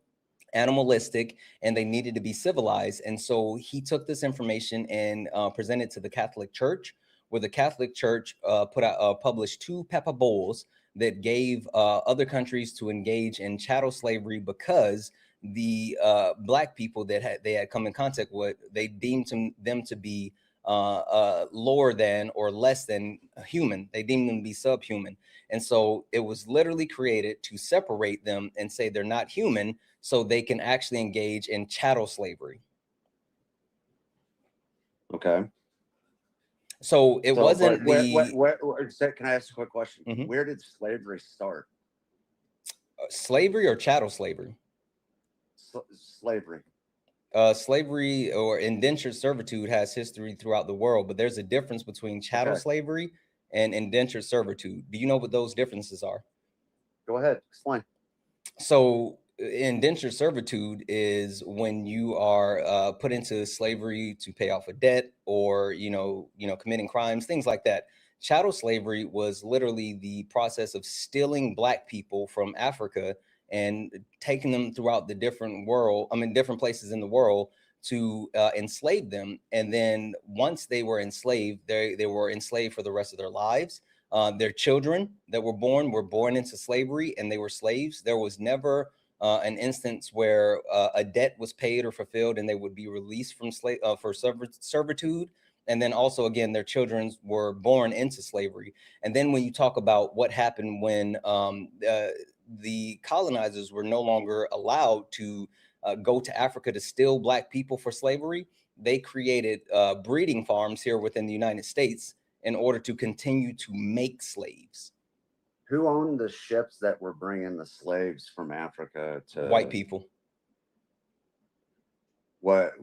Speaker 1: animalistic, and they needed to be civilized. And so he took this information and presented to the Catholic Church, where the Catholic Church published 2 Papa Bowls that gave other countries to engage in chattel slavery because the black people that they had come in contact with, they deemed them to be lower than or less than human. They deemed them to be subhuman. And so it was literally created to separate them and say they're not human, so they can actually engage in chattel slavery.
Speaker 7: Okay.
Speaker 1: So it wasn't
Speaker 7: can I ask a quick question?
Speaker 1: Mm-hmm.
Speaker 7: Where did slavery start?
Speaker 1: Slavery or chattel slavery?
Speaker 7: Slavery.
Speaker 1: Slavery or indentured servitude has history throughout the world, but there's a difference between chattel slavery and indentured servitude. Do you know what those differences are?
Speaker 7: Go ahead, explain.
Speaker 1: So indentured servitude is when you are put into slavery to pay off a debt, or committing crimes, things like that. Chattel slavery was literally the process of stealing black people from Africa and taking them throughout the different places in the world to enslave them. And then once they were enslaved, they were enslaved for the rest of their lives. Their children that were born into slavery, and they were slaves. There was never an instance where a debt was paid or fulfilled and they would be released from servitude. And then also, again, their children were born into slavery. And then when you talk about what happened when the colonizers were no longer allowed to go to Africa to steal black people for slavery, they created breeding farms here within the United States in order to continue to make slaves.
Speaker 7: Who owned the ships that were bringing the slaves from Africa to
Speaker 1: white people?
Speaker 7: What?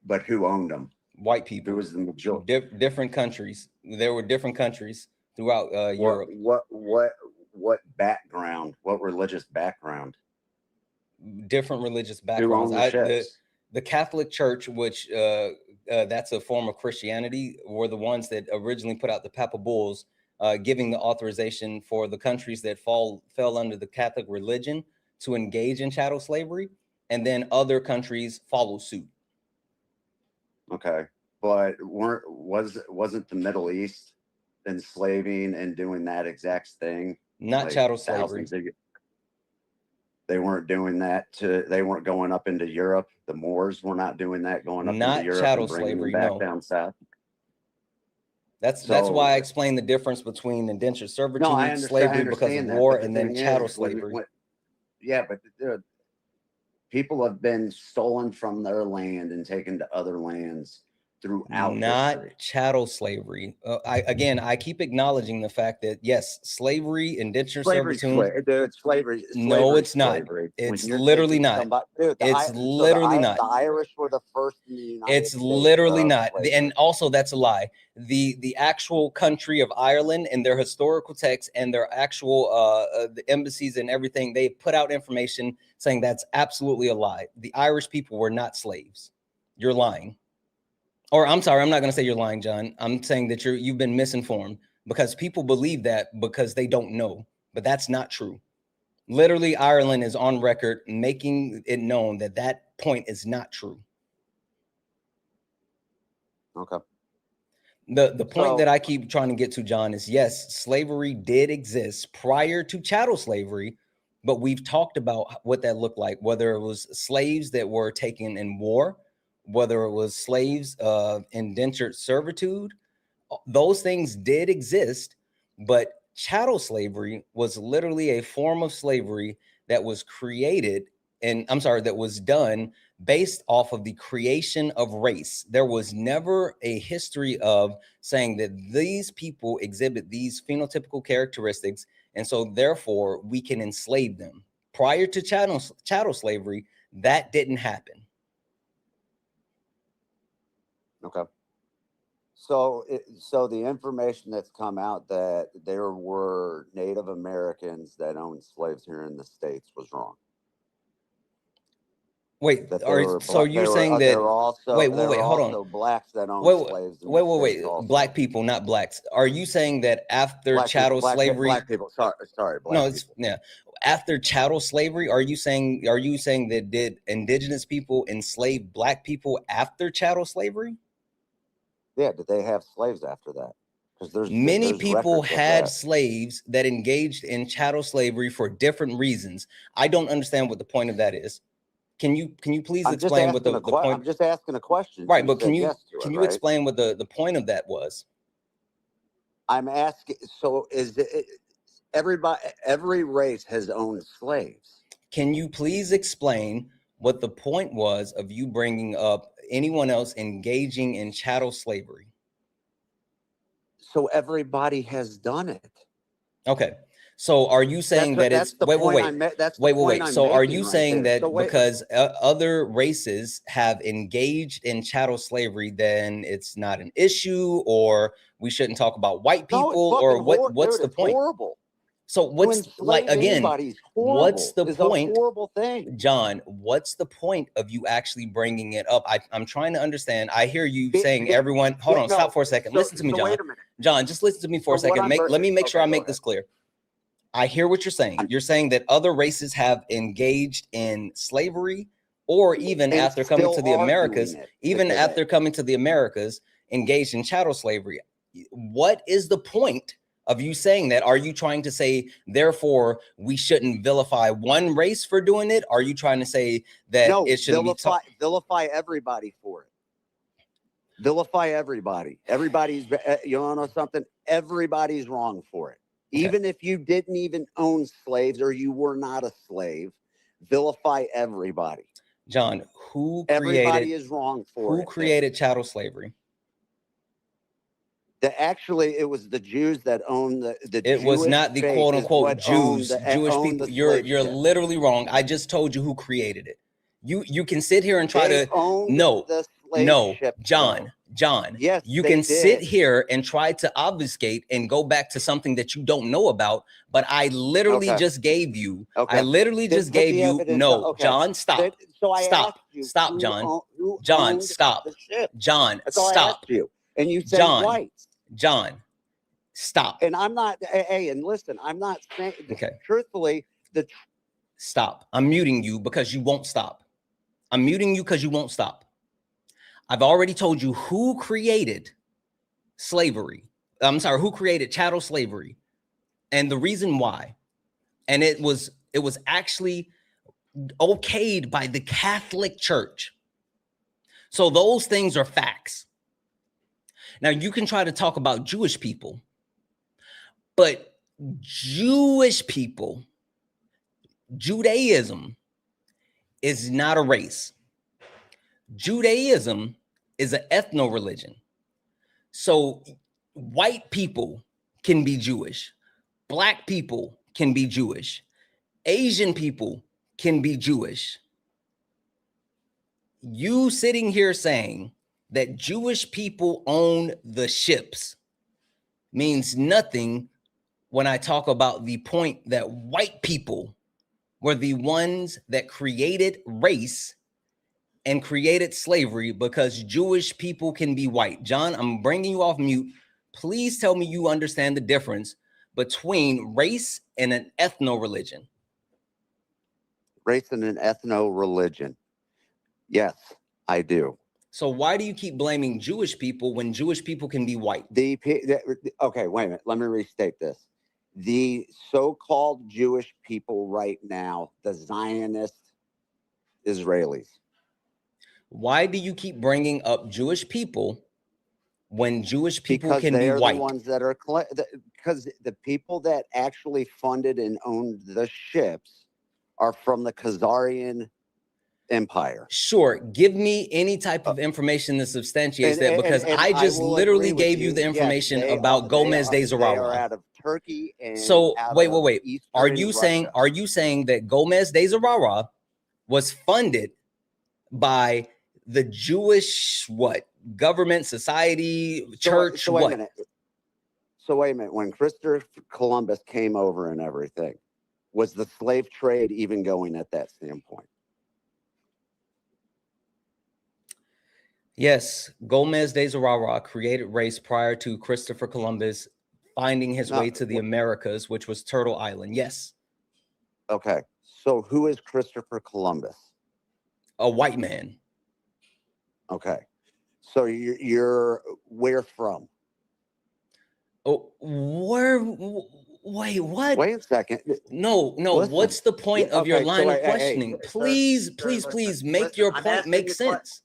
Speaker 7: But who owned them?
Speaker 1: White people.
Speaker 7: Who was the majority?
Speaker 1: Different countries. There were different countries throughout Europe.
Speaker 7: What background? What religious background?
Speaker 1: Different religious backgrounds.
Speaker 7: Who owned the ships?
Speaker 1: The Catholic Church, which that's a form of Christianity, were the ones that originally put out the Papal Bulls, giving the authorization for the countries that fell under the Catholic religion to engage in chattel slavery, and then other countries follow suit.
Speaker 7: Okay, but wasn't the Middle East enslaving and doing that exact thing?
Speaker 1: Not like chattel slavery.
Speaker 7: They weren't doing that. They weren't going up into Europe. The Moors were not doing that, going up into Europe. Not chattel slavery. Back down south.
Speaker 1: That's why I explained the difference between indentured servitude, slavery because of war, and then chattel slavery.
Speaker 7: Yeah, but people have been stolen from their land and taken to other lands throughout history.
Speaker 1: Chattel slavery. I keep acknowledging the fact that yes, slavery, indentured servitude.
Speaker 7: Slavery.
Speaker 1: No, it's not. It's literally not. It's literally not.
Speaker 7: The Irish were the first in the United States.
Speaker 1: It's literally not. And also, that's a lie. The actual country of Ireland and their historical texts and their actual the embassies and everything, they put out information saying that's absolutely a lie. The Irish people were not slaves. You're lying. Or I'm sorry, I'm not going to say you're lying, John. I'm saying that you've been misinformed, because people believe that because they don't know, but that's not true. Literally, Ireland is on record making it known that that point is not true.
Speaker 7: Okay.
Speaker 1: The point that I keep trying to get to, John, is yes, slavery did exist prior to chattel slavery, but we've talked about what that looked like, whether it was slaves that were taken in war, whether it was slaves of indentured servitude. Those things did exist, but chattel slavery was literally a form of slavery that was created, and that was done based off of the creation of race. There was never a history of saying that these people exhibit these phenotypical characteristics, and so therefore we can enslave them. Prior to chattel slavery, that didn't happen.
Speaker 7: Okay. So the information that's come out that there were Native Americans that owned slaves here in the States was wrong.
Speaker 1: Wait, so you're saying that hold on.
Speaker 7: Blacks that owned slaves.
Speaker 1: Wait. Black people, not blacks. Are you saying that after chattel slavery?
Speaker 7: Black people. Sorry.
Speaker 1: After chattel slavery, are you saying that did indigenous people enslave black people after chattel slavery?
Speaker 7: Yeah, did they have slaves after that?
Speaker 1: Many people
Speaker 7: records of
Speaker 1: had
Speaker 7: that.
Speaker 1: slaves that engaged in chattel slavery for different reasons. I don't understand what the point of that is. Can you please
Speaker 7: I'm just
Speaker 1: explain what
Speaker 7: asking
Speaker 1: the point?
Speaker 7: I'm just asking a question.
Speaker 1: Right,
Speaker 7: You
Speaker 1: but
Speaker 7: said yes to
Speaker 1: can
Speaker 7: it,
Speaker 1: you
Speaker 7: right?
Speaker 1: explain what the point of that was?
Speaker 7: I'm asking. So is it every race has owned slaves?
Speaker 1: Can you please explain what the point was of you bringing up anyone else engaging in chattel slavery?
Speaker 7: So everybody has done it.
Speaker 1: Okay. So are you saying that it's wait. So are you saying that because other races have engaged in chattel slavery, then it's not an issue, or we shouldn't talk about white people, or what's the point?
Speaker 7: Horrible.
Speaker 1: So what's like again? What's the point?
Speaker 7: A horrible thing,
Speaker 1: John. What's the point of you actually bringing it up? I'm trying to understand. I hear you saying everyone. Hold on, stop for a second. Listen to me, John.
Speaker 7: Wait a minute.
Speaker 1: John, just listen to me for a second. Let me make sure I make this clear. I hear what you're saying. You're saying that other races have engaged in slavery, or even after coming to the Americas, engaged in chattel slavery. What is the point of you saying that? Are you trying to say, therefore, we shouldn't vilify one race for doing it? Are you trying to say that it shouldn't
Speaker 7: vilify everybody for it? Vilify everybody. Everybody's, you know something? Everybody's wrong for it. Okay. Even if you didn't even own slaves or you were not a slave, vilify everybody.
Speaker 1: John,
Speaker 7: everybody is wrong for it.
Speaker 1: Who created chattel slavery?
Speaker 7: Actually, it was the Jews that owned the
Speaker 1: It
Speaker 7: Jewish
Speaker 1: was not the quote unquote Jews, Jewish people. You're
Speaker 7: ship.
Speaker 1: literally wrong. I just told you who created it. You can sit here and try
Speaker 7: they
Speaker 1: to
Speaker 7: owned
Speaker 1: no
Speaker 7: the slave ship,
Speaker 1: John. Yes, you can sit here and try to obfuscate and go back to something that you don't know about, but I literally just gave you. I literally just gave you. No, John, stop. Stop. Stop, John. John, stop. John, stop.
Speaker 7: And you said whites.
Speaker 1: John, stop.
Speaker 7: And I'm not. Hey, and listen, I'm not saying.
Speaker 1: Okay.
Speaker 7: Truthfully,
Speaker 1: stop. I'm muting you because you won't stop. I'm muting you because you won't stop. I've already told you who created slavery. I'm sorry, who created chattel slavery, and the reason why. And it was actually okayed by the Catholic Church. So those things are facts. Now you can try to talk about Jewish people, but Jewish people, Judaism is not a race. Judaism is an ethno-religion. So white people can be Jewish. Black people can be Jewish. Asian people can be Jewish. You sitting here saying that Jewish people own the ships means nothing when I talk about the point that white people were the ones that created race and created slavery because Jewish people can be white. John, I'm bringing you off mute. Please tell me you understand the difference between race and an ethno-religion.
Speaker 7: Race and an ethno-religion. Yes, I do.
Speaker 1: So why do you keep blaming Jewish people when Jewish people can be white?
Speaker 7: Okay, wait a minute. Let me restate this. The so-called Jewish people right now, the Zionist Israelis.
Speaker 1: Why do you keep bringing up Jewish people when Jewish people can be white?
Speaker 7: Because they are the ones that are, because the people that actually funded and owned the ships are from the Khazarian Empire.
Speaker 1: Sure. Give me any type of information that substantiates that, because I just literally gave you the information about Gomez de Zarawa.
Speaker 7: They are out of Turkey and
Speaker 1: so wait. Are you
Speaker 7: Russia.
Speaker 1: saying that Gomez de Zarawa was funded by the Jewish government, society, church?
Speaker 7: So wait a minute. When Christopher Columbus came over and everything, was the slave trade even going at that standpoint?
Speaker 1: Yes, Gomez de Zarawa created race prior to Christopher Columbus finding his way to the Americas, which was Turtle Island. Yes.
Speaker 7: Okay. So who is Christopher Columbus?
Speaker 1: A white man.
Speaker 7: Okay. So you're where from?
Speaker 1: Oh, wait, what?
Speaker 7: Wait a second.
Speaker 1: No,
Speaker 7: Listen.
Speaker 1: what's the point of your line of questioning?
Speaker 7: Hey,
Speaker 1: Please,
Speaker 7: sir,
Speaker 1: please,
Speaker 7: listen,
Speaker 1: please make
Speaker 7: listen,
Speaker 1: your
Speaker 7: I'm
Speaker 1: point
Speaker 7: asking
Speaker 1: make
Speaker 7: you
Speaker 1: sense.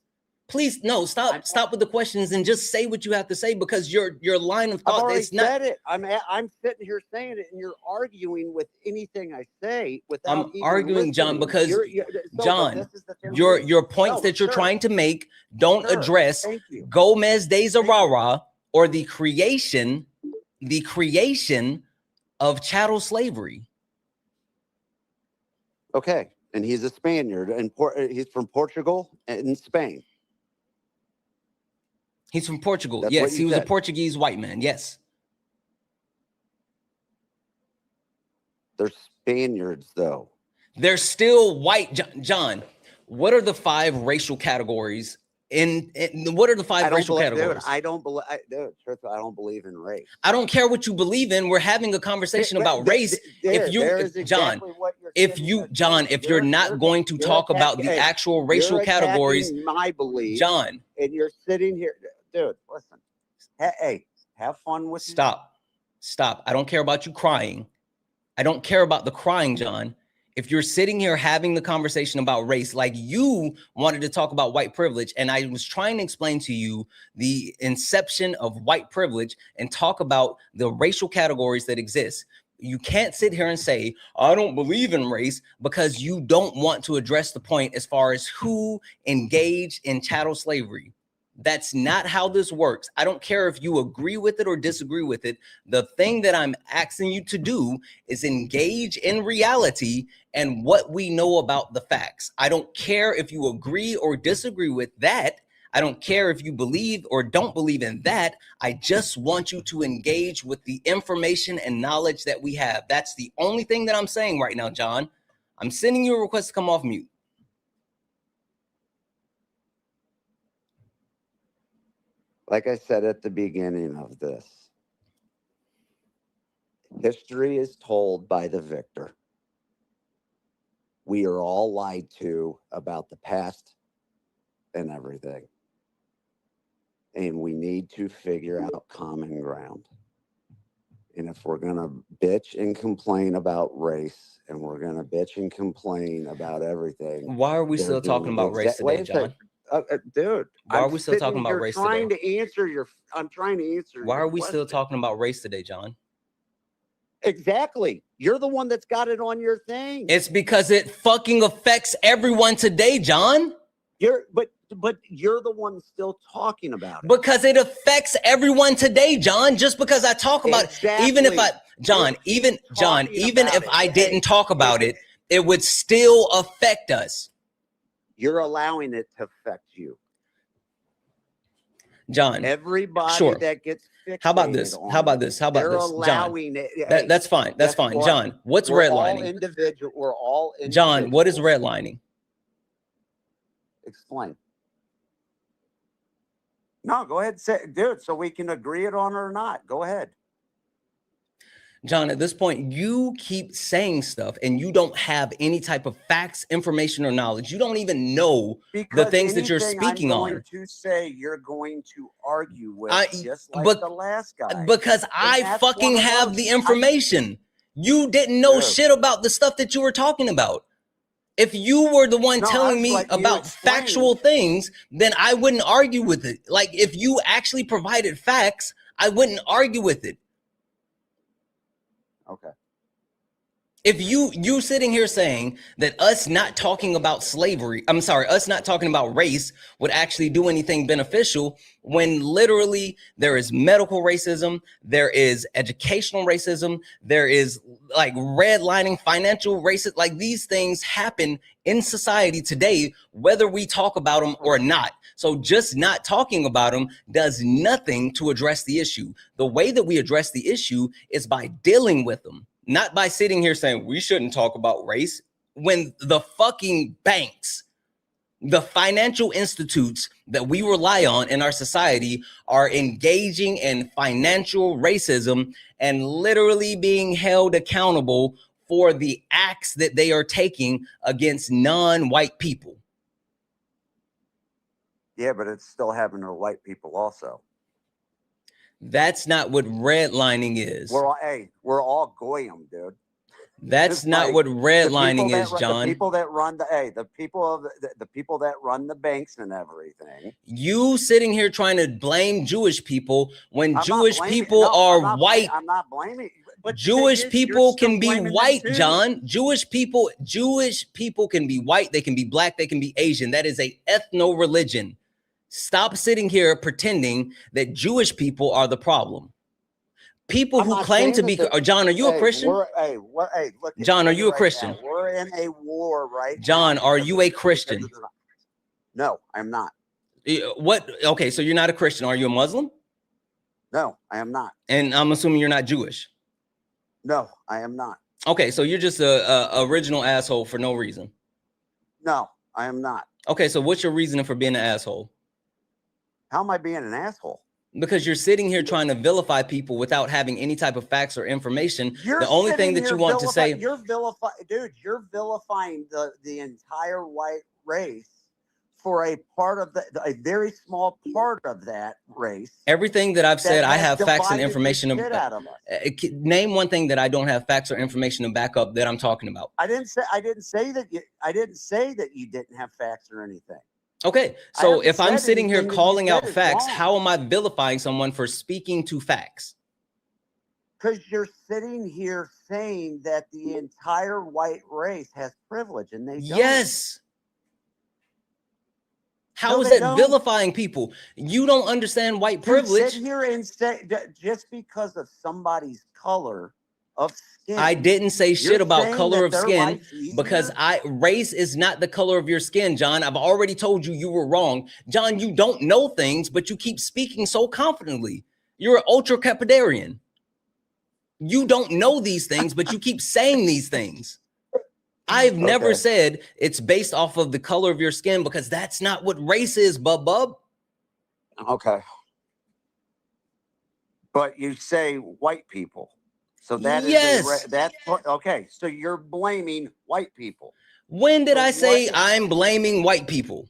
Speaker 1: Please, no, stop with the questions and just say what you have to say, because your line of
Speaker 7: I've
Speaker 1: thought
Speaker 7: already
Speaker 1: is not.
Speaker 7: said it. I'm sitting here saying it, and you're arguing with anything I say without
Speaker 1: I'm
Speaker 7: even
Speaker 1: arguing, John,
Speaker 7: listening.
Speaker 1: because
Speaker 7: So,
Speaker 1: John,
Speaker 7: this is the thing.
Speaker 1: your points
Speaker 7: No,
Speaker 1: that you're
Speaker 7: sir,
Speaker 1: trying to make don't
Speaker 7: sir,
Speaker 1: address
Speaker 7: thank you.
Speaker 1: Gomez de
Speaker 7: Thank you.
Speaker 1: Zurara or the creation of chattel slavery.
Speaker 7: Okay, and he's a Spaniard, and he's from Portugal and Spain.
Speaker 1: He's from Portugal.
Speaker 7: That's
Speaker 1: Yes,
Speaker 7: what you
Speaker 1: he was a
Speaker 7: said.
Speaker 1: Portuguese white man. Yes.
Speaker 7: They're Spaniards, though.
Speaker 1: They're still white. John, what are the 5 racial categories? What are the 5 racial categories?
Speaker 7: Dude, I don't believe in race.
Speaker 1: I don't care what you believe in. We're having a conversation about race. If you're not going to talk about the actual racial categories,
Speaker 7: my belief,
Speaker 1: John,
Speaker 7: and you're sitting here, dude, listen. Hey, have fun with
Speaker 1: Stop. I don't care about you crying. I don't care about the crying, John. If you're sitting here having the conversation about race, like you wanted to talk about white privilege, and I was trying to explain to you the inception of white privilege and talk about the racial categories that exist. You can't sit here and say, I don't believe in race, because you don't want to address the point as far as who engaged in chattel slavery. That's not how this works. I don't care if you agree with it or disagree with it. The thing that I'm asking you to do is engage in reality and what we know about the facts. I don't care if you agree or disagree with that. I don't care if you believe or don't believe in that. I just want you to engage with the information and knowledge that we have. That's the only thing that I'm saying right now, John. I'm sending you a request to come off mute.
Speaker 7: Like I said at the beginning of this, history is told by the victor. We are all lied to about the past and everything. And we need to figure out common ground. And if we're going to bitch and complain about race, and we're going to bitch and complain about everything.
Speaker 1: Why are we still talking about race today, John?
Speaker 7: Dude,
Speaker 1: why are we still talking about race today?
Speaker 7: I'm trying to answer.
Speaker 1: Why are we still talking about race today, John?
Speaker 7: Exactly. You're the one that's got it on your thing.
Speaker 1: It's because it fucking affects everyone today, John.
Speaker 7: But you're the one still talking about it.
Speaker 1: Because it affects everyone today, John. Just because I talk about it, even if I didn't talk about it, it would still affect us.
Speaker 7: You're allowing it to affect you,
Speaker 1: John.
Speaker 7: Everybody that gets fixated.
Speaker 1: How about this?
Speaker 7: Allowing
Speaker 1: John?
Speaker 7: It.
Speaker 1: That's fine. That's fine. John, what's redlining?
Speaker 7: We're all individual.
Speaker 1: John, what is redlining?
Speaker 7: Explain. No, go ahead, dude, so we can agree it on or not. Go ahead.
Speaker 1: John, at this point, you keep saying stuff and you don't have any type of facts, information, or knowledge. You don't even know the things that you're speaking on.
Speaker 7: I'm going to say you're going to argue with, just like the last guy.
Speaker 1: Because I fucking have the information. You didn't know shit about the stuff that you were talking about. If you were the one telling me about factual things, then I wouldn't argue with it. Like, if you actually provided facts, I wouldn't argue with it.
Speaker 7: Okay.
Speaker 1: If you sitting here saying that us not talking about us not talking about race would actually do anything beneficial, when literally there is medical racism, there is educational racism, there is like redlining, financial racism, like these things happen in society today, whether we talk about them or not. So just not talking about them does nothing to address the issue. The way that we address the issue is by dealing with them. Not by sitting here saying we shouldn't talk about race, when the fucking banks, the financial institutes that we rely on in our society are engaging in financial racism and literally being held accountable for the acts that they are taking against non-white people.
Speaker 7: Yeah, but it's still happening to white people also.
Speaker 1: That's not what redlining is.
Speaker 7: We're all goyim, dude.
Speaker 1: That's
Speaker 7: Just
Speaker 1: not
Speaker 7: like
Speaker 1: what
Speaker 7: the
Speaker 1: redlining
Speaker 7: people
Speaker 1: is, John.
Speaker 7: The people that run the people that run the banks and everything.
Speaker 1: You sitting here trying to blame Jewish people when
Speaker 7: I'm
Speaker 1: Jewish
Speaker 7: not blaming-
Speaker 1: people
Speaker 7: no,
Speaker 1: are
Speaker 7: I'm not
Speaker 1: white.
Speaker 7: I'm not blaming. But the
Speaker 1: Jewish
Speaker 7: thing is,
Speaker 1: people
Speaker 7: you're still
Speaker 1: can be
Speaker 7: blaming them
Speaker 1: white,
Speaker 7: too.
Speaker 1: John. Jewish people can be white, they can be black, they can be Asian. That is a ethno-religion. Stop sitting here pretending that Jewish people are the problem. People who claim to be, John, are you a Christian?
Speaker 7: Look,
Speaker 1: John, are you a Christian?
Speaker 7: Now. We're in a war right
Speaker 1: John,
Speaker 7: now.
Speaker 1: are you a Christian?
Speaker 7: No, I'm not.
Speaker 1: What? Okay, so you're not a Christian. Are you a Muslim?
Speaker 7: No, I am not.
Speaker 1: And I'm assuming you're not Jewish.
Speaker 7: No, I am not.
Speaker 1: Okay, so you're just a original asshole for no reason.
Speaker 7: No, I am not.
Speaker 1: Okay, so what's your reasoning for being an asshole?
Speaker 7: How am I being an asshole?
Speaker 1: Because you're sitting here trying to vilify people without having any type of facts or information.
Speaker 7: You're
Speaker 1: the only thing that you want to say,
Speaker 7: you're vilifying the entire white race for a part of a very small part of that race.
Speaker 1: Everything that I've said, I have facts and
Speaker 7: divided the
Speaker 1: information
Speaker 7: shit out of us.
Speaker 1: Name one thing that I don't have facts or information to back up that I'm talking about.
Speaker 7: I didn't say that you didn't have facts or anything.
Speaker 1: Okay, so if I'm sitting here
Speaker 7: anything that you
Speaker 1: calling
Speaker 7: said
Speaker 1: out
Speaker 7: is
Speaker 1: facts,
Speaker 7: wrong.
Speaker 1: how am I vilifying someone for speaking to facts?
Speaker 7: Because you're sitting here saying that the entire white race has privilege, and they don't.
Speaker 1: Yes. How
Speaker 7: No,
Speaker 1: is
Speaker 7: they
Speaker 1: that
Speaker 7: don't.
Speaker 1: vilifying people? You don't understand white privilege.
Speaker 7: Sit here and say that just because of somebody's color of skin.
Speaker 1: I didn't say shit
Speaker 7: you're
Speaker 1: about
Speaker 7: saying
Speaker 1: color
Speaker 7: that
Speaker 1: of
Speaker 7: their
Speaker 1: skin
Speaker 7: life's
Speaker 1: because
Speaker 7: easier?
Speaker 1: race is not the color of your skin, John. I've already told you you were wrong. John, you don't know things, but you keep speaking so confidently. You're an ultra capidarian. You don't know these things, but you keep saying these things. I've never said it's based off of the color of your skin because that's not what race is, bub.
Speaker 7: Okay. But you say white people. So that is okay. So you're blaming white people.
Speaker 1: When did I say I'm blaming white people?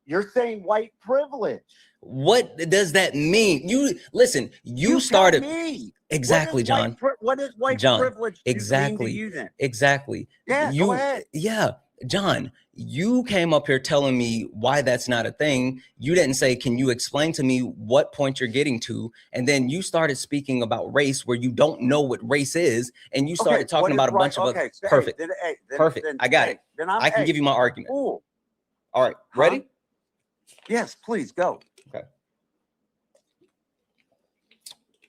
Speaker 7: You're saying white privilege.
Speaker 1: What does that mean? You listen, you started
Speaker 7: me.
Speaker 1: exactly, John.
Speaker 7: What is white
Speaker 1: John,
Speaker 7: privilege
Speaker 1: exactly,
Speaker 7: mean to you then?
Speaker 1: exactly.
Speaker 7: Yeah, go ahead.
Speaker 1: Yeah, John, you came up here telling me why that's not a thing. You didn't say, can you explain to me what point you're getting to? And then you started speaking about race where you don't know what race is. And you started talking about a bunch of other. Perfect. Perfect. I got it. I can give you my argument.
Speaker 7: Cool.
Speaker 1: All right. Ready?
Speaker 7: Yes, please go.
Speaker 1: Okay.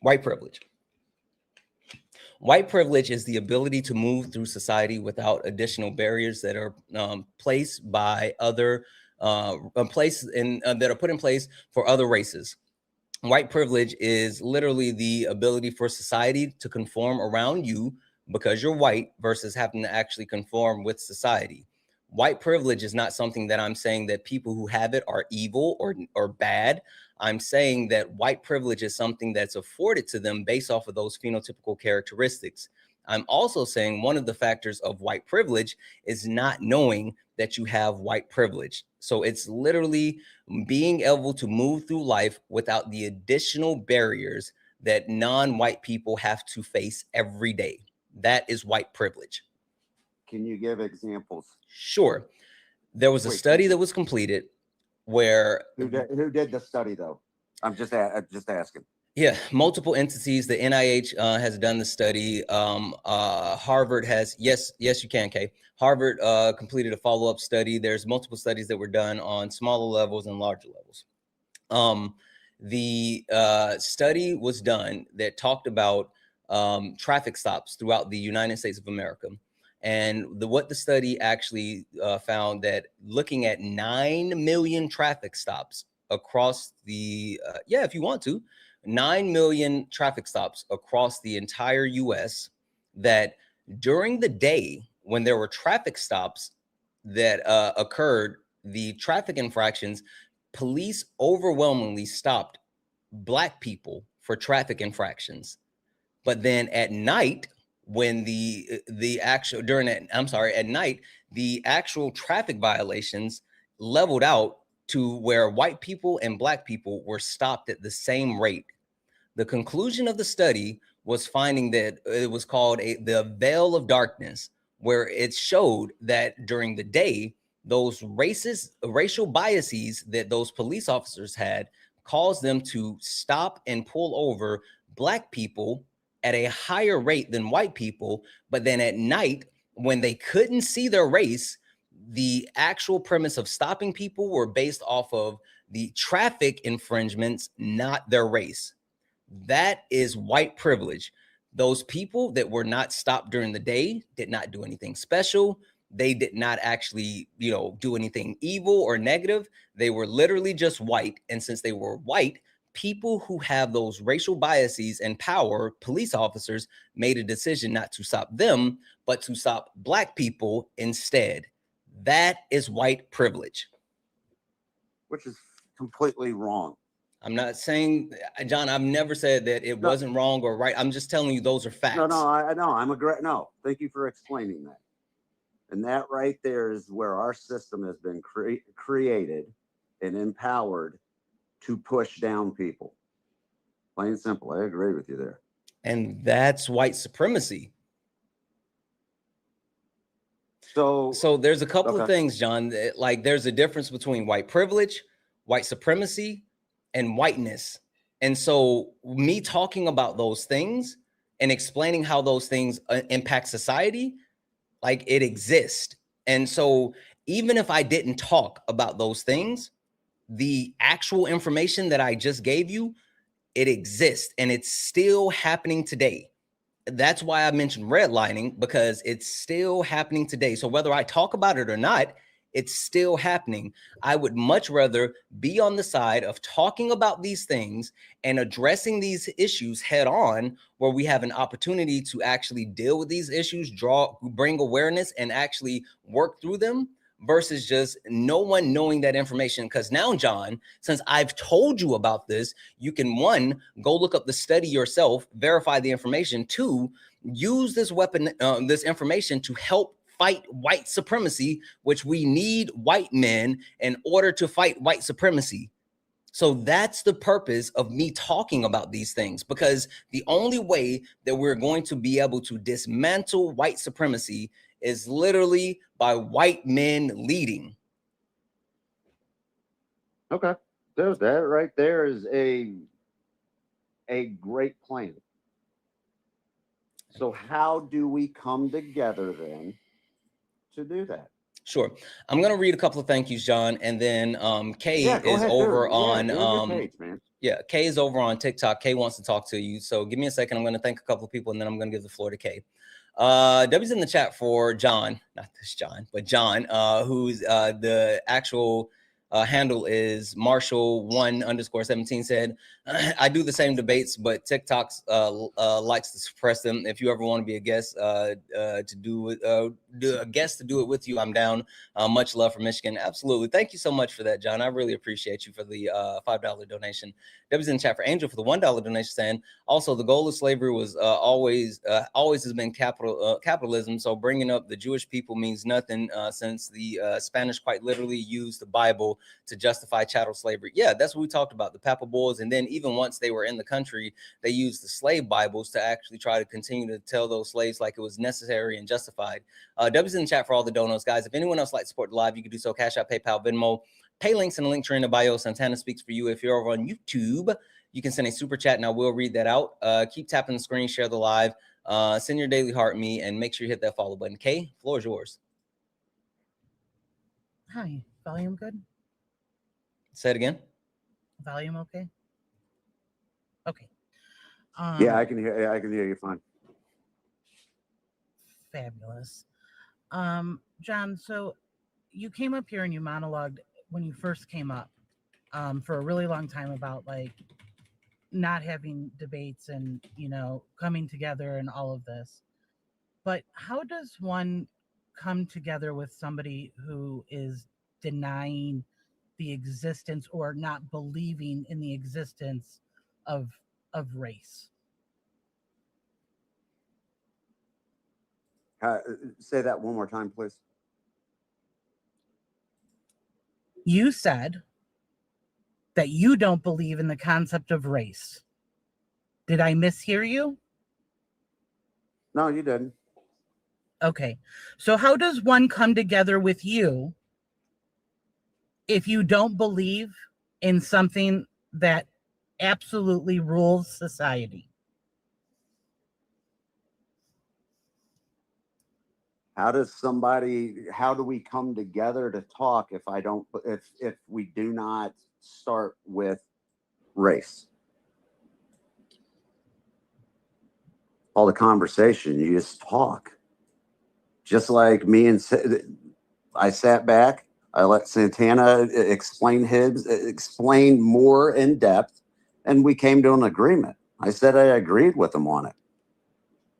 Speaker 1: White privilege. White privilege is the ability to move through society without additional barriers that are placed by other that are put in place for other races. White privilege is literally the ability for society to conform around you because you're white versus having to actually conform with society. White privilege is not something that I'm saying that people who have it are evil or bad. I'm saying that white privilege is something that's afforded to them based off of those phenotypical characteristics. I'm also saying one of the factors of white privilege is not knowing that you have white privilege. So it's literally being able to move through life without the additional barriers that non-white people have to face every day. That is white privilege.
Speaker 7: Can you give examples?
Speaker 1: Sure. There was a study that was completed where
Speaker 7: who did the study though? I'm just asking.
Speaker 1: Yeah, multiple entities. The NIH has done the study. Harvard has, yes, you can, Kay. Harvard completed a follow-up study. There's multiple studies that were done on smaller levels and larger levels. The study was done that talked about traffic stops throughout the United States of America. And what the study actually found that looking at 9 million traffic stops across the, if you want to, 9 million traffic stops across the entire US, that during the day when there were traffic stops that occurred, the traffic infractions, police overwhelmingly stopped Black people for traffic infractions. But then at night, when at night, the actual traffic violations leveled out to where white people and Black people were stopped at the same rate. The conclusion of the study was finding that it was called the veil of darkness, where it showed that during the day, those racial biases that those police officers had caused them to stop and pull over Black people at a higher rate than white people. But then at night, when they couldn't see their race, the actual premise of stopping people were based off of the traffic infringements, not their race. That is white privilege. Those people that were not stopped during the day did not do anything special. They did not actually, do anything evil or negative. They were literally just white. And since they were white, people who have those racial biases and power, police officers, made a decision not to stop them, but to stop Black people instead. That is white privilege.
Speaker 7: Which is completely wrong.
Speaker 1: I'm not saying, John, I've never said that it wasn't wrong or right. I'm just telling you those are facts.
Speaker 7: No, I know. I'm a great, no, thank you for explaining that. And that right there is where our system has been created and empowered to push down people. Plain and simple. I agree with you there.
Speaker 1: And that's white supremacy. So there's a couple of things, John, like there's a difference between white privilege, white supremacy, and whiteness. And so me talking about those things and explaining how those things impact society, like it exists. And so even if I didn't talk about those things, the actual information that I just gave you, it exists and it's still happening today. That's why I mentioned redlining, because it's still happening today. So whether I talk about it or not, it's still happening. I would much rather be on the side of talking about these things and addressing these issues head on, where we have an opportunity to actually deal with these issues, bring awareness and actually work through them, versus just no one knowing that information. Because now, John, since I've told you about this, you can, one, go look up the study yourself, verify the information. Two, use this this information to help fight white supremacy, which we need white men in order to fight white supremacy. So that's the purpose of me talking about these things, because the only way that we're going to be able to dismantle white supremacy is literally by white men leading.
Speaker 7: Okay. So that right there is a great plan. So how do we come together then to do that?
Speaker 1: Sure. I'm going to read a couple of thank yous, John, and then Kay is over on Kay is over on TikTok. Kay wants to talk to you. So give me a second. I'm going to thank a couple of people and then I'm going to give the floor to Kay. W's in the chat for John, not this John, but John, who's the actual handle is Marshall1_17, said, I do the same debates, but TikTok's likes to suppress them. If you ever want to be a guest to do it with you, I'm down. Much love from Michigan. Absolutely. Thank you so much for that, John. I really appreciate you for the $5 donation. W's in the chat for Angel for the $1 donation, saying, also the goal of slavery was always has been capitalism. So bringing up the Jewish people means nothing since the Spanish quite literally used the Bible to justify chattel slavery. Yeah, that's what we talked about, the Papal Bulls. And then even once they were in the country, they used the slave Bibles to actually try to continue to tell those slaves like it was necessary and justified. W's in the chat for all the donos, guys. If anyone else like to support the live, you can do so. Cash App, PayPal, Venmo. Pay links in the link tree in the bio. Santana speaks for you. If you're over on YouTube, you can send a super chat and I will read that out. Keep tapping the screen, share the live, send your daily heart me, and make sure you hit that follow button. Kay, floor is yours.
Speaker 8: Hi, volume good?
Speaker 1: Say it again.
Speaker 8: Volume okay? Okay.
Speaker 7: Yeah, I can hear you fine.
Speaker 8: Fabulous. John, so you came up here and you monologued when you first came up for a really long time about like not having debates and, you know, coming together and all of this. But how does one come together with somebody who is denying the existence or not believing in the existence of race?
Speaker 7: Say that one more time, please.
Speaker 8: You said that you don't believe in the concept of race. Did I mishear you?
Speaker 7: No, you didn't.
Speaker 8: Okay. So how does one come together with you if you don't believe in something that absolutely rules society?
Speaker 7: How do we come together to talk if we do not start with race? All the conversation, you just talk. Just like me and I sat back, I let Santana explain more in depth, and we came to an agreement. I said I agreed with him on it.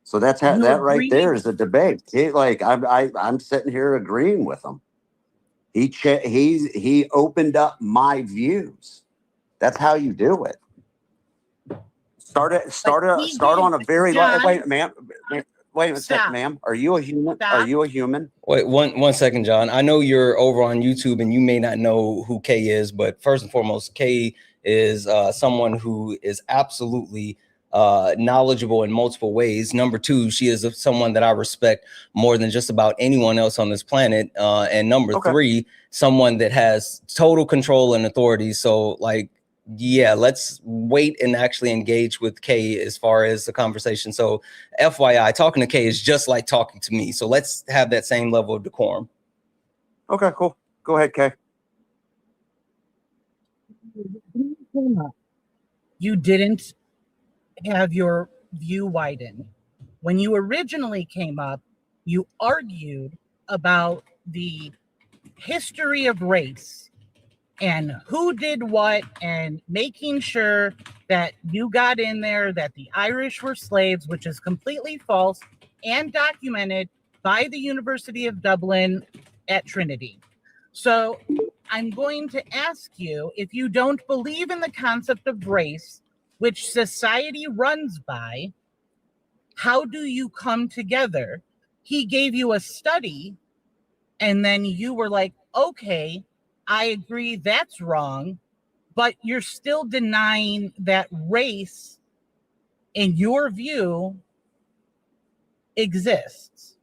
Speaker 7: So that's how, that right there is a debate. I'm sitting here agreeing with him. He opened up my views. That's how you do it. Start on a very wait, ma'am. Wait a second, ma'am. Are you a human? Stop. Are you a human?
Speaker 1: Wait, one second, John. I know you're over on YouTube and you may not know who Kay is, but first and foremost, Kay is someone who is absolutely knowledgeable in multiple ways. Number two, she is someone that I respect more than just about anyone else on this planet. And number three, someone that has total control and authority. So like, yeah, let's wait and actually engage with Kay as far as the conversation. So FYI, talking to Kay is just like talking to me. So let's have that same level of decorum.
Speaker 7: Okay, cool. Go ahead, Kay.
Speaker 8: You didn't have your view widened. When you originally came up, you argued about the history of race and who did what, and making sure that you got in there that the Irish were slaves, which is completely false and documented by the University of Dublin at Trinity. So I'm going to ask you, if you don't believe in the concept of race, which society runs by, how do you come together? He gave you a study, and then you were like, okay, I agree that's wrong, but you're still denying that race, in your view, exists.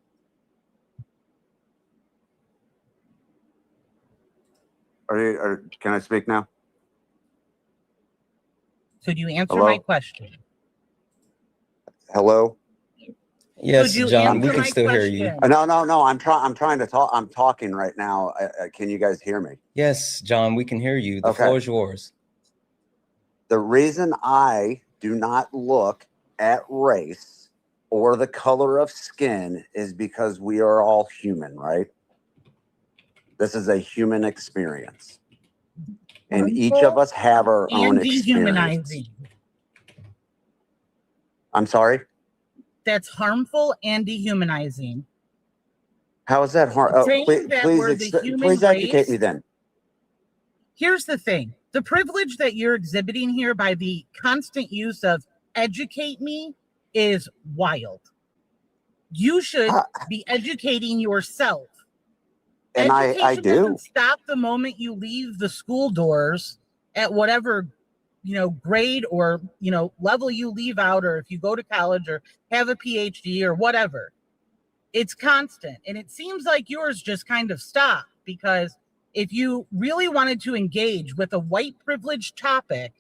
Speaker 7: Can I speak now?
Speaker 8: Could you answer my question?
Speaker 7: Hello?
Speaker 1: Yes, John, we can still hear you.
Speaker 7: No. I'm trying to talk. I'm talking right now. Can you guys hear me?
Speaker 1: Yes, John, we can hear you. The floor is yours.
Speaker 7: The reason I do not look at race or the color of skin is because we are all human, right? This is a human experience. And each of us have our own experience. I'm sorry?
Speaker 8: That's harmful and dehumanizing.
Speaker 7: How is that harmful? Please educate me then.
Speaker 8: Here's the thing. The privilege that you're exhibiting here by the constant use of educate me is wild. You should be educating yourself.
Speaker 7: And I do.
Speaker 8: Doesn't stop the moment you leave the school doors at whatever, grade or, level you leave out, or if you go to college or have a PhD or whatever. It's constant. And it seems like yours just kind of stopped, because if you really wanted to engage with a white privilege topic,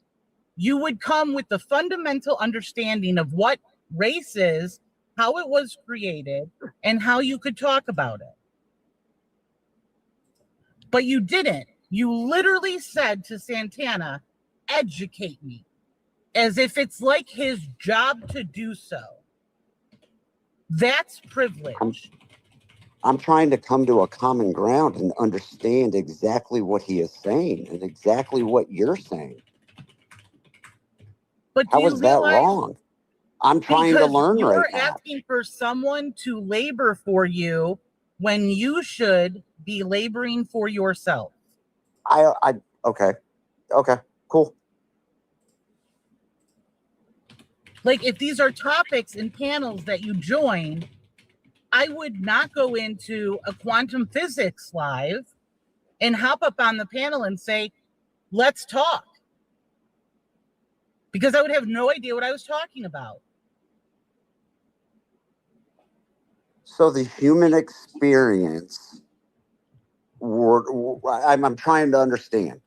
Speaker 8: you would come with the fundamental understanding of what race is, how it was created, and how you could talk about it. But you didn't. You literally said to Santana, educate me, as if it's like his job to do so. That's privilege.
Speaker 7: I'm trying to come to a common ground and understand exactly what he is saying and exactly what you're saying.
Speaker 8: But
Speaker 7: how is that wrong? I'm trying to learn right now.
Speaker 8: You're asking for someone to labor for you when you should be laboring for yourself.
Speaker 7: Okay, cool.
Speaker 8: Like, if these are topics and panels that you join, I would not go into a quantum physics live and hop up on the panel and say, let's talk. because I would have no idea what I was talking about.
Speaker 7: So the human experience, I'm trying to understand.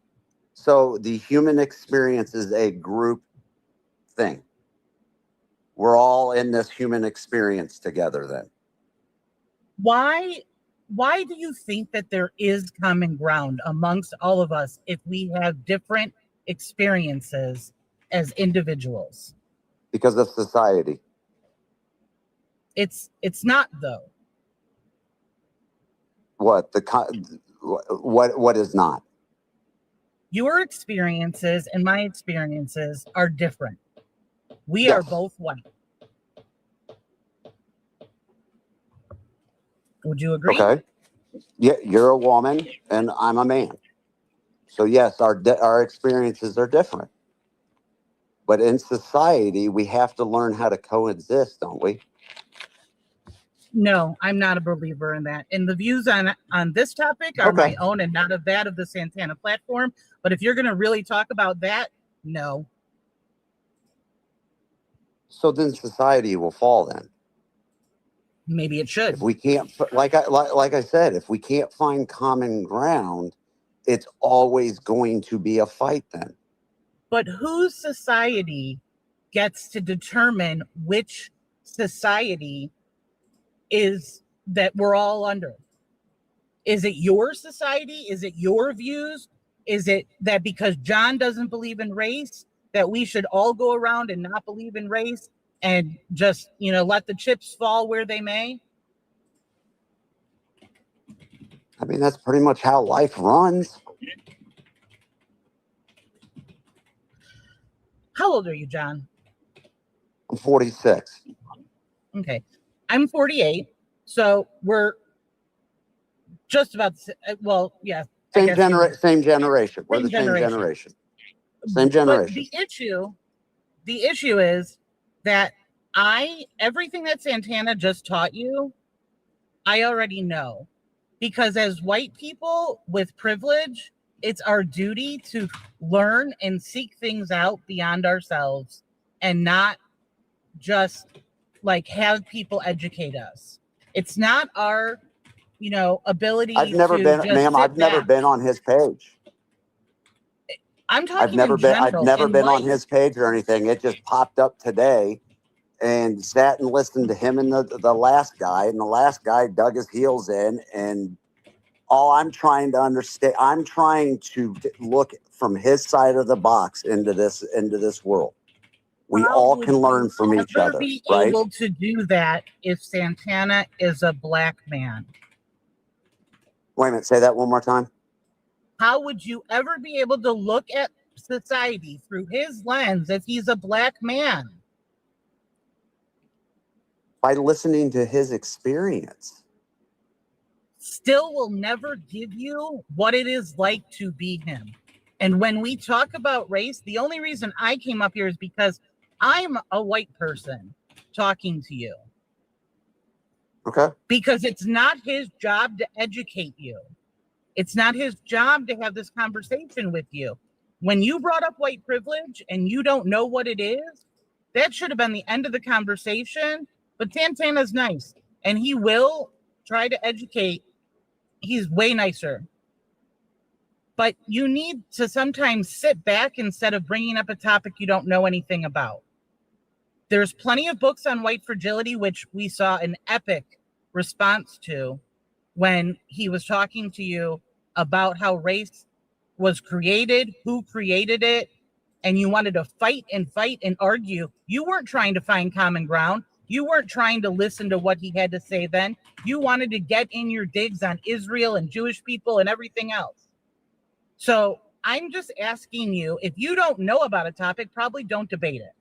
Speaker 7: So the human experience is a group thing. We're all in this human experience together then.
Speaker 8: Why do you think that there is common ground amongst all of us if we have different experiences as individuals?
Speaker 7: Because of society.
Speaker 8: It's not, though.
Speaker 7: What is not?
Speaker 8: Your experiences and my experiences are different. We
Speaker 7: Yes.
Speaker 8: are both white. Would you agree?
Speaker 7: Okay. Yeah, you're a woman and I'm a man. So yes, our experiences are different. But in society, we have to learn how to coexist, don't we?
Speaker 8: No, I'm not a believer in that. And the views on this topic are my own and not of that of the Santana platform. But if you're going to really talk about that, no.
Speaker 7: So then society will fall then.
Speaker 8: Maybe it should.
Speaker 7: If we can't, like I said, if we can't find common ground, it's always going to be a fight then.
Speaker 8: But whose society gets to determine which society is that we're all under? Is it your society? Is it your views? Is it that because John doesn't believe in race, that we should all go around and not believe in race and just, let the chips fall where they may?
Speaker 7: I mean, that's pretty much how life runs.
Speaker 8: How old are you, John?
Speaker 7: I'm 46.
Speaker 8: Okay. I'm 48. So we're just about, well, yeah.
Speaker 7: Same generation. We're the same generation. Same generation.
Speaker 8: But the issue is that everything that Santana just taught you, I already know. Because as white people with privilege, it's our duty to learn and seek things out beyond ourselves and not just have people educate us. It's not our, ability.
Speaker 7: I've never been on his page.
Speaker 8: I'm talking.
Speaker 7: I've never been on his page or anything. It just popped up today, and sat and listened to him and the last guy, and the last guy dug his heels in. And all I'm trying to understand, I'm trying to look from his side of the box into this world. We all can learn from each other,
Speaker 8: be
Speaker 7: right?
Speaker 8: Able to do that if Santana is a black man.
Speaker 7: Wait a minute, say that one more time.
Speaker 8: How would you ever be able to look at society through his lens if he's a black man?
Speaker 7: By listening to his experience.
Speaker 8: Still will never give you what it is like to be him. And when we talk about race, the only reason I came up here is because I'm a white person talking to you.
Speaker 7: Okay.
Speaker 8: Because it's not his job to educate you. It's not his job to have this conversation with you. When you brought up white privilege and you don't know what it is, that should have been the end of the conversation. But Santana's nice, and he will try to educate. He's way nicer. But you need to sometimes sit back instead of bringing up a topic you don't know anything about. There's plenty of books on white fragility, which we saw an epic response to when he was talking to you about how race was created, who created it, and you wanted to fight and argue. You weren't trying to find common ground. You weren't trying to listen to what he had to say then. You wanted to get in your digs on Israel and Jewish people and everything else. So I'm just asking you, if you don't know about a topic, probably don't debate it.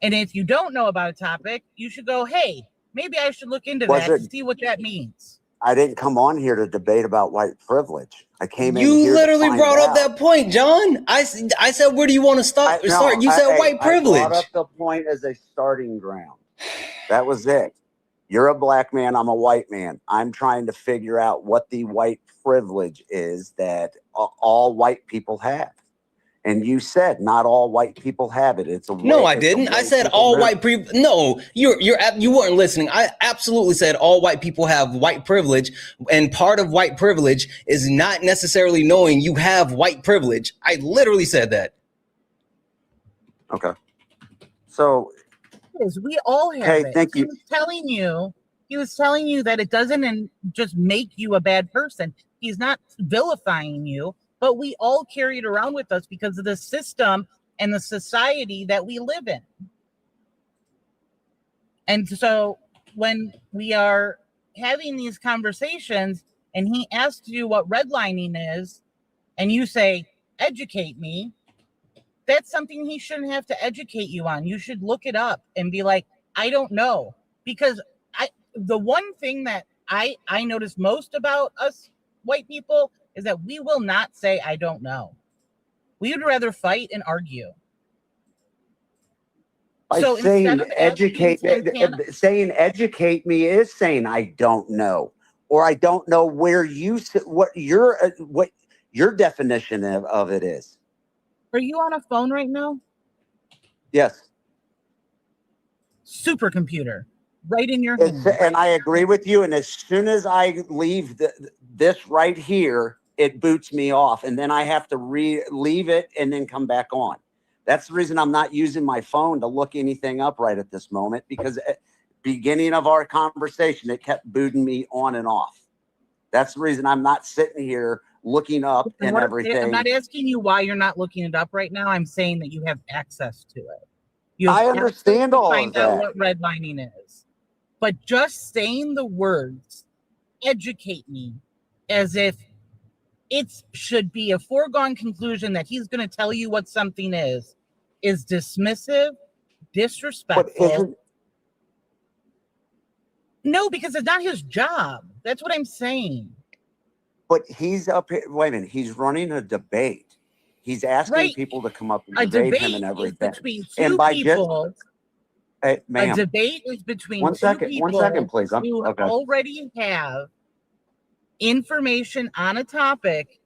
Speaker 8: And if you don't know about a topic, you should go, hey, maybe I should look into that to see what that means.
Speaker 7: I didn't come on here to debate about white privilege. I came in here.
Speaker 1: You literally
Speaker 7: to
Speaker 1: brought
Speaker 7: find
Speaker 1: up that point, John. I said, where do you want to start? You said white privilege.
Speaker 7: I brought up the point as a starting ground. That was it. You're a black man. I'm a white man. I'm trying to figure out what the white privilege is that all white people have. And you said not all white people have it. It's a way,
Speaker 1: no, I didn't. I said all white people. No, you weren't listening. I absolutely said all white people have white privilege, and part of white privilege is not necessarily knowing you have white privilege. I literally said that.
Speaker 7: Okay. So
Speaker 8: we all have
Speaker 7: okay,
Speaker 8: it.
Speaker 7: thank you.
Speaker 8: He was telling you that it doesn't just make you a bad person. He's not vilifying you. But we all carry it around with us because of the system and the society that we live in. And so when we are having these conversations and he asks you what redlining is, and you say, educate me, that's something he shouldn't have to educate you on. You should look it up and be like, I don't know. Because the one thing that I notice most about us white people is that we will not say, I don't know. We would rather fight and argue.
Speaker 7: By
Speaker 8: so
Speaker 7: saying educate me is saying I don't know, or I don't know where what your definition of it is.
Speaker 8: Are you on a phone right now?
Speaker 7: Yes.
Speaker 8: Supercomputer, right in your hand.
Speaker 7: And I agree with you. And as soon as I leave this right here, it boots me off, and then I have to leave it and then come back on. That's the reason I'm not using my phone to look anything up right at this moment, because at the beginning of our conversation, it kept booting me on and off. That's the reason I'm not sitting here looking up and everything.
Speaker 8: I'm not asking you why you're not looking it up right now. I'm saying that you have access to it.
Speaker 7: I understand all of that.
Speaker 8: Find out what redlining is. But just saying the words, educate me, as if it should be a foregone conclusion that he's going to tell you what something is dismissive, disrespectful. No, because it's not his job. That's what I'm saying.
Speaker 7: But he's up here. Wait a minute. He's running a debate. He's asking people to come up and debate him and everything.
Speaker 8: And by people,
Speaker 7: hey, ma'am,
Speaker 8: a debate is between
Speaker 7: one second, please.
Speaker 8: Who already have information on a topic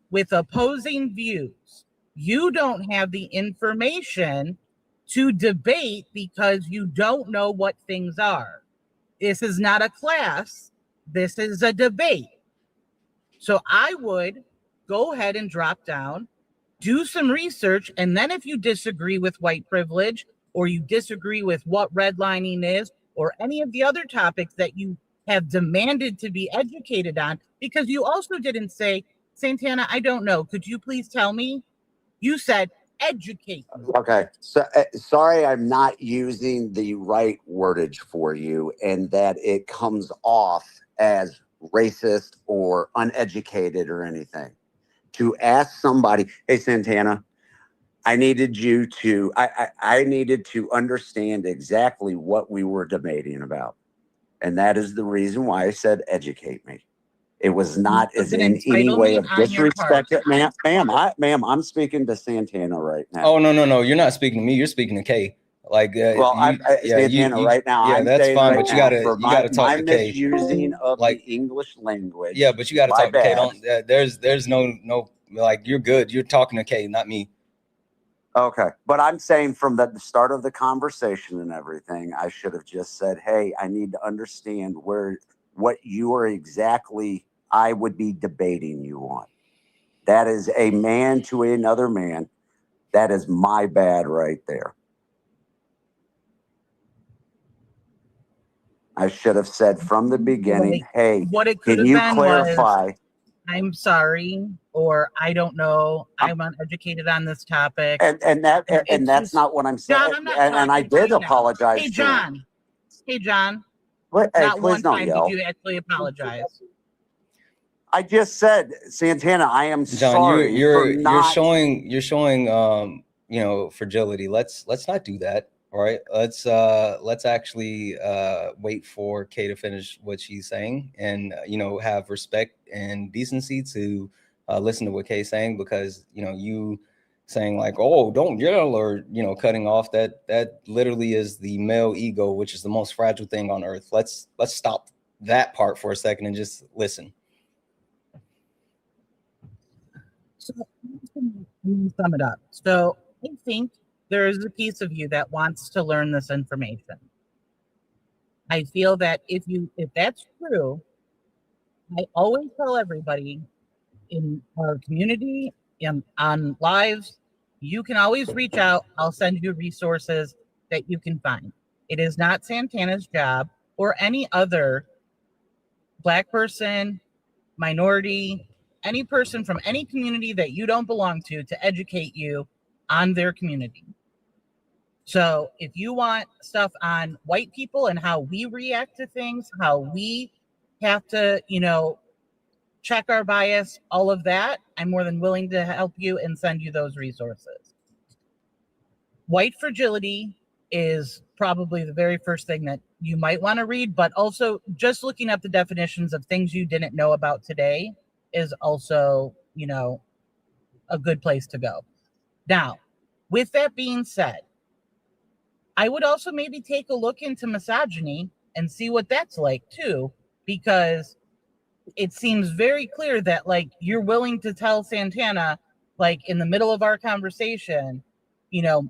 Speaker 8: with opposing views. You don't have the information to debate because you don't know what things are. This is not a class. This is a debate. So I would go ahead and drop down, do some research, and then if you disagree with white privilege, or you disagree with what redlining is, or any of the other topics that you have demanded to be educated on, because you also didn't say, Santana, I don't know. Could you please tell me? You said, educate me.
Speaker 7: Okay. So sorry, I'm not using the right wordage for you, and that it comes off as racist or uneducated or anything. To ask somebody, hey, Santana, I needed you to, I needed to understand exactly what we were debating about. And that is the reason why I said, educate me. It was not as in any way of disrespect. Ma'am, I'm speaking to Santana right now.
Speaker 1: Oh, no. You're not speaking to me. You're speaking to Kay. Like,
Speaker 7: Santana right now.
Speaker 1: Yeah,
Speaker 7: I'm
Speaker 1: that's fine.
Speaker 7: Right
Speaker 1: but you gotta talk to Kay.
Speaker 7: Misusing of the English language.
Speaker 1: Yeah, but you gotta talk to Kay. Don't. There's no. Like, you're good. You're talking to Kay, not me.
Speaker 7: Okay, but I'm saying from the start of the conversation and everything, I should have just said, hey, I need to understand what you are exactly I would be debating you on. That is a man to another man. That is my bad right there. I should have said from the beginning, hey, can you clarify?
Speaker 8: I'm sorry, or I don't know. I'm uneducated on this topic.
Speaker 7: And that's not what I'm saying.
Speaker 8: John,
Speaker 7: and I did apologize.
Speaker 8: Hey, John. Hey, John.
Speaker 7: What? Hey,
Speaker 8: not one
Speaker 7: don't
Speaker 8: time
Speaker 7: yell.
Speaker 8: did you actually apologize.
Speaker 7: I just said, Santana, I am
Speaker 1: John,
Speaker 7: sorry.
Speaker 1: You're showing fragility. Let's not do that. All right. Let's actually wait for Kay to finish what she's saying, and have respect and decency to listen to what Kay's saying, because you saying like, oh, don't yell, or cutting off, that literally is the male ego, which is the most fragile thing on earth. Let's stop that part for a second and just listen.
Speaker 8: So sum it up. So I think there is a piece of you that wants to learn this information. I feel that if that's true, I always tell everybody in our community, on lives, you can always reach out. I'll send you resources that you can find. It is not Santana's job or any other Black person, minority, any person from any community that you don't belong to educate you on their community. So if you want stuff on white people and how we react to things, how we have to, check our bias, all of that, I'm more than willing to help you and send you those resources. White fragility is probably the very first thing that you might want to read, but also just looking up the definitions of things you didn't know about today is also, a good place to go. Now, with that being said, I would also maybe take a look into misogyny and see what that's like too, because it seems very clear that you're willing to tell Santana, in the middle of our conversation,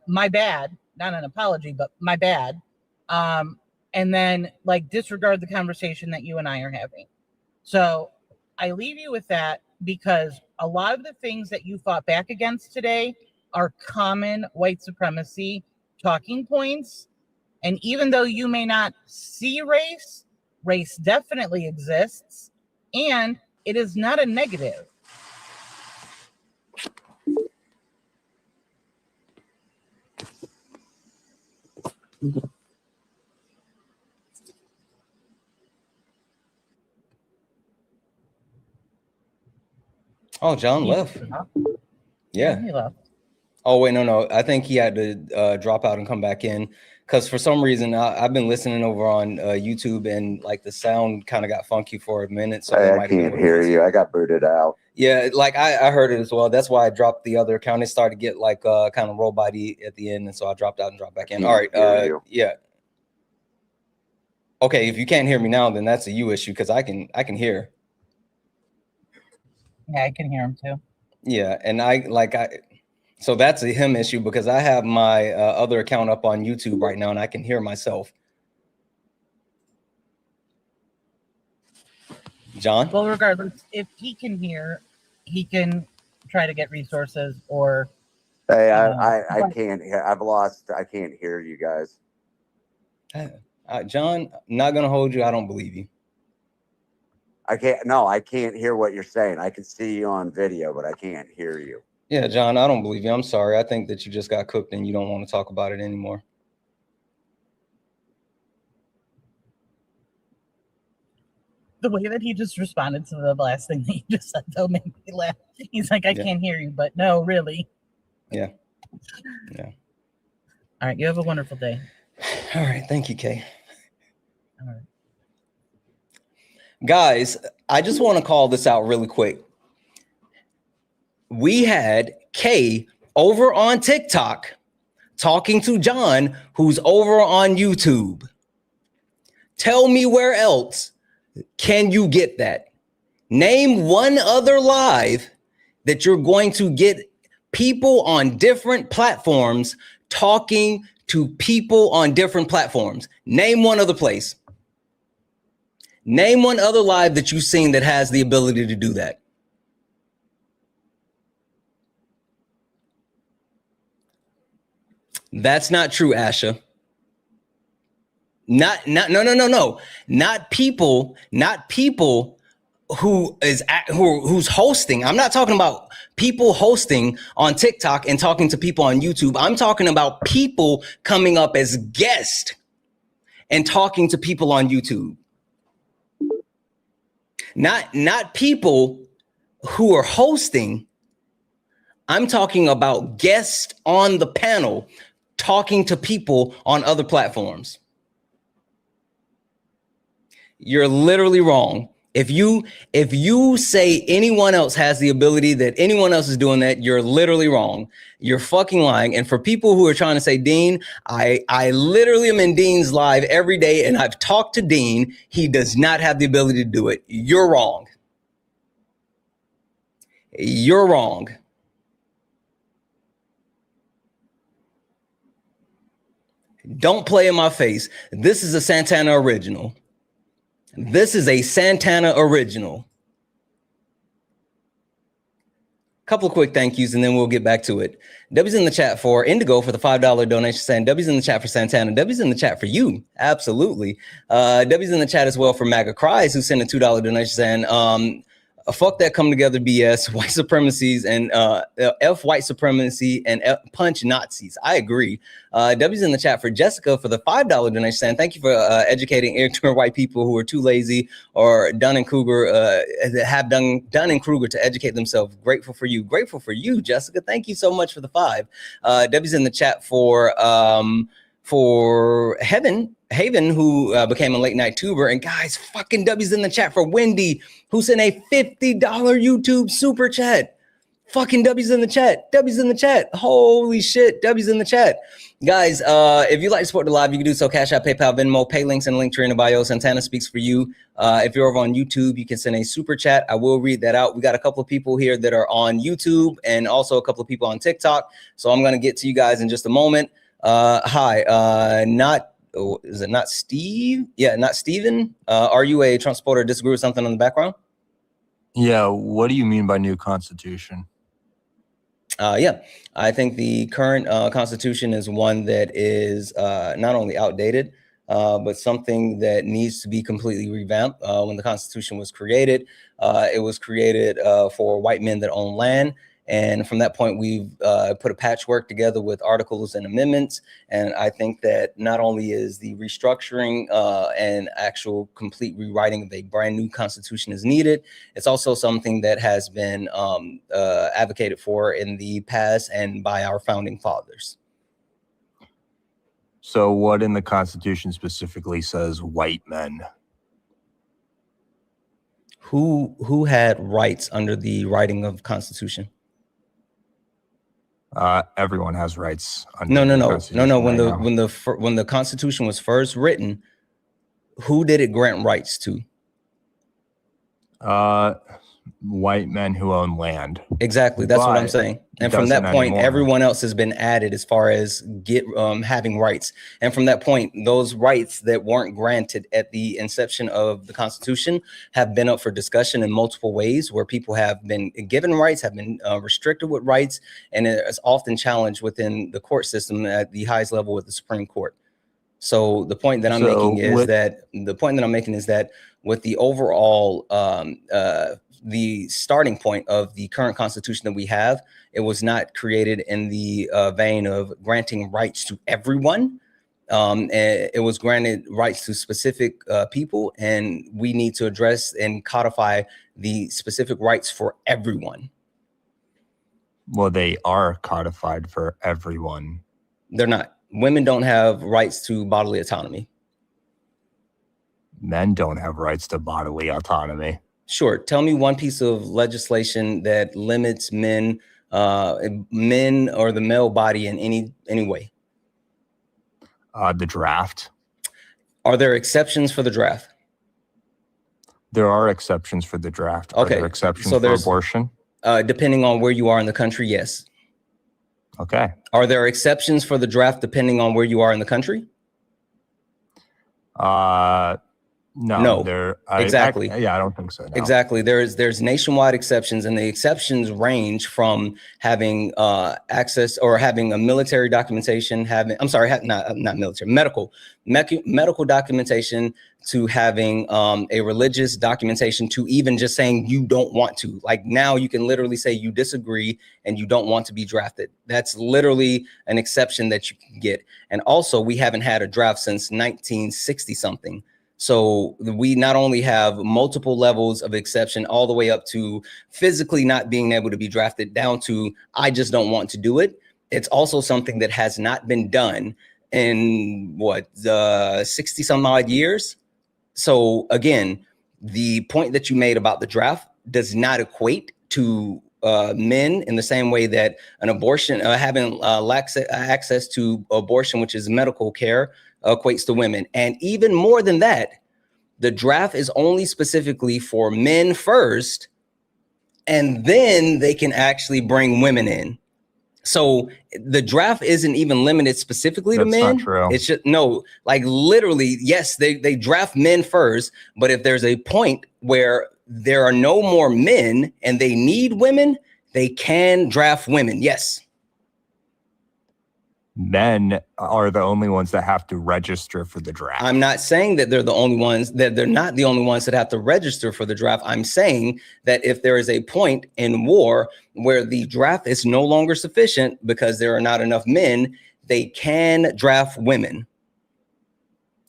Speaker 8: my bad, not an apology, but my bad. And then disregard the conversation that you and I are having. So I leave you with that because a lot of the things that you fought back against today are common white supremacy talking points. And even though you may not see race, race definitely exists. And it is not a negative.
Speaker 1: Oh, John left. Yeah.
Speaker 8: He left.
Speaker 1: Oh, wait, no. I think he had to drop out and come back in because for some reason I've been listening over on YouTube and the sound kind of got funky for a minute. So
Speaker 7: I can't hear you. I got booted out.
Speaker 1: Yeah, I heard it as well. That's why I dropped the other account. It started to get kind of robot-y at the end. And so I dropped out and dropped back in. All right. Yeah. Okay. If you can't hear me now, then that's a you issue because I can hear.
Speaker 8: Yeah, I can hear him too.
Speaker 1: Yeah. And so that's a him issue because I have my other account up on YouTube right now and I can hear myself. John?
Speaker 8: Well, regardless, if he can hear, he can try to get resources or.
Speaker 7: Hey, I can't hear. I can't hear you guys.
Speaker 1: John, I'm not going to hold you. I don't believe you.
Speaker 7: I can't hear what you're saying. I can see you on video, but I can't hear you.
Speaker 1: Yeah, John, I don't believe you. I'm sorry. I think that you just got cooked and you don't want to talk about it anymore.
Speaker 8: The way that he just responded to the last thing that you just said, though, made me laugh. He's like, I can't hear you, but no, really.
Speaker 1: Yeah.
Speaker 8: All right. You have a wonderful day.
Speaker 1: All right. Thank you, Kay.
Speaker 8: All right.
Speaker 1: Guys, I just want to call this out really quick. We had Kay over on TikTok talking to John, who's over on YouTube. Tell me where else can you get that? Name one other live that you're going to get people on different platforms talking to people on different platforms. Name one other place. Name one other live that you've seen that has the ability to do that. That's not true, Asha. No. Not people who's hosting. I'm not talking about people hosting on TikTok and talking to people on YouTube. I'm talking about people coming up as guests and talking to people on YouTube. Not people who are hosting. I'm talking about guests on the panel talking to people on other platforms. You're literally wrong. If you say anyone else has the ability, that anyone else is doing that, you're literally wrong. You're fucking lying. And for people who are trying to say, Dean, I literally am in Dean's live every day and I've talked to Dean. He does not have the ability to do it. You're wrong. You're wrong. Don't play in my face. This is a Santana original. This is a Santana original. Couple of quick thank yous and then we'll get back to it. W's in the chat for Indigo for the $5 donation, saying W's in the chat for Santana. W's in the chat for you. Absolutely. W's in the chat as well for MAGA Cries, who sent a $2 donation saying, fuck that come together BS, white supremacies and F white supremacy and F punch Nazis. I agree. W's in the chat for Jessica for the $5 donation saying thank you for educating ignorant white people who are too lazy or Dunning-Kruger have Dunning-Kruger to educate themselves. Grateful for you, Jessica. Thank you so much for the 5. W's in the chat for Haven, who became a late night tuber, and guys, fucking W's in the chat for Wendy, who sent a $50 YouTube super chat. Fucking W's in the chat. W's in the chat. Holy shit. W's in the chat. Guys, if you'd like to support the live, you can do so. Cash App, PayPal, Venmo, pay links and link tree in the bio. Santana speaks for you. If you're over on YouTube, you can send a super chat. I will read that out. We got a couple of people here that are on YouTube and also a couple of people on TikTok. So I'm going to get to you guys in just a moment. Hi, is it not Steve? Yeah, not Steven. Are you a Trump supporter? Disagree with something in the background?
Speaker 9: Yeah, what do you mean by new constitution?
Speaker 1: Yeah, I think the current constitution is one that is not only outdated, but something that needs to be completely revamped. When the Constitution was created, it was created for white men that own land. And from that point, we've put a patchwork together with articles and amendments. And I think that not only is the restructuring and actual complete rewriting of a brand new constitution is needed, it's also something that has been advocated for in the past and by our founding fathers.
Speaker 9: So what in the Constitution specifically says white men?
Speaker 1: Who had rights under the writing of Constitution?
Speaker 9: Everyone has rights.
Speaker 1: No. When the Constitution was first written, who did it grant rights to?
Speaker 9: White men who own land.
Speaker 1: Exactly. That's what I'm saying. And from that point, everyone else has been added as far as having rights. And from that point, those rights that weren't granted at the inception of the Constitution have been up for discussion in multiple ways, where people have been given rights, have been restricted with rights, and it's often challenged within the court system at the highest level with the Supreme Court. So the point that I'm making is that with the overall the starting point of the current Constitution that we have, it was not created in the vein of granting rights to everyone. It was granted rights to specific people, and we need to address and codify the specific rights for everyone.
Speaker 9: Well, they are codified for everyone.
Speaker 1: They're not. Women don't have rights to bodily autonomy.
Speaker 9: Men don't have rights to bodily autonomy.
Speaker 1: Sure. Tell me one piece of legislation that limits men or the male body in any way.
Speaker 9: The draft.
Speaker 1: Are there exceptions for the draft?
Speaker 9: There are exceptions for the draft.
Speaker 1: Okay.
Speaker 9: Are there exceptions for abortion?
Speaker 1: Depending on where you are in the country, yes.
Speaker 9: Okay.
Speaker 1: Are there exceptions for the draft depending on where you are in the country? No.
Speaker 9: Exactly. I don't think so. No.
Speaker 1: Exactly. There's nationwide exceptions, and the exceptions range from having access or having a military documentation, medical documentation, to having a religious documentation, to even just saying you don't want to. Like now you can literally say you disagree and you don't want to be drafted. That's literally an exception that you can get. And also, we haven't had a draft since 1960 something. So we not only have multiple levels of exception all the way up to physically not being able to be drafted, down to I just don't want to do it. It's also something that has not been done in 60 some odd years. So again, the point that you made about the draft does not equate to men in the same way that an abortion, having access to abortion, which is medical care, equates to women. And even more than that, the draft is only specifically for men first, and then they can actually bring women in. So the draft isn't even limited specifically to
Speaker 9: That's
Speaker 1: men.
Speaker 9: not true.
Speaker 1: It's just no, like literally, yes, they draft men first, but if there's a point where there are no more men and they need women, they can draft women. Yes.
Speaker 9: Men are the only ones that have to register for the draft.
Speaker 1: I'm not saying that they're the only ones, that they're not the only ones that have to register for the draft. I'm saying that if there is a point in war where the draft is no longer sufficient because there are not enough men, they can draft women.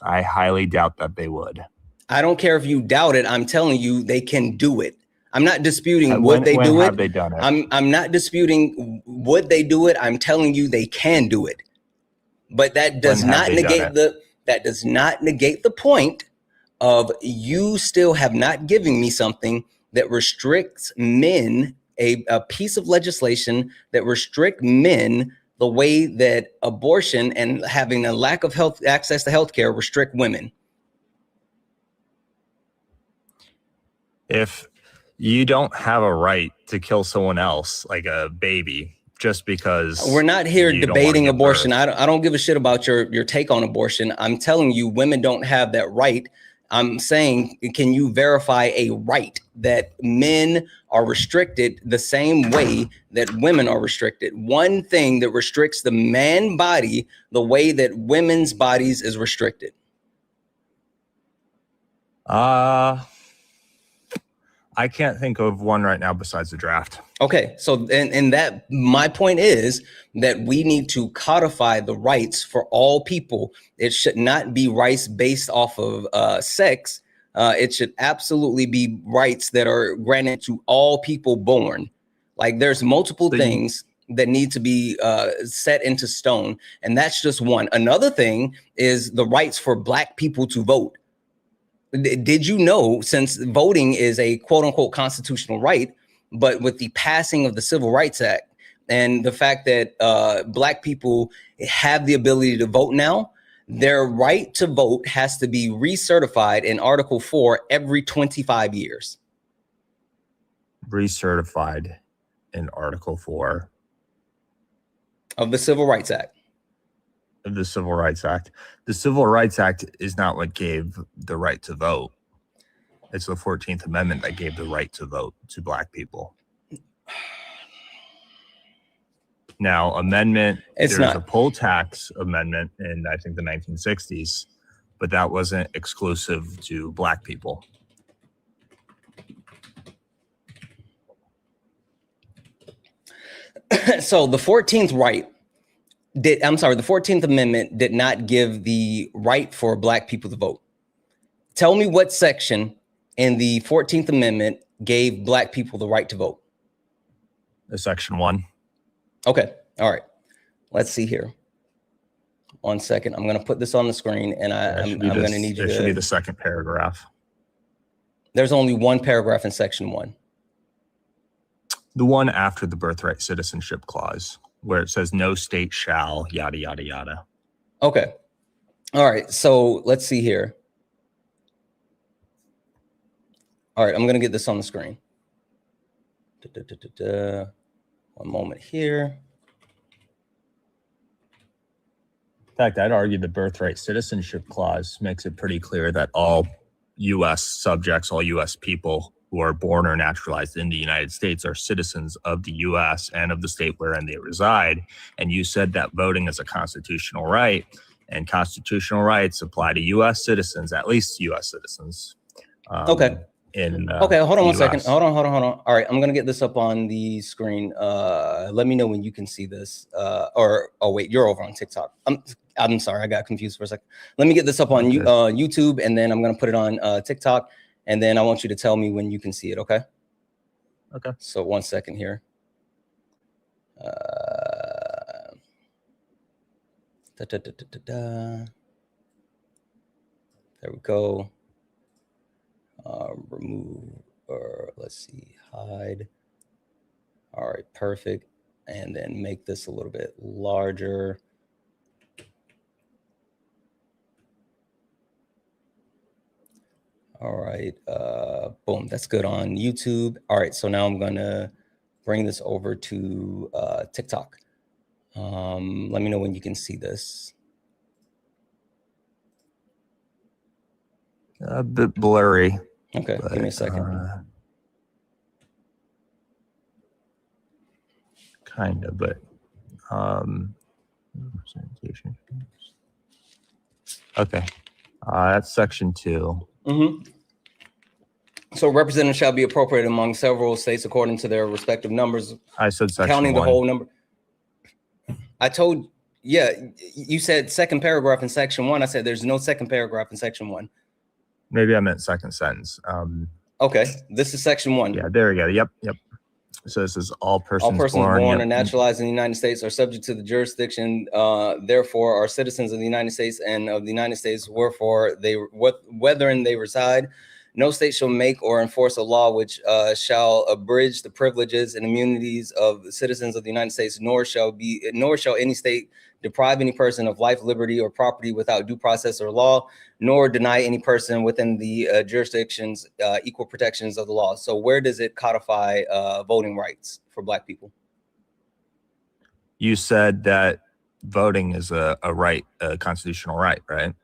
Speaker 9: I highly doubt that they would.
Speaker 1: I don't care if you doubt it. I'm telling you, they can do it. I'm not disputing
Speaker 9: when
Speaker 1: they do
Speaker 9: have
Speaker 1: it.
Speaker 9: They done it?
Speaker 1: I'm not disputing would they do it. I'm telling you they can do it. But that does not negate the point of you still have not given me something that restricts men, a piece of legislation that restrict men the way that abortion and having a lack of health access to healthcare restrict women.
Speaker 9: If you don't have a right to kill someone else, like a baby, just because
Speaker 1: we're not here debating abortion. I don't give a shit about your take on abortion. I'm telling you, women don't have that right. I'm saying, can you verify a right that men are restricted the same way that women are restricted? One thing that restricts the man body the way that women's bodies is restricted.
Speaker 9: I can't think of one right now besides the draft.
Speaker 1: Okay, so and that my point is that we need to codify the rights for all people. It should not be rights based off of sex. It should absolutely be rights that are granted to all people born. Like there's multiple things that need to be set into stone, and that's just one. Another thing is the rights for Black people to vote. Did you know, since voting is a quote unquote constitutional right, but with the passing of the Civil Rights Act and the fact that Black people have the ability to vote now, their right to vote has to be recertified in Article 4 every 25 years.
Speaker 9: Recertified in Article 4
Speaker 1: of the Civil Rights Act.
Speaker 9: Of the Civil Rights Act. The Civil Rights Act is not what gave the right to vote. It's the 14th Amendment that gave the right to vote to Black people. Now, there's a poll tax amendment in, I think, the 1960s, but that wasn't exclusive to Black people.
Speaker 1: So the 14th the 14th Amendment did not give the right for Black people to vote. Tell me what section in the 14th Amendment gave Black people the right to vote.
Speaker 9: Section 1.
Speaker 1: Okay. All right. Let's see here. 1 second. I'm going to put this on the screen and I'm going to need you to.
Speaker 9: It should be the second paragraph.
Speaker 1: There's only one paragraph in section 1.
Speaker 9: The one after the birthright citizenship clause, where it says no state shall, yada, yada, yada.
Speaker 1: Okay. All right. So let's see here. All right. I'm going to get this on the screen. One moment here.
Speaker 9: In fact, I'd argue the birthright citizenship clause makes it pretty clear that all U.S. subjects, all U.S. people who are born or naturalized in the United States are citizens of the U.S. and of the state wherein they reside. And you said that voting is a constitutional right, and constitutional rights apply to U.S. citizens, at least U.S. citizens.
Speaker 1: Okay.
Speaker 9: Okay,
Speaker 1: hold on 1 second. Hold on. All right, I'm gonna get this up on the screen. Let me know when you can see this. Oh wait, you're over on TikTok. I'm sorry, I got confused for a second. Let me get this up on YouTube, and then I'm gonna put it on TikTok, and then I want you to tell me when you can see it. Okay.
Speaker 9: Okay.
Speaker 1: So 1 second here. There we go. Remove, or let's see, hide. All right, perfect. And then make this a little bit larger. All right, boom, that's good on YouTube. All right, so now I'm gonna bring this over to TikTok. Let me know when you can see this.
Speaker 9: A bit blurry.
Speaker 1: Okay,
Speaker 9: but,
Speaker 1: give me a second.
Speaker 9: Kind of, but representation. Okay, that's section 2.
Speaker 1: Mm-hmm. So representatives shall be appropriated among several states according to their respective numbers.
Speaker 9: I said section
Speaker 1: counting
Speaker 9: 1.
Speaker 1: The whole number. I told, yeah, you said second paragraph in section 1. I said there's no second paragraph in section 1.
Speaker 9: Maybe I meant second sentence.
Speaker 1: Okay, this is section 1.
Speaker 9: Yeah, there we go. Yep. So this is all persons
Speaker 1: born and naturalized in the United States are subject to the jurisdiction, therefore are citizens of the United States and of the United States, wherefore wherein they reside. No state shall make or enforce a law which shall abridge the privileges and immunities of citizens of the United States, nor shall any state deprive any person of life, liberty, or property without due process or law, nor deny any person within the jurisdictions equal protections of the law. So where does it codify voting rights for Black people?
Speaker 9: You said that voting is a right, a constitutional right, right?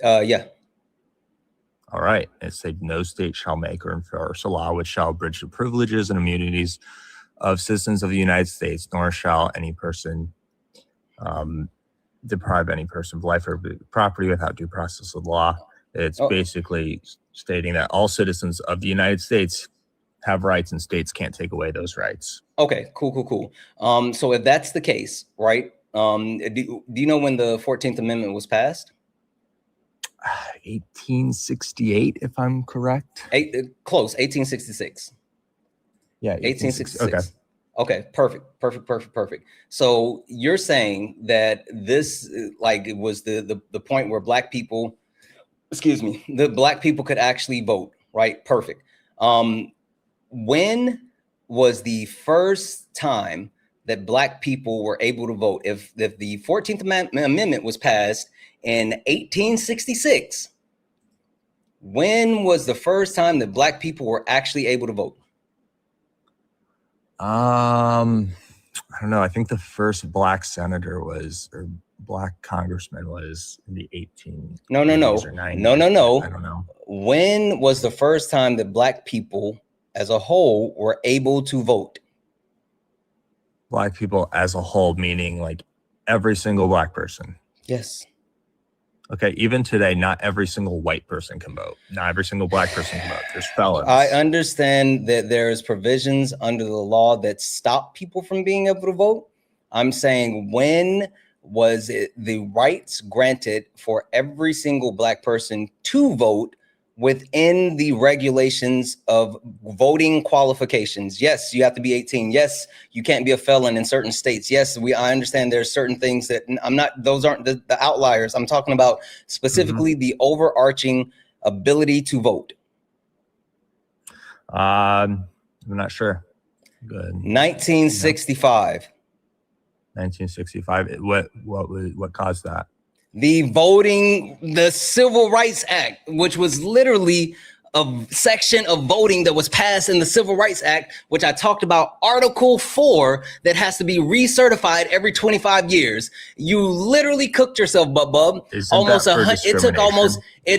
Speaker 1: Yeah.
Speaker 9: All right. It said no state shall make or enforce a law which shall abridge the privileges and immunities of citizens of the United States, nor shall any person deprive any person of life or property without due process of law. It's basically stating that all citizens of the United States have rights and states can't take away those rights.
Speaker 1: Okay, cool. So if that's the case, right? Do you know when the 14th Amendment was passed?
Speaker 9: 1868, if I'm correct.
Speaker 1: Close, 1866.
Speaker 9: Yeah,
Speaker 1: 1866. Okay, perfect. So you're saying that this, like, it was the point where Black people, the Black people could actually vote, right? Perfect. When was the first time that Black people were able to vote? If the 14th Amendment was passed in 1866, when was the first time that Black people were actually able to vote?
Speaker 9: I don't know. I think the first Black senator was, or Black congressman was in the 18.
Speaker 1: No.
Speaker 9: or 90s. I don't know.
Speaker 1: When was the first time that Black people as a whole were able to vote?
Speaker 9: Black people as a whole, meaning like every single Black person.
Speaker 1: Yes.
Speaker 9: Okay, even today, not every single white person can vote. Not every single Black person can vote. There's felons.
Speaker 1: I understand that there's provisions under the law that stop people from being able to vote. I'm saying, when was it the rights granted for every single Black person to vote within the regulations of voting qualifications? Yes, you have to be 18. Yes, you can't be a felon in certain states. Yes, I understand there's certain things that those aren't the outliers. I'm talking about specifically the overarching ability to vote.
Speaker 9: I'm not sure. Good.
Speaker 1: 1965.
Speaker 9: 1965. What caused that?
Speaker 1: The Civil Rights Act, which was literally a section of voting that was passed in the Civil Rights Act, which I talked about, Article 4, that has to be recertified every 25 years. You literally cooked yourself, bub. It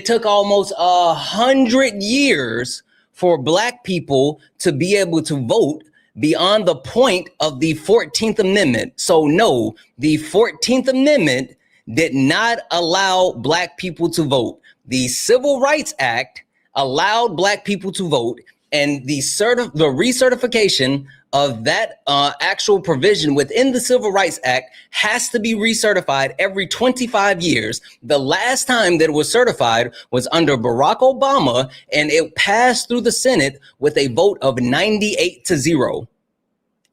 Speaker 1: took almost 100 years for Black people to be able to vote beyond the point of the 14th Amendment. So no, the 14th Amendment did not allow Black people to vote. The Civil Rights Act allowed Black people to vote, and the recertification of that actual provision within the Civil Rights Act has to be recertified every 25 years. The last time that it was certified was under Barack Obama, and it passed through the Senate with a vote of 98-0.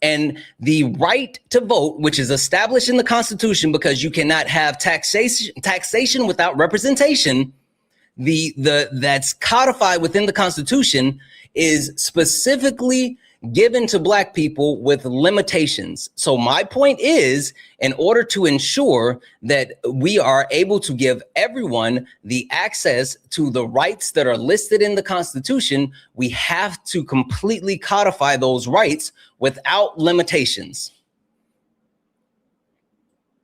Speaker 1: And the right to vote, which is established in the Constitution, because you cannot have taxation without representation, that's codified within the Constitution, is specifically given to Black people with limitations. So my point is, in order to ensure that we are able to give everyone the access to the rights that are listed in the Constitution, we have to completely codify those rights without limitations.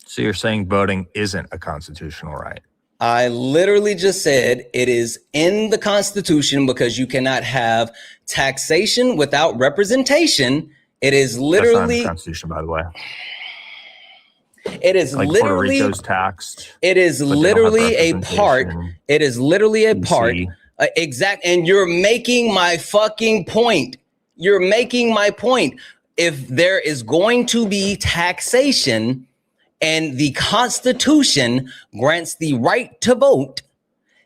Speaker 9: So you're saying voting isn't a constitutional right?
Speaker 1: I literally just said it is in the Constitution because you cannot have taxation without representation. It is literally
Speaker 9: That's not in the Constitution, by the way.
Speaker 1: It is
Speaker 9: like
Speaker 1: literally
Speaker 9: Puerto Rico's taxed.
Speaker 1: It is literally a part. It is literally a part. Exact. And you're making my fucking point. You're making my point. If there is going to be taxation and the Constitution grants the right to vote,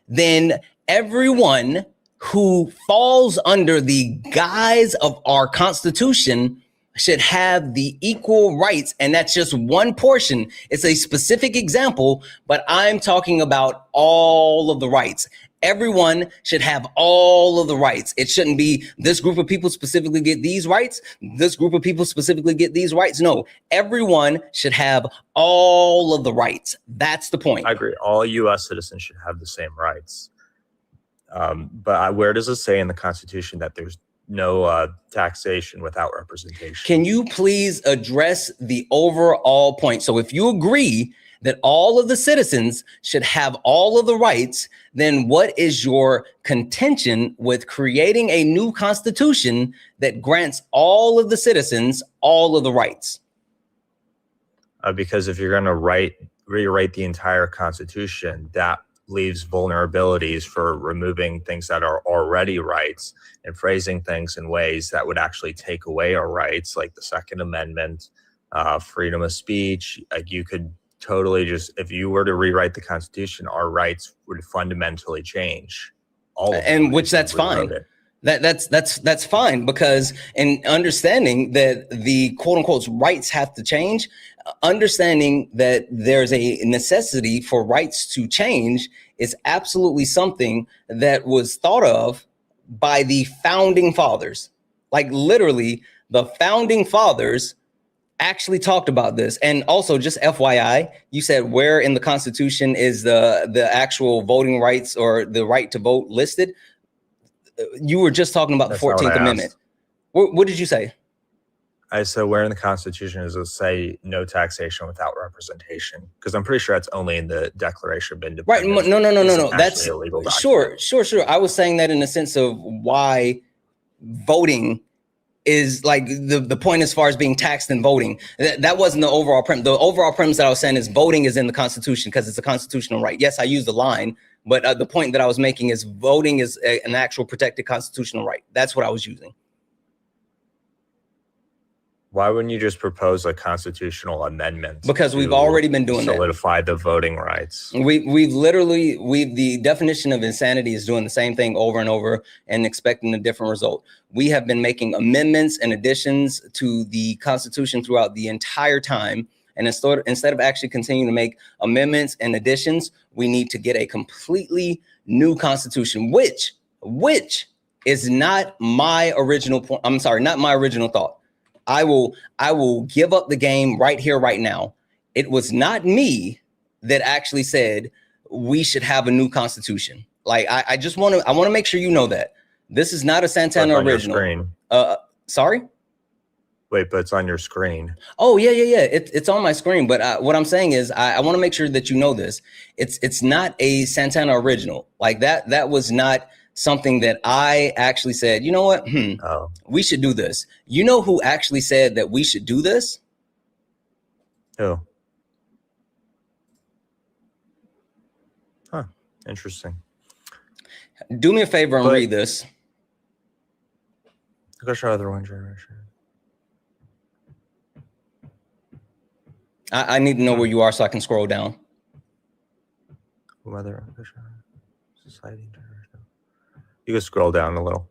Speaker 1: then everyone who falls under the guise of our Constitution should have the equal rights. And that's just one portion. It's a specific example, but I'm talking about all of the rights. Everyone should have all of the rights. It shouldn't be this group of people specifically get these rights. This group of people specifically get these rights. No, everyone should have all of the rights. That's the point.
Speaker 9: I agree. All U.S. citizens should have the same rights. But where does it say in the Constitution that there's no taxation without representation?
Speaker 1: Can you please address the overall point? So if you agree that all of the citizens should have all of the rights, then what is your contention with creating a new constitution that grants all of the citizens all of the rights?
Speaker 9: Because if you're going to rewrite the entire Constitution, that leaves vulnerabilities for removing things that are already rights and phrasing things in ways that would actually take away our rights, like the Second Amendment, freedom of speech. Like you could totally just, if you were to rewrite the Constitution, our rights would fundamentally change. All of
Speaker 1: and which that's fine. That's fine, because in understanding that the quote unquote rights have to change, understanding that there's a necessity for rights to change is absolutely something that was thought of by the founding fathers. Like literally the founding fathers actually talked about this. And also, just FYI, you said where in the Constitution is the actual voting rights or the right to vote listed? You were just talking about the 14th Amendment. What did you say?
Speaker 9: I said, where in the Constitution does it say no taxation without representation? Because I'm pretty sure that's only in the Declaration of Independence.
Speaker 1: Right. No. That's sure. I was saying that in the sense of why voting is like the point as far as being taxed and voting. That wasn't the overall premise. The overall premise that I was saying is voting is in the Constitution because it's a constitutional right. Yes, I used the line, but the point that I was making is voting is an actual protected constitutional right. That's what I was using.
Speaker 9: Why wouldn't you just propose a constitutional amendment?
Speaker 1: Because we've already been doing that.
Speaker 9: Solidify the voting rights.
Speaker 1: The definition of insanity is doing the same thing over and over and expecting a different result. We have been making amendments and additions to the Constitution throughout the entire time. And instead of actually continuing to make amendments and additions, we need to get a completely new Constitution, which is not my original point. I'm sorry, not my original thought. I will give up the game right here, right now. It was not me that actually said we should have a new constitution. Like I want to make sure you know that this is not a Santana original. Sorry.
Speaker 9: Wait, but it's on your screen.
Speaker 1: Oh yeah. It's on my screen. But what I'm saying is I want to make sure that you know this. It's not a Santana original. Like that was not something that I actually said, you know what? We should do this. You know who actually said that we should do this?
Speaker 9: Who? Huh. Interesting.
Speaker 1: Do me a favor and read this.
Speaker 9: Go show other one generation.
Speaker 1: I need to know where you are so I can scroll down.
Speaker 9: Whether society. You can scroll down a little.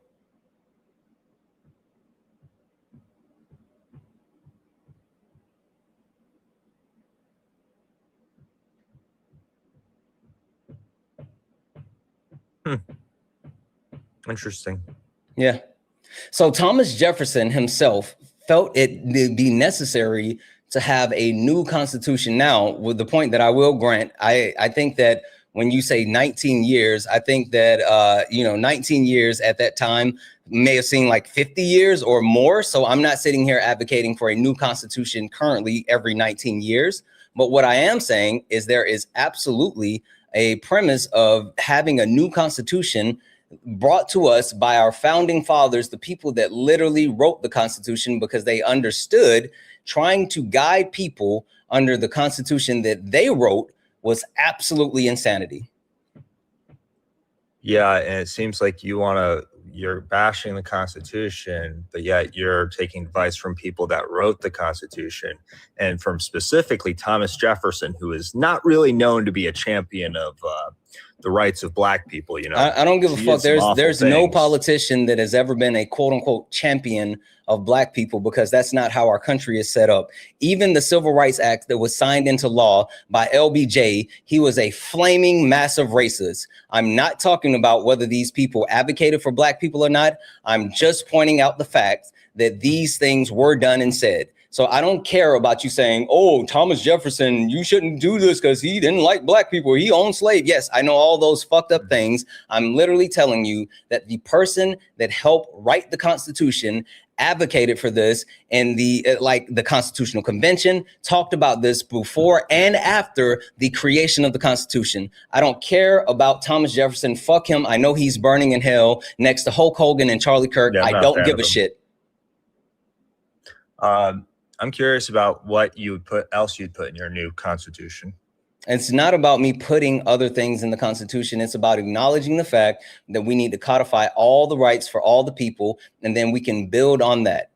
Speaker 9: Interesting.
Speaker 1: Yeah. So Thomas Jefferson himself felt it to be necessary to have a new constitution. Now, with the point that I will grant, I think that when you say 19 years, I think that, 19 years at that time may have seemed like 50 years or more. So I'm not sitting here advocating for a new constitution currently every 19 years. But what I am saying is there is absolutely a premise of having a new constitution brought to us by our founding fathers, the people that literally wrote the Constitution, because they understood trying to guide people under the Constitution that they wrote was absolutely insanity.
Speaker 9: Yeah, and it seems like you're bashing the Constitution, but yet you're taking advice from people that wrote the Constitution, and from specifically Thomas Jefferson, who is not really known to be a champion of the rights of Black people. You know,
Speaker 1: I don't give a fuck. There's no politician that has ever been a quote unquote champion of Black people, because that's not how our country is set up. Even the Civil Rights Act that was signed into law by LBJ, he was a flaming massive racist. I'm not talking about whether these people advocated for Black people or not. I'm just pointing out the fact that these things were done and said. So I don't care about you saying, oh, Thomas Jefferson, you shouldn't do this because he didn't like Black people. He owned slaves. Yes, I know all those fucked up things. I'm literally telling you that the person that helped write the Constitution advocated for this, and the Constitutional Convention talked about this before and after the creation of the Constitution. I don't care about Thomas Jefferson. Fuck him. I know he's burning in hell next to Hulk Hogan and Charlie Kirk.
Speaker 9: Yeah,
Speaker 1: I don't give a shit.
Speaker 9: I'm curious about what you'd put in your new Constitution.
Speaker 1: It's not about me putting other things in the Constitution. It's about acknowledging the fact that we need to codify all the rights for all the people, and then we can build on that.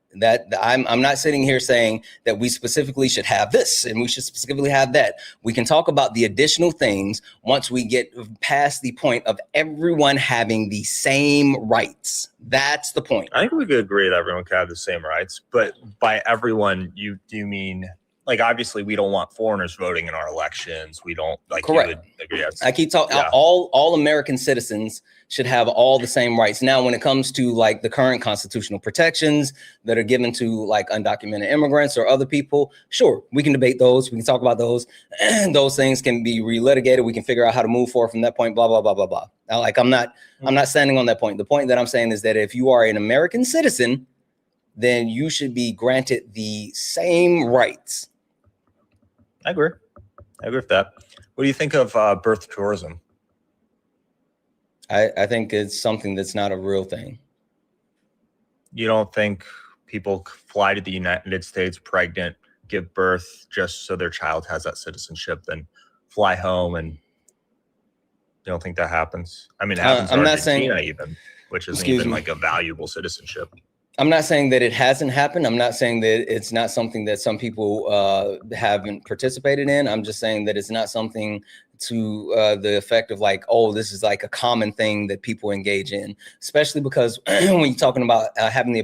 Speaker 1: I'm not sitting here saying that we specifically should have this and we should specifically have that. We can talk about the additional things once we get past the point of everyone having the same rights. That's the point.
Speaker 9: I think we could agree that everyone could have the same rights, but by everyone, do you mean, like, obviously we don't want foreigners voting in our elections. We don't, like,
Speaker 1: correct.
Speaker 9: You would agree.
Speaker 1: I keep talking, yeah. All American citizens should have all the same rights. Now, when it comes to like the current constitutional protections that are given to like undocumented immigrants or other people, sure, we can debate those. We can talk about those. Those things can be relitigated. We can figure out how to move forward from that point, blah, blah, blah, blah, blah. Now, like, I'm not standing on that point. The point that I'm saying is that if you are an American citizen, then you should be granted the same rights.
Speaker 9: I agree with that. What do you think of birth tourism?
Speaker 1: I think it's something that's not a real thing.
Speaker 9: You don't think people fly to the United States pregnant, give birth just so their child has that citizenship, then fly home, and you don't think that happens? I mean, it happens in Argentina even, which isn't even like a valuable citizenship.
Speaker 1: I'm not saying that it hasn't happened. I'm not saying that it's not something that some people haven't participated in. I'm just saying that it's not something to the effect of like, oh, this is like a common thing that people engage in, especially because when you're talking about having the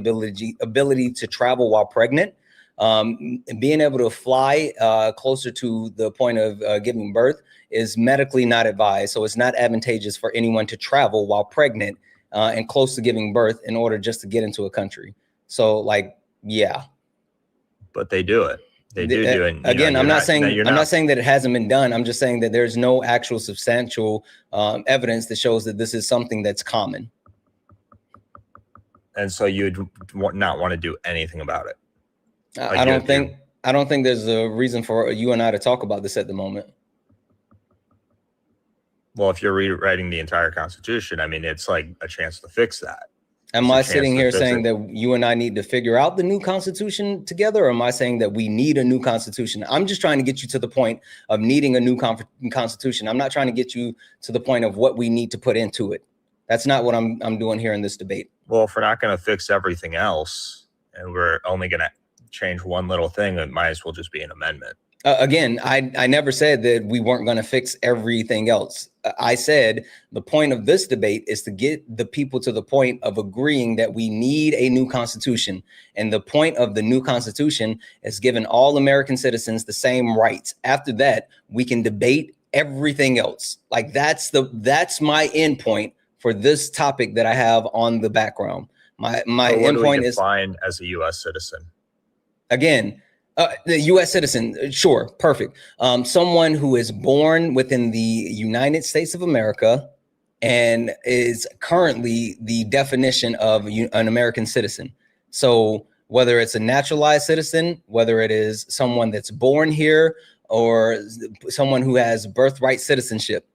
Speaker 1: ability to travel while pregnant, being able to fly closer to the point of giving birth is medically not advised. So it's not advantageous for anyone to travel while pregnant and close to giving birth in order just to get into a country. So like, yeah.
Speaker 9: But they do it. They do it.
Speaker 1: Again, I'm not saying that it hasn't been done. I'm just saying that there's no actual substantial evidence that shows that this is something that's common.
Speaker 9: And so you'd not want to do anything about it.
Speaker 1: Like I don't think there's a reason for you and I to talk about this at the moment.
Speaker 9: Well, if you're rewriting the entire Constitution, I mean, it's like a chance to fix that.
Speaker 1: Am I sitting here saying that you and I need to figure out the new Constitution together, or am I saying that we need a new Constitution? I'm just trying to get you to the point of needing a new Constitution. I'm not trying to get you to the point of what we need to put into it. That's not what I'm doing here in this debate.
Speaker 9: Well, if we're not going to fix everything else and we're only going to change one little thing, it might as well just be an amendment.
Speaker 1: Again, I never said that we weren't going to fix everything else. I said the point of this debate is to get the people to the point of agreeing that we need a new constitution. And the point of the new constitution is giving all American citizens the same rights. After that, we can debate everything else. Like that's my end point for this topic that I have on the background. My end point is
Speaker 9: defined as a U.S. citizen.
Speaker 1: Again, the U.S. citizen, sure, perfect. Someone who is born within the United States of America and is currently the definition of an American citizen. So whether it's a naturalized citizen, whether it is someone that's born here, or someone who has birthright citizenship?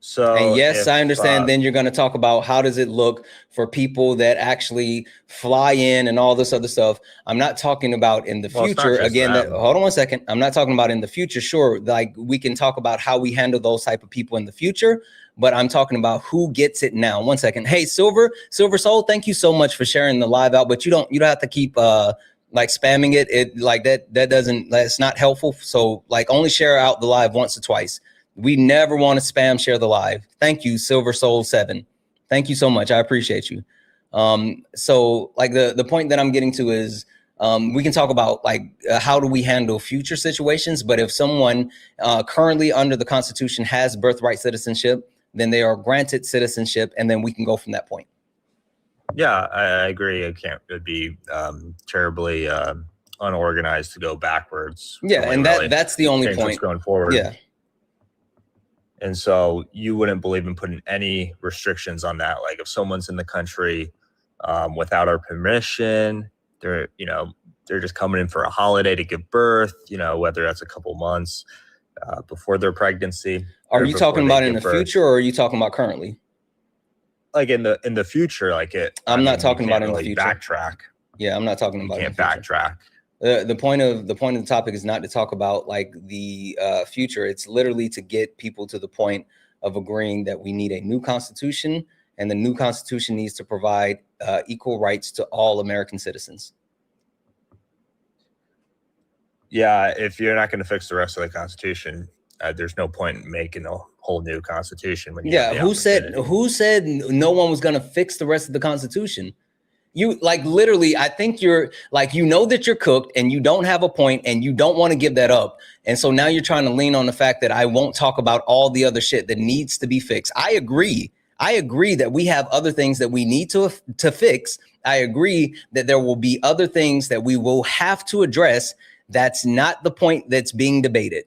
Speaker 9: So,
Speaker 1: and yes,
Speaker 9: if,
Speaker 1: I understand. Then you're going to talk about how does it look for people that actually fly in and all this other stuff. I'm not talking about in the future. Again, hold on one second. I'm not talking about in the future. Sure, like we can talk about how we handle those type of people in the future, but I'm talking about who gets it now. One second. Hey, Silver Soul, thank you so much for sharing the live out, but you don't have to keep like spamming it like that's not helpful. So like only share out the live once or twice. We never want to spam share the live. Thank you, Silver Soul 7. Thank you so much. I appreciate you. So like the point that I'm getting to is we can talk about like how do we handle future situations, but if someone currently under the Constitution has birthright citizenship, then they are granted citizenship, and then we can go from that point.
Speaker 9: Yeah, I agree. It'd be terribly unorganized to go backwards.
Speaker 1: Yeah, and that's the only point
Speaker 9: going forward.
Speaker 1: Yeah.
Speaker 9: And so you wouldn't believe in putting any restrictions on that. Like if someone's in the country without our permission, they're just coming in for a holiday to give birth, whether that's a couple months before their pregnancy.
Speaker 1: Are you talking about in the future, or are you talking about currently?
Speaker 9: Like in the future, like it.
Speaker 1: I'm not talking about in the future.
Speaker 9: Backtrack.
Speaker 1: Yeah, I'm not talking about.
Speaker 9: You can't backtrack.
Speaker 1: The point of the topic is not to talk about like the future. It's literally to get people to the point of agreeing that we need a new constitution, and the new constitution needs to provide equal rights to all American citizens.
Speaker 9: Yeah, if you're not going to fix the rest of the Constitution, there's no point in making a whole new Constitution.
Speaker 1: Who said no one was going to fix the rest of the Constitution? You like literally, I think you're like, that you're cooked and you don't have a point and you don't want to give that up. And so now you're trying to lean on the fact that I won't talk about all the other shit that needs to be fixed. I agree that we have other things that we need to fix. I agree that there will be other things that we will have to address. That's not the point that's being debated.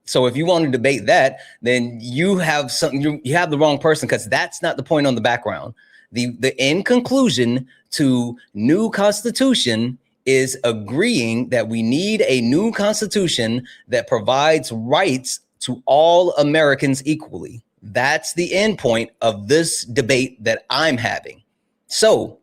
Speaker 1: So if you want to debate that, then you have you have the wrong person, because that's not the point on the background. The end conclusion to new constitution is agreeing that we need a new constitution that provides rights to all Americans equally. That's the end point of this debate that I'm having. So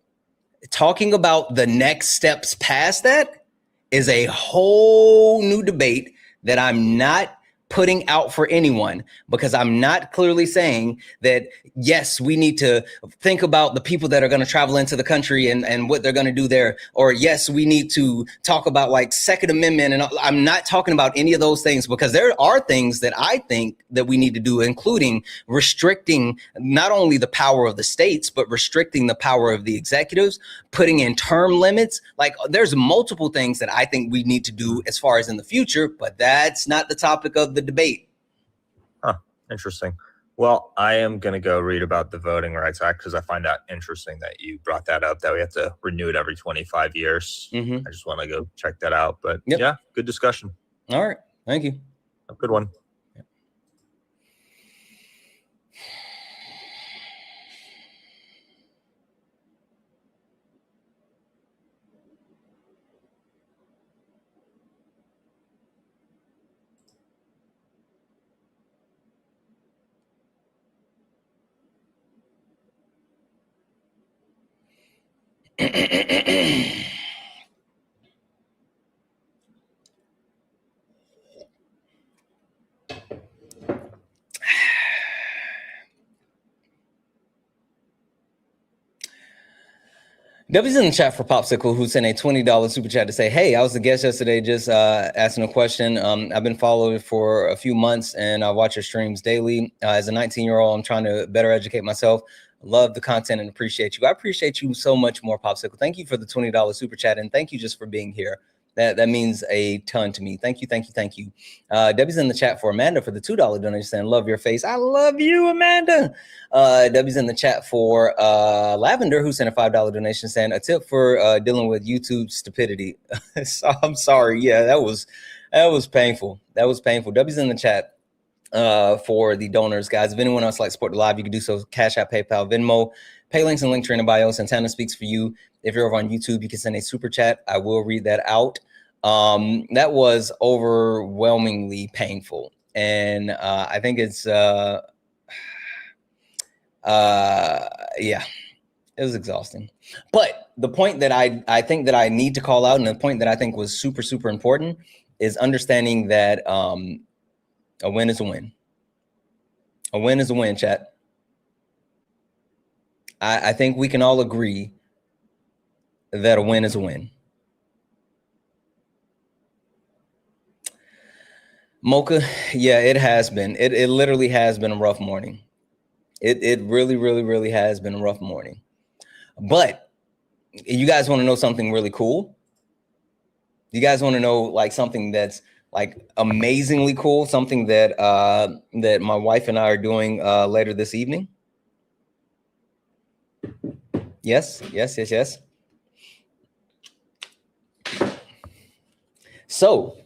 Speaker 1: talking about the next steps past that is a whole new debate that I'm not putting out for anyone, because I'm not clearly saying that, yes, we need to think about the people that are going to travel into the country and what they're going to do there. Or yes, we need to talk about like Second Amendment. And I'm not talking about any of those things, because there are things that I think that we need to do, including restricting not only the power of the states, but restricting the power of the executives, putting in term limits. Like there's multiple things that I think we need to do as far as in the future, but that's not the topic of the debate.
Speaker 9: Interesting. Well, I am going to go read about the Voting Rights Act, because I find that interesting that you brought that up, that we have to renew it every 25 years. I just want to go check that out. But yeah, good discussion.
Speaker 1: All right. Thank you.
Speaker 9: A good one.
Speaker 1: W's in the chat for Popsicle, who sent a $20 super chat to say, hey, I was a guest yesterday just asking a question. I've been following for a few months and I watch your streams daily. As a 19-year-old, I'm trying to better educate myself. Love the content and appreciate you. I appreciate you so much more, Popsicle. Thank you for the $20 super chat, and thank you just for being here. That means a ton to me. Thank you, thank you, thank you. Debbie's in the chat for Amanda for the $2 donation saying, love your face. I love you, Amanda. Debbie's in the chat for Lavender, who sent a $5 donation saying, a tip for dealing with YouTube stupidity. So, I'm sorry. Yeah, that was painful. That was painful. Debbie's in the chat for the donors, guys. If anyone else likes to support the live, you can do so. Cash App, PayPal, Venmo. Pay links and link tree in the bio. Santana speaks for you. If you're over on YouTube, you can send a super chat. I will read that out. That was overwhelmingly painful. And I think it's, yeah, it was exhausting. But the point that I think that I need to call out, and the point that I think was super, super important, is understanding that a win is a win. A win is a win, chat. I think we can all agree that a win is a win. Mocha, yeah, it has been. It literally has been a rough morning. It really, really, really has been a rough morning. But you guys want to know something really cool? You guys want to know like something that's like amazingly cool, something that that my wife and I are doing later this evening? Yes. So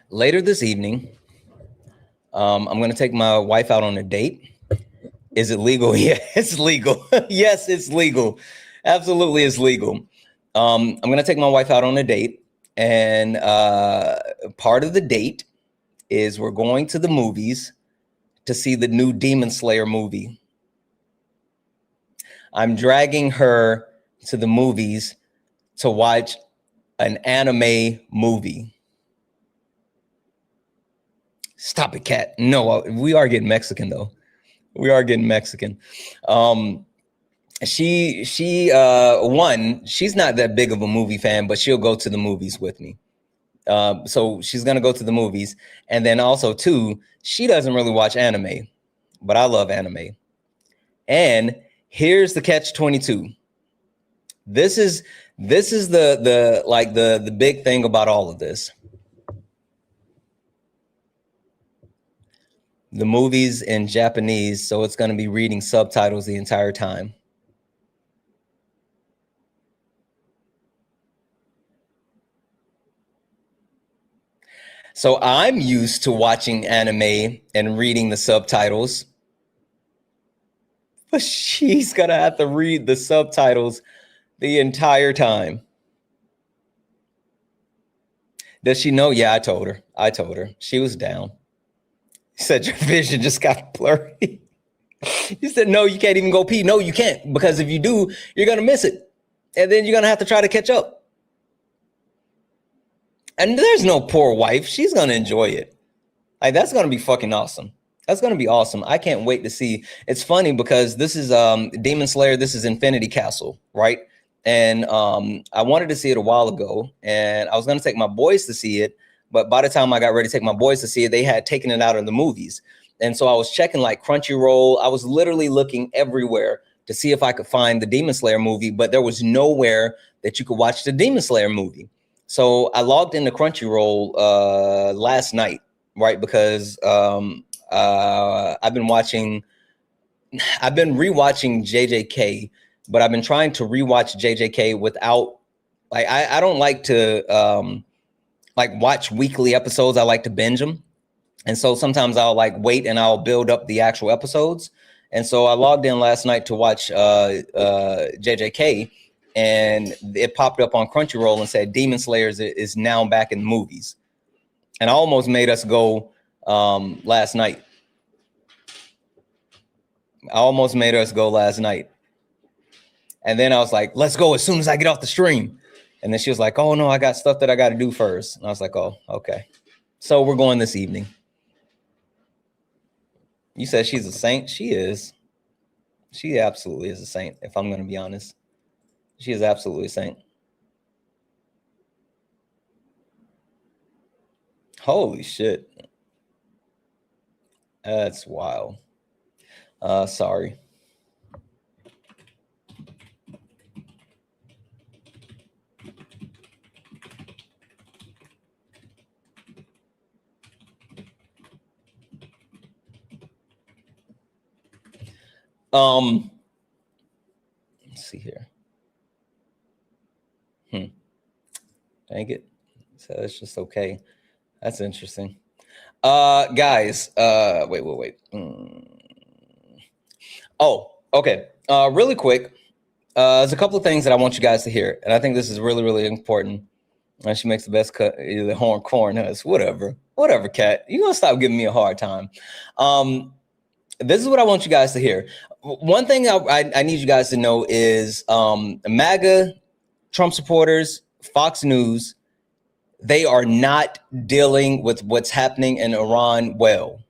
Speaker 1: later this evening, I'm going to take my wife out on a date. Is it legal? Yeah, it's legal. Yes, it's legal. Absolutely, it's legal. I'm going to take my wife out on a date. And part of the date is we're going to the movies to see the new Demon Slayer movie. I'm dragging her to the movies to watch an anime movie. Stop it, Cat. No, we are getting Mexican though. We are getting Mexican. She's not that big of a movie fan, but she'll go to the movies with me. So she's gonna go to the movies, and then also too, she doesn't really watch anime, but I love anime. And here's the catch-22. This is the big thing about all of this. The movie's in Japanese, so it's going to be reading subtitles the entire time. So I'm used to watching anime and reading the subtitles, but she's going to have to read the subtitles the entire time. Does she know? Yeah, I told her. She was down. He said, your vision just got blurry. He said, no, you can't even go pee. No, you can't, because if you do, you're going to miss it. And then you're going to have to try to catch up. And there's no poor wife. She's going to enjoy it. Like, that's going to be fucking awesome. That's going to be awesome. I can't wait to see. It's funny because this is Demon Slayer. This is Infinity Castle, right? And I wanted to see it a while ago. And I was going to take my boys to see it. But by the time I got ready to take my boys to see it, they had taken it out of the movies. And so I was checking like Crunchyroll. I was literally looking everywhere to see if I could find the Demon Slayer movie, but there was nowhere that you could watch the Demon Slayer movie. So I logged into Crunchyroll last night, right? Because I've been rewatching JJK, but I've been trying to rewatch JJK without, like, I don't like to like watch weekly episodes. I like to binge them. And so sometimes I'll like wait and I'll build up the actual episodes. And so I logged in last night to watch JJK, and it popped up on Crunchyroll and said Demon Slayer is now back in movies. And I almost made us go last night. And then I was like, let's go as soon as I get off the stream. And then she was like, oh, no, I got stuff that I got to do first. And I was like, oh, okay. So we're going this evening. You said she's a saint. She is. She absolutely is a saint, if I'm going to be honest. She is absolutely a saint. Holy shit. That's wild. Sorry. Let's see here. Dang it. So it's just okay. That's interesting. Guys, wait. Oh, okay. Really quick. There's a couple of things that I want you guys to hear, and I think this is really, really important. And she makes the best cut, the horn corn has whatever, Kat. You're gonna stop giving me a hard time. This is what I want you guys to hear. One thing I need you guys to know is MAGA, Trump supporters, Fox News, they are not dealing with what's happening in Iran well.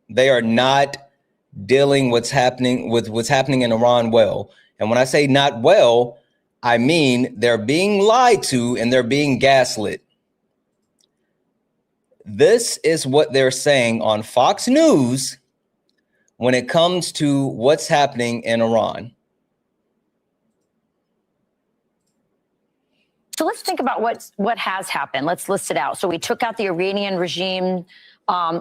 Speaker 1: They are not dealing with what's happening in Iran well. And when I say not well, I mean they're being lied to and they're being gaslit. This is what they're saying on Fox News when it comes to what's happening in Iran.
Speaker 10: So let's think about what has happened. Let's list it out. So we took out the Iranian regime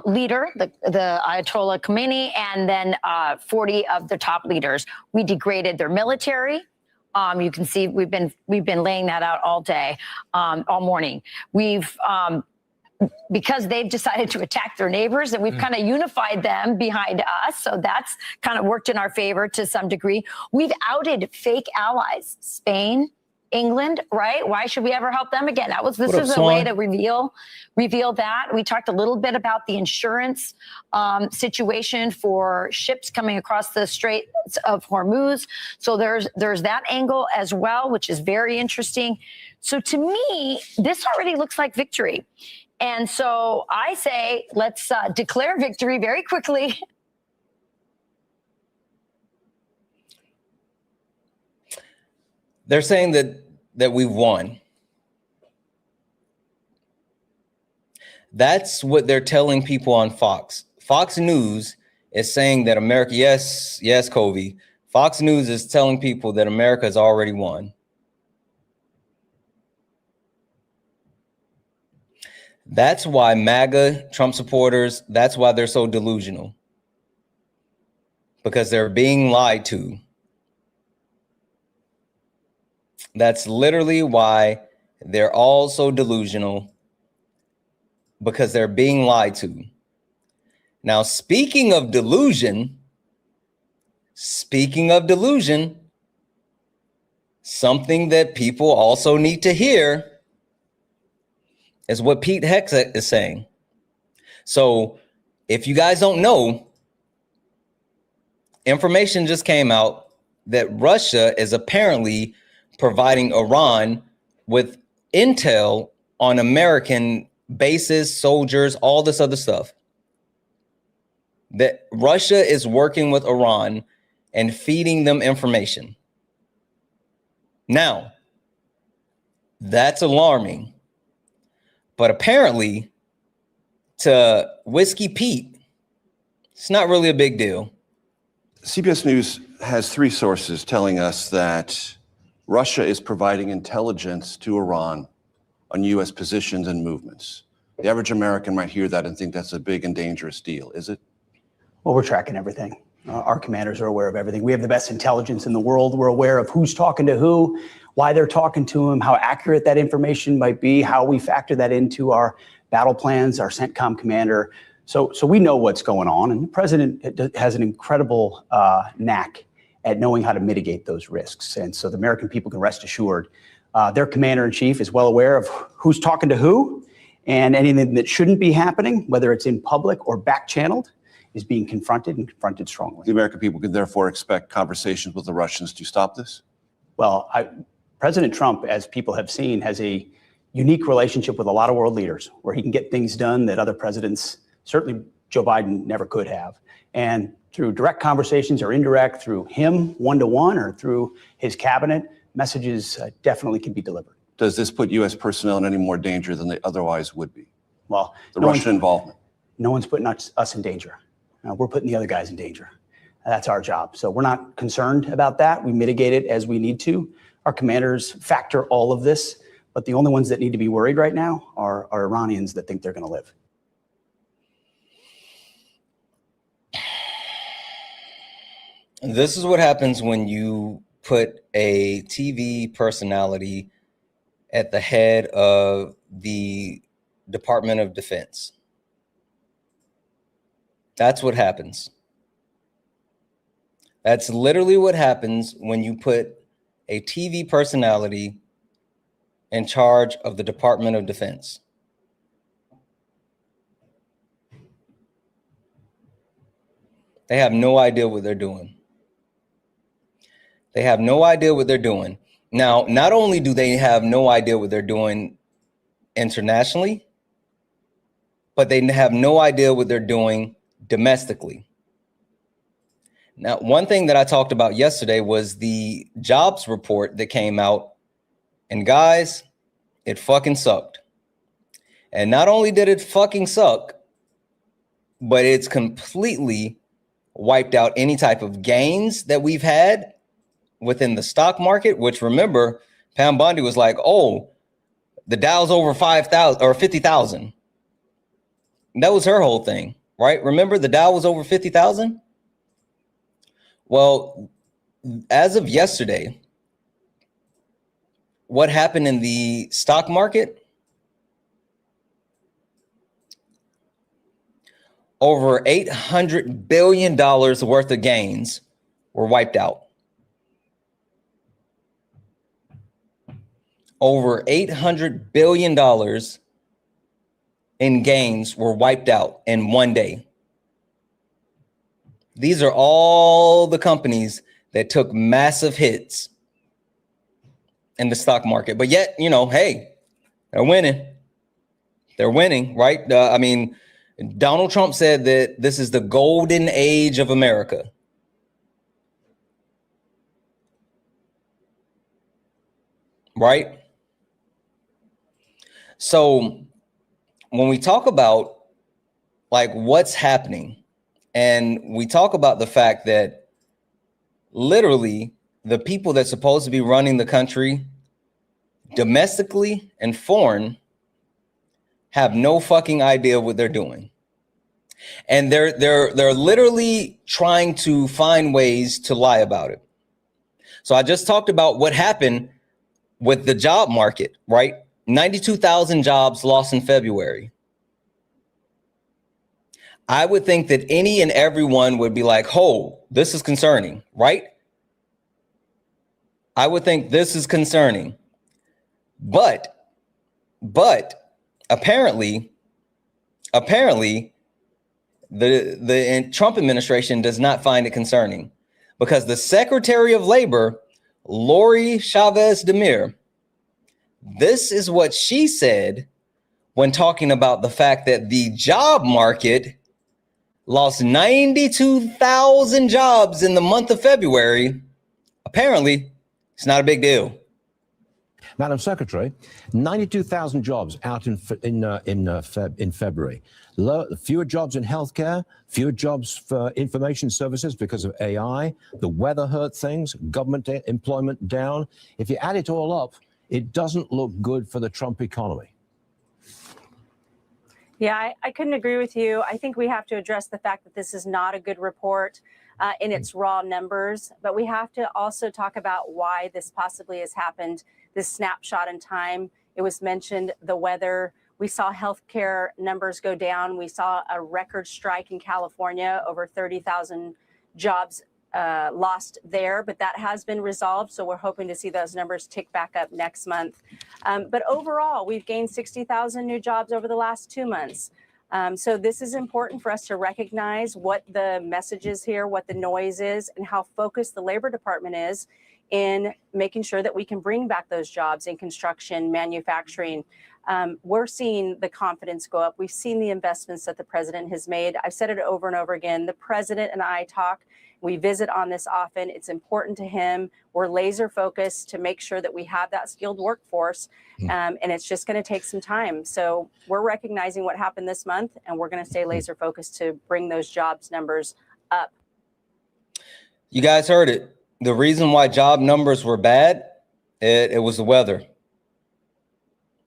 Speaker 10: leader, the Ayatollah Khomeini, and then 40 of the top leaders. We degraded their military. You can see we've been laying that out all day, all morning. We've because they've decided to attack their neighbors, and we've kind of unified them behind us. So that's kind of worked in our favor to some degree. We've outed fake allies, Spain, England, right? Why should we ever help them again? This is a way to reveal that. We talked a little bit about the insurance situation for ships coming across the Straits of Hormuz. So there's that angle as well, which is very interesting. So to me, this already looks like victory. And so I say, let's declare victory very quickly.
Speaker 1: They're saying that we've won. That's what they're telling people on Fox. Fox News is saying that America, yes, Covey. Fox News is telling people that America has already won. That's why MAGA, Trump supporters, that's why they're so delusional. Because they're being lied to. That's literally why they're all so delusional, because they're being lied to. Now, speaking of delusion, something that people also need to hear is what Pete Hegseth is saying. So if you guys don't know, information just came out that Russia is apparently providing Iran with intel on American bases, soldiers, all this other stuff. That Russia is working with Iran and feeding them information. Now, that's alarming. But apparently, to Whiskey Pete, it's not really a big deal.
Speaker 11: CBS News has 3 sources telling us that Russia is providing intelligence to Iran on U.S. positions and movements. The average American might hear that and think that's a big and dangerous deal. Is it?
Speaker 12: Well, we're tracking everything. Our commanders are aware of everything. We have the best intelligence in the world. We're aware of who's talking to who, why they're talking to them, how accurate that information might be, how we factor that into our battle plans, our CENTCOM commander. So we know what's going on. And the president has an incredible knack at knowing how to mitigate those risks. And so the American people can rest assured their commander-in-chief is well aware of who's talking to who, and anything that shouldn't be happening, whether it's in public or back-channeled, is being confronted and confronted strongly.
Speaker 11: The American people can therefore expect conversations with the Russians to stop this?
Speaker 12: Well, President Trump, as people have seen, has a unique relationship with a lot of world leaders where he can get things done that other presidents, certainly Joe Biden, never could have. And through direct conversations or indirect, through him one-to-one or through his cabinet, messages definitely can be delivered.
Speaker 11: Does this put U.S. personnel in any more danger than they otherwise would be?
Speaker 12: Well,
Speaker 11: the Russian involvement.
Speaker 12: No one's putting us in danger. We're putting the other guys in danger. That's our job. So we're not concerned about that. We mitigate it as we need to. Our commanders factor all of this, but the only ones that need to be worried right now are Iranians that think they're going to live.
Speaker 1: This is what happens when you put a TV personality at the head of the Department of Defense. That's what happens. That's literally what happens when you put a TV personality in charge of the Department of Defense. They have no idea what they're doing. They have no idea what they're doing. Now, not only do they have no idea what they're doing internationally, but they have no idea what they're doing domestically. Now, one thing that I talked about yesterday was the jobs report that came out. And guys, it fucking sucked. And not only did it fucking suck, but it's completely wiped out any type of gains that we've had within the stock market, which, remember, Pam Bondi was like, oh, the Dow's over 5,000 or 50,000. That was her whole thing, right? Remember, the Dow was over 50,000? Well, as of yesterday, what happened in the stock market? Over $800 billion worth of gains were wiped out. Over $800 billion in gains were wiped out in one day. These are all the companies that took massive hits in the stock market. But yet, you know, hey, they're winning. They're winning, right? I mean, Donald Trump said that this is the golden age of America. Right? So when we talk about like what's happening, and we talk about the fact that literally the people that's supposed to be running the country domestically and foreign have no fucking idea what they're doing. And they're literally trying to find ways to lie about it. So I just talked about what happened with the job market, right? 92,000 jobs lost in February. I would think that any and everyone would be like, oh, this is concerning, right? I would think this is concerning. But apparently, the Trump administration does not find it concerning, because the Secretary of Labor, Lori Chavez Demir, this is what she said when talking about the fact that the job market lost 92,000 jobs in the month of February. Apparently, it's not a big deal.
Speaker 13: Madam Secretary, 92,000 jobs out in February. Fewer jobs in healthcare, fewer jobs for information services because of AI. The weather hurt things, government employment down. If you add it all up, it doesn't look good for the Trump economy.
Speaker 14: Yeah, I couldn't agree with you. I think we have to address the fact that this is not a good report in its raw numbers, but we have to also talk about why this possibly has happened, this snapshot in time. It was mentioned, the weather. We saw healthcare numbers go down. We saw a record strike in California, over 30,000 jobs lost there, but that has been resolved. So we're hoping to see those numbers tick back up next month. But overall, we've gained 60,000 new jobs over the last 2 months. So this is important for us to recognize what the message is here, what the noise is, and how focused the Labor Department is in making sure that we can bring back those jobs in construction, manufacturing. We're seeing the confidence go up. We've seen the investments that the president has made. I've said it over and over again. The president and I talk. We visit on this often. It's important to him. We're laser focused to make sure that we have that skilled workforce. And it's just going to take some time. So we're recognizing what happened this month, and we're going to stay laser focused to bring those jobs numbers up.
Speaker 1: You guys heard it. The reason why job numbers were bad, it was the weather.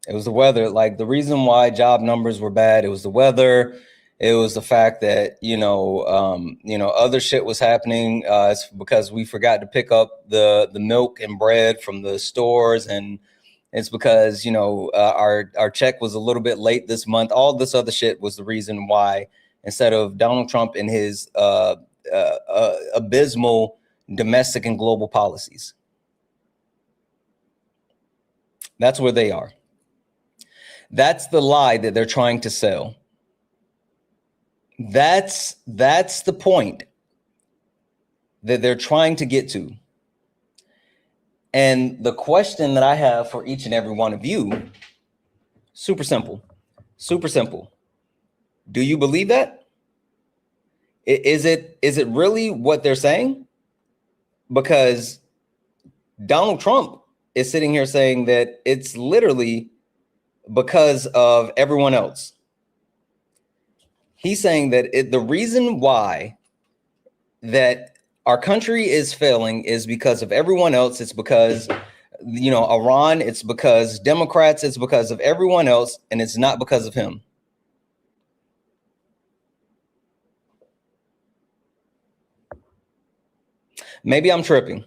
Speaker 1: It was the weather. Like, the reason why job numbers were bad, it was the weather. It was the fact that, other shit was happening. It's because we forgot to pick up the milk and bread from the stores. And it's because, our check was a little bit late this month. All this other shit was the reason why, instead of Donald Trump and his abysmal domestic and global policies. That's where they are. That's the lie that they're trying to sell. That's the point that they're trying to get to. And the question that I have for each and every one of you, super simple, super simple. Do you believe that? Is it really what they're saying? Because Donald Trump is sitting here saying that it's literally because of everyone else. He's saying that the reason why that our country is failing is because of everyone else. It's because, you know, Iran, it's because Democrats, it's because of everyone else, and it's not because of him. Maybe I'm tripping.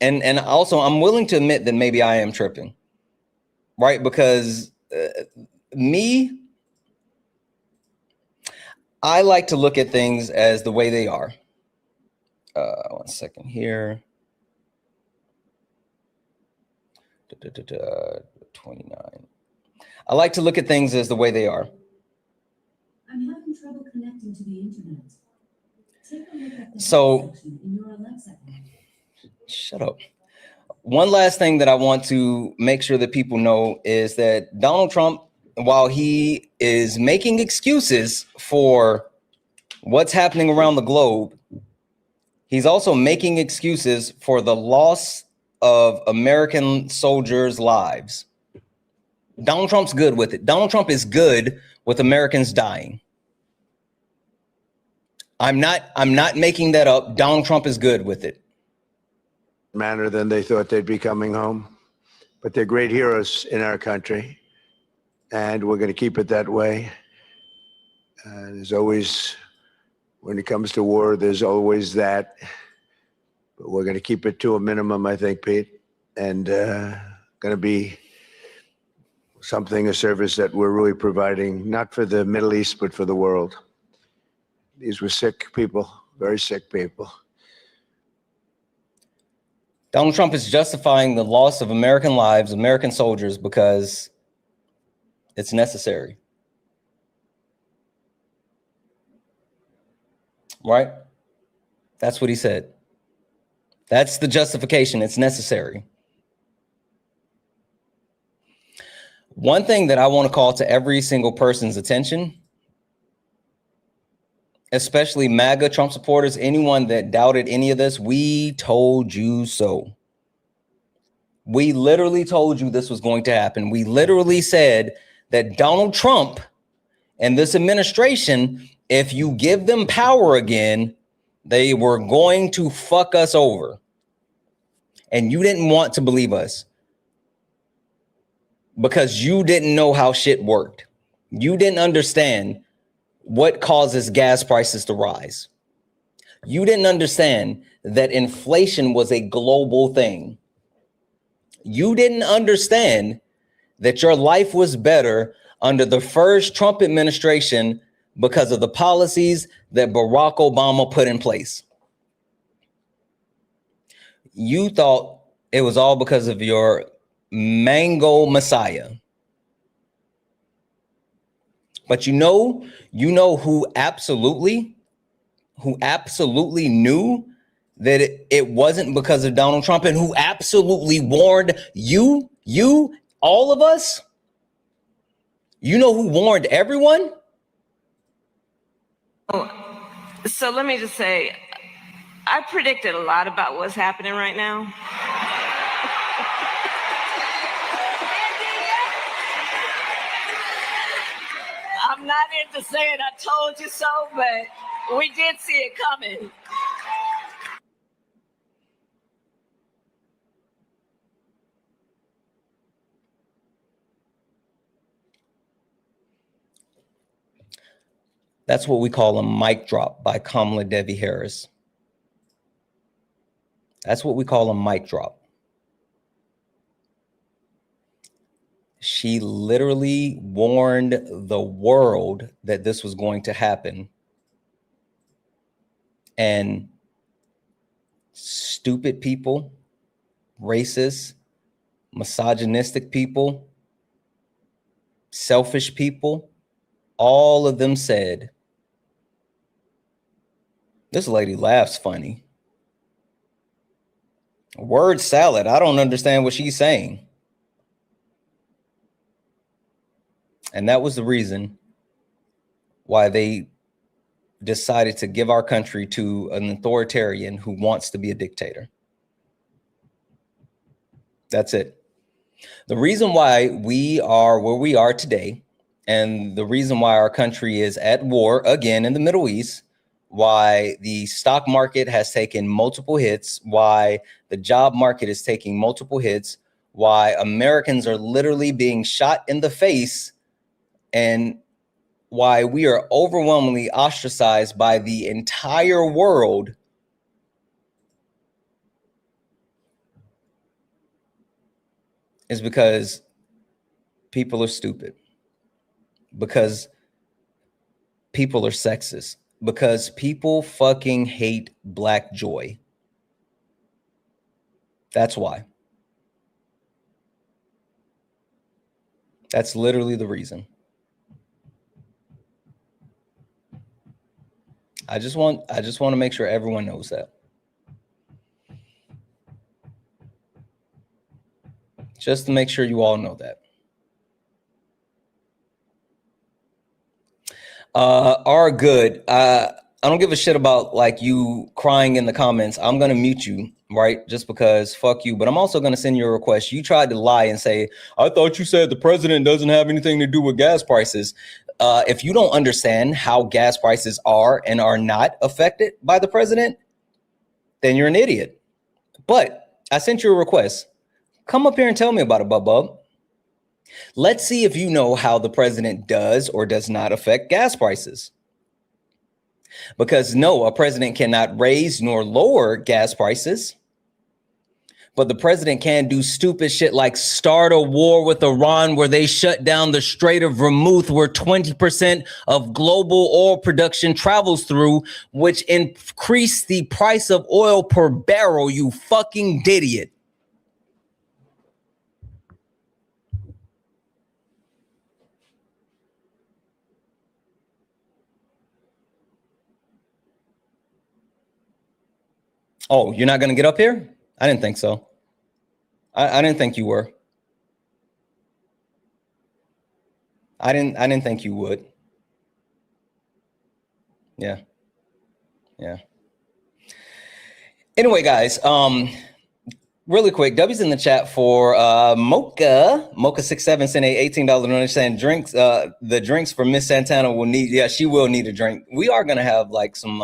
Speaker 1: And also I'm willing to admit that maybe I am tripping, right? Because I like to look at things as the way they are. 1 second here. 29. I like to look at things as the way they are.
Speaker 15: I'm having trouble connecting to the internet. Take a look at the
Speaker 1: So,
Speaker 15: section in your Alexa app.
Speaker 1: Shut up. One last thing that I want to make sure that people know is that Donald Trump, while he is making excuses for what's happening around the globe, he's also making excuses for the loss of American soldiers' lives. Donald Trump's good with it. Donald Trump is good with Americans dying. I'm not making that up. Donald Trump is good with it.
Speaker 16: Manner than they thought they'd be coming home. But they're great heroes in our country, and we're going to keep it that way. There's always, when it comes to war, there's always that. But we're going to keep it to a minimum, I think, Pete, and going to be a service that we're really providing, not for the Middle East, but for the world. These were sick people, very sick people.
Speaker 1: Donald Trump is justifying the loss of American lives, American soldiers, because it's necessary. Right? That's what he said. That's the justification. It's necessary. One thing that I want to call to every single person's attention, especially MAGA Trump supporters, anyone that doubted any of this, we told you so. We literally told you this was going to happen. We literally said that Donald Trump and this administration, if you give them power again, they were going to fuck us over. And you didn't want to believe us because you didn't know how shit worked. You didn't understand what causes gas prices to rise. You didn't understand that inflation was a global thing. You didn't understand that your life was better under the first Trump administration because of the policies that Barack Obama put in place. You thought it was all because of your mango messiah. But you know who absolutely knew that it wasn't because of Donald Trump, and who absolutely warned you, all of us? You know who warned everyone?
Speaker 17: So let me just say, I predicted a lot about what's happening right now. I'm not into saying I told you so, but we did see it coming.
Speaker 1: That's what we call a mic drop by Kamala Devi Harris. That's what we call a mic drop. She literally warned the world that this was going to happen. And stupid people, racist, misogynistic people, selfish people, all of them said, this lady laughs funny. Word salad. I don't understand what she's saying. And that was the reason why they decided to give our country to an authoritarian who wants to be a dictator. That's it. The reason why we are where we are today, and the reason why our country is at war again in the Middle East, why the stock market has taken multiple hits, why the job market is taking multiple hits, why Americans are literally being shot in the face, and why we are overwhelmingly ostracized by the entire world is because people are stupid, because people are sexist, because people fucking hate Black joy. That's why. That's literally the reason. I just want to make sure everyone knows that. Just to make sure you all know that. Are good. I don't give a shit about like you crying in the comments. I'm going to mute you, right? Just because fuck you. But I'm also going to send you a request. You tried to lie and say, I thought you said the president doesn't have anything to do with gas prices. If you don't understand how gas prices are and are not affected by the president, then you're an idiot. But I sent you a request. Come up here and tell me about it, Bub. Let's see if you know how the president does or does not affect gas prices. Because no, a president cannot raise nor lower gas prices. But the president can do stupid shit like start a war with Iran where they shut down the Strait of Hormuz where 20% of global oil production travels through, which increased the price of oil per barrel, you fucking idiot. Oh, you're not going to get up here? I didn't think so. I didn't think you were. I didn't think you would. Yeah. Yeah. Anyway, guys, really quick, W's in the chat for Mocha67 sent a $18 donation. Drinks, the drinks for Miss Santana will need, yeah, she will need a drink. We are gonna have like some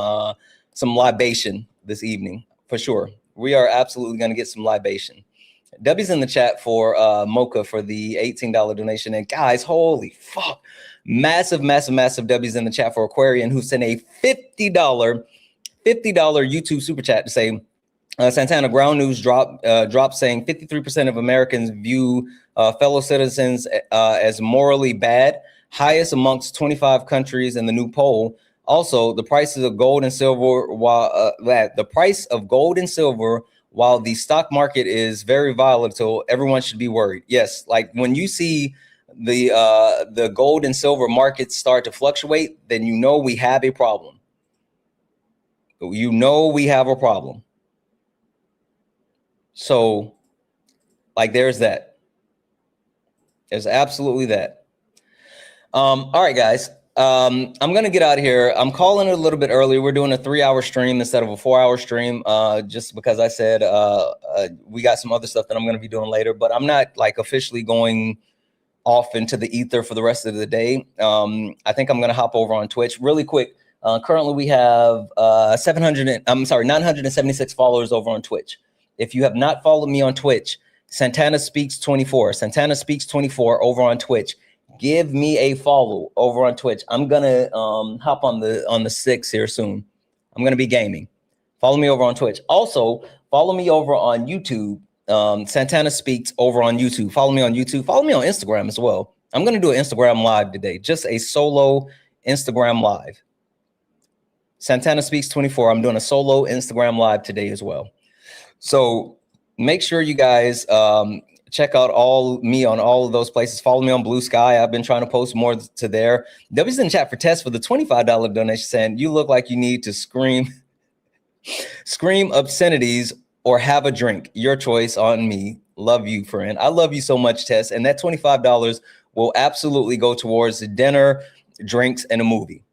Speaker 1: libation this evening for sure. We are absolutely gonna get some libation. W's in the chat for Mocha for the $18 donation. And guys, holy fuck, massive W's in the chat for Aquarian, who sent a $50 YouTube super chat to say, Santana, ground news drop saying 53% of Americans view fellow citizens as morally bad, highest amongst 25 countries in the new poll. Also, the prices of gold and silver, while while the stock market is very volatile, everyone should be worried. Yes, like when you see the gold and silver markets start to fluctuate, then you know we have a problem. You know we have a problem. So, like, there's that. There's absolutely that. All right, guys. I'm gonna get out of here. I'm calling it a little bit early. We're doing a 3-hour stream instead of a 4-hour stream, just because I said we got some other stuff that I'm gonna be doing later. But I'm not like officially going off into the ether for the rest of the day. I think I'm gonna hop over on Twitch really quick. Currently, we have 976 followers over on Twitch. If you have not followed me on Twitch, Santana Speaks 24, Santana Speaks 24 over on Twitch. Give me a follow over on Twitch. I'm gonna hop on the 6 here soon. I'm gonna be gaming. Follow me over on Twitch. Also, follow me over on YouTube. Santana Speaks over on YouTube. Follow me on YouTube. Follow me on Instagram as well. I'm gonna do an Instagram live today. Just a solo Instagram live. Santana Speaks 24. I'm doing a solo Instagram live today as well. So make sure you guys check out me on all of those places. Follow me on Blue Sky. I've been trying to post more to there. W's in chat for Tess for the $25 donation, saying you look like you need to scream obscenities or have a drink. Your choice on me. Love you, friend. I love you so much, Tess. And that $25 will absolutely go towards dinner, drinks, and a movie.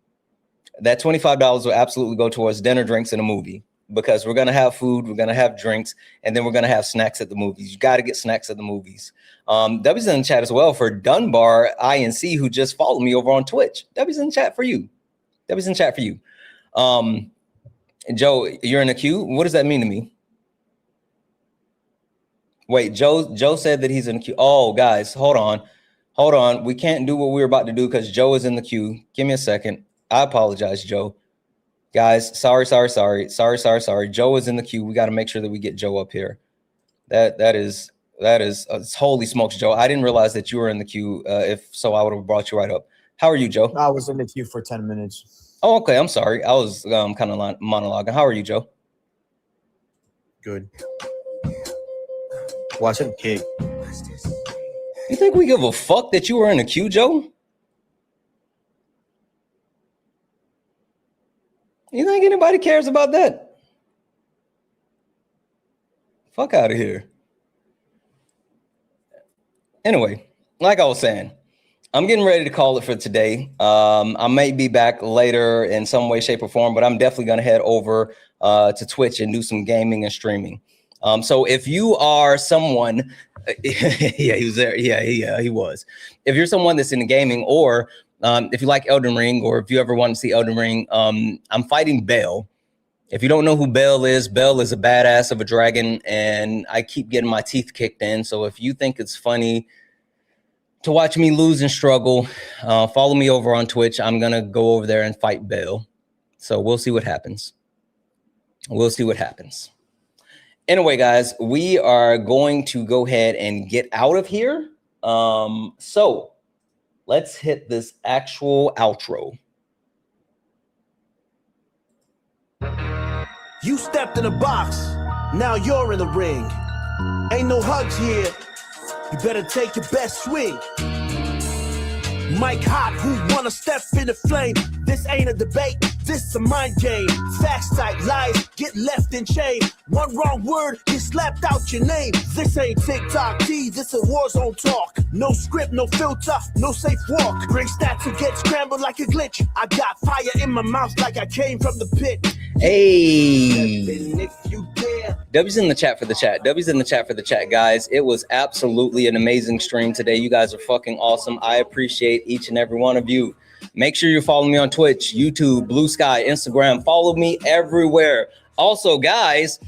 Speaker 1: That $25 will absolutely go towards dinner, drinks, and a movie, because we're going to have food, we're going to have drinks, and then we're going to have snacks at the movies. You got to get snacks at the movies. W's in the chat as well for Dunbar INC, who just followed me over on Twitch. W's in the chat for you. W's in the chat for you. Joe, you're in the queue. What does that mean to me? Wait, Joe said that he's in the queue. Oh, guys, hold on. We can't do what we were about to do because Joe is in the queue. Give me a second. I apologize, Joe. Guys, sorry. Joe is in the queue. We got to make sure that we get Joe up here. That is holy smokes, Joe. I didn't realize that you were in the queue. If so, I would have brought you right up. How are you, Joe?
Speaker 18: I was in the queue for 10 minutes.
Speaker 1: Oh, okay. I'm sorry. I was kind of monologuing. How are you, Joe?
Speaker 18: Good. Watching Kick.
Speaker 1: You think we give a fuck that you were in the queue, Joe? You think anybody cares about that? Fuck out of here. Anyway, like I was saying, I'm getting ready to call it for today. I may be back later in some way, shape, or form, but I'm definitely going to head over to Twitch and do some gaming and streaming. So if you are someone, yeah, he was there. Yeah, he was. If you're someone that's into gaming, or if you like Elden Ring, or if you ever want to see Elden Ring, I'm fighting Bell. If you don't know who Bell is a badass of a dragon, and I keep getting my teeth kicked in. So if you think it's funny to watch me lose and struggle, follow me over on Twitch. I'm going to go over there and fight Bell. So we'll see what happens. Anyway, guys, we are going to go ahead and get out of here. So let's hit this actual outro.
Speaker 2: You stepped in a box, now you're in the ring. Ain't no hugs here, you better take your best swing. Mike Hot, who wanna step in the flame? This ain't a debate, this a mind game. Facts like lies, get left in chain. One wrong word, get slapped out your name. This ain't TikTok T, this a war zone talk. No script, no filter, no safe walk. Bring stats and get scrambled like a glitch. I got fire in my mouth like I came from the pit.
Speaker 1: Hey, W's in the chat for the chat. W's in the chat for the chat, guys. It was absolutely an amazing stream today. You guys are fucking awesome. I appreciate each and every one of you. Make sure you're following me on Twitch, YouTube, Blue Sky, Instagram. Follow me everywhere. Also, guys,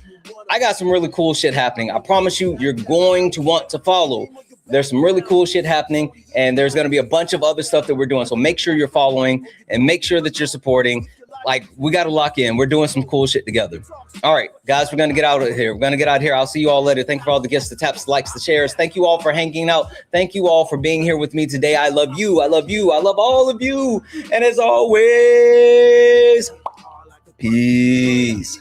Speaker 1: I got some really cool shit happening. I promise you, you're going to want to follow. There's some really cool shit happening, and there's going to be a bunch of other stuff that we're doing. So make sure you're following and make sure that you're supporting. Like, we got to lock in. We're doing some cool shit together. All right, guys, we're going to get out of here. I'll see you all later. Thank you for all the gifts, the taps, the likes, the shares. Thank you all for hanging out. Thank you all for being here with me today. I love you. I love you. I love all of you. And as always, peace.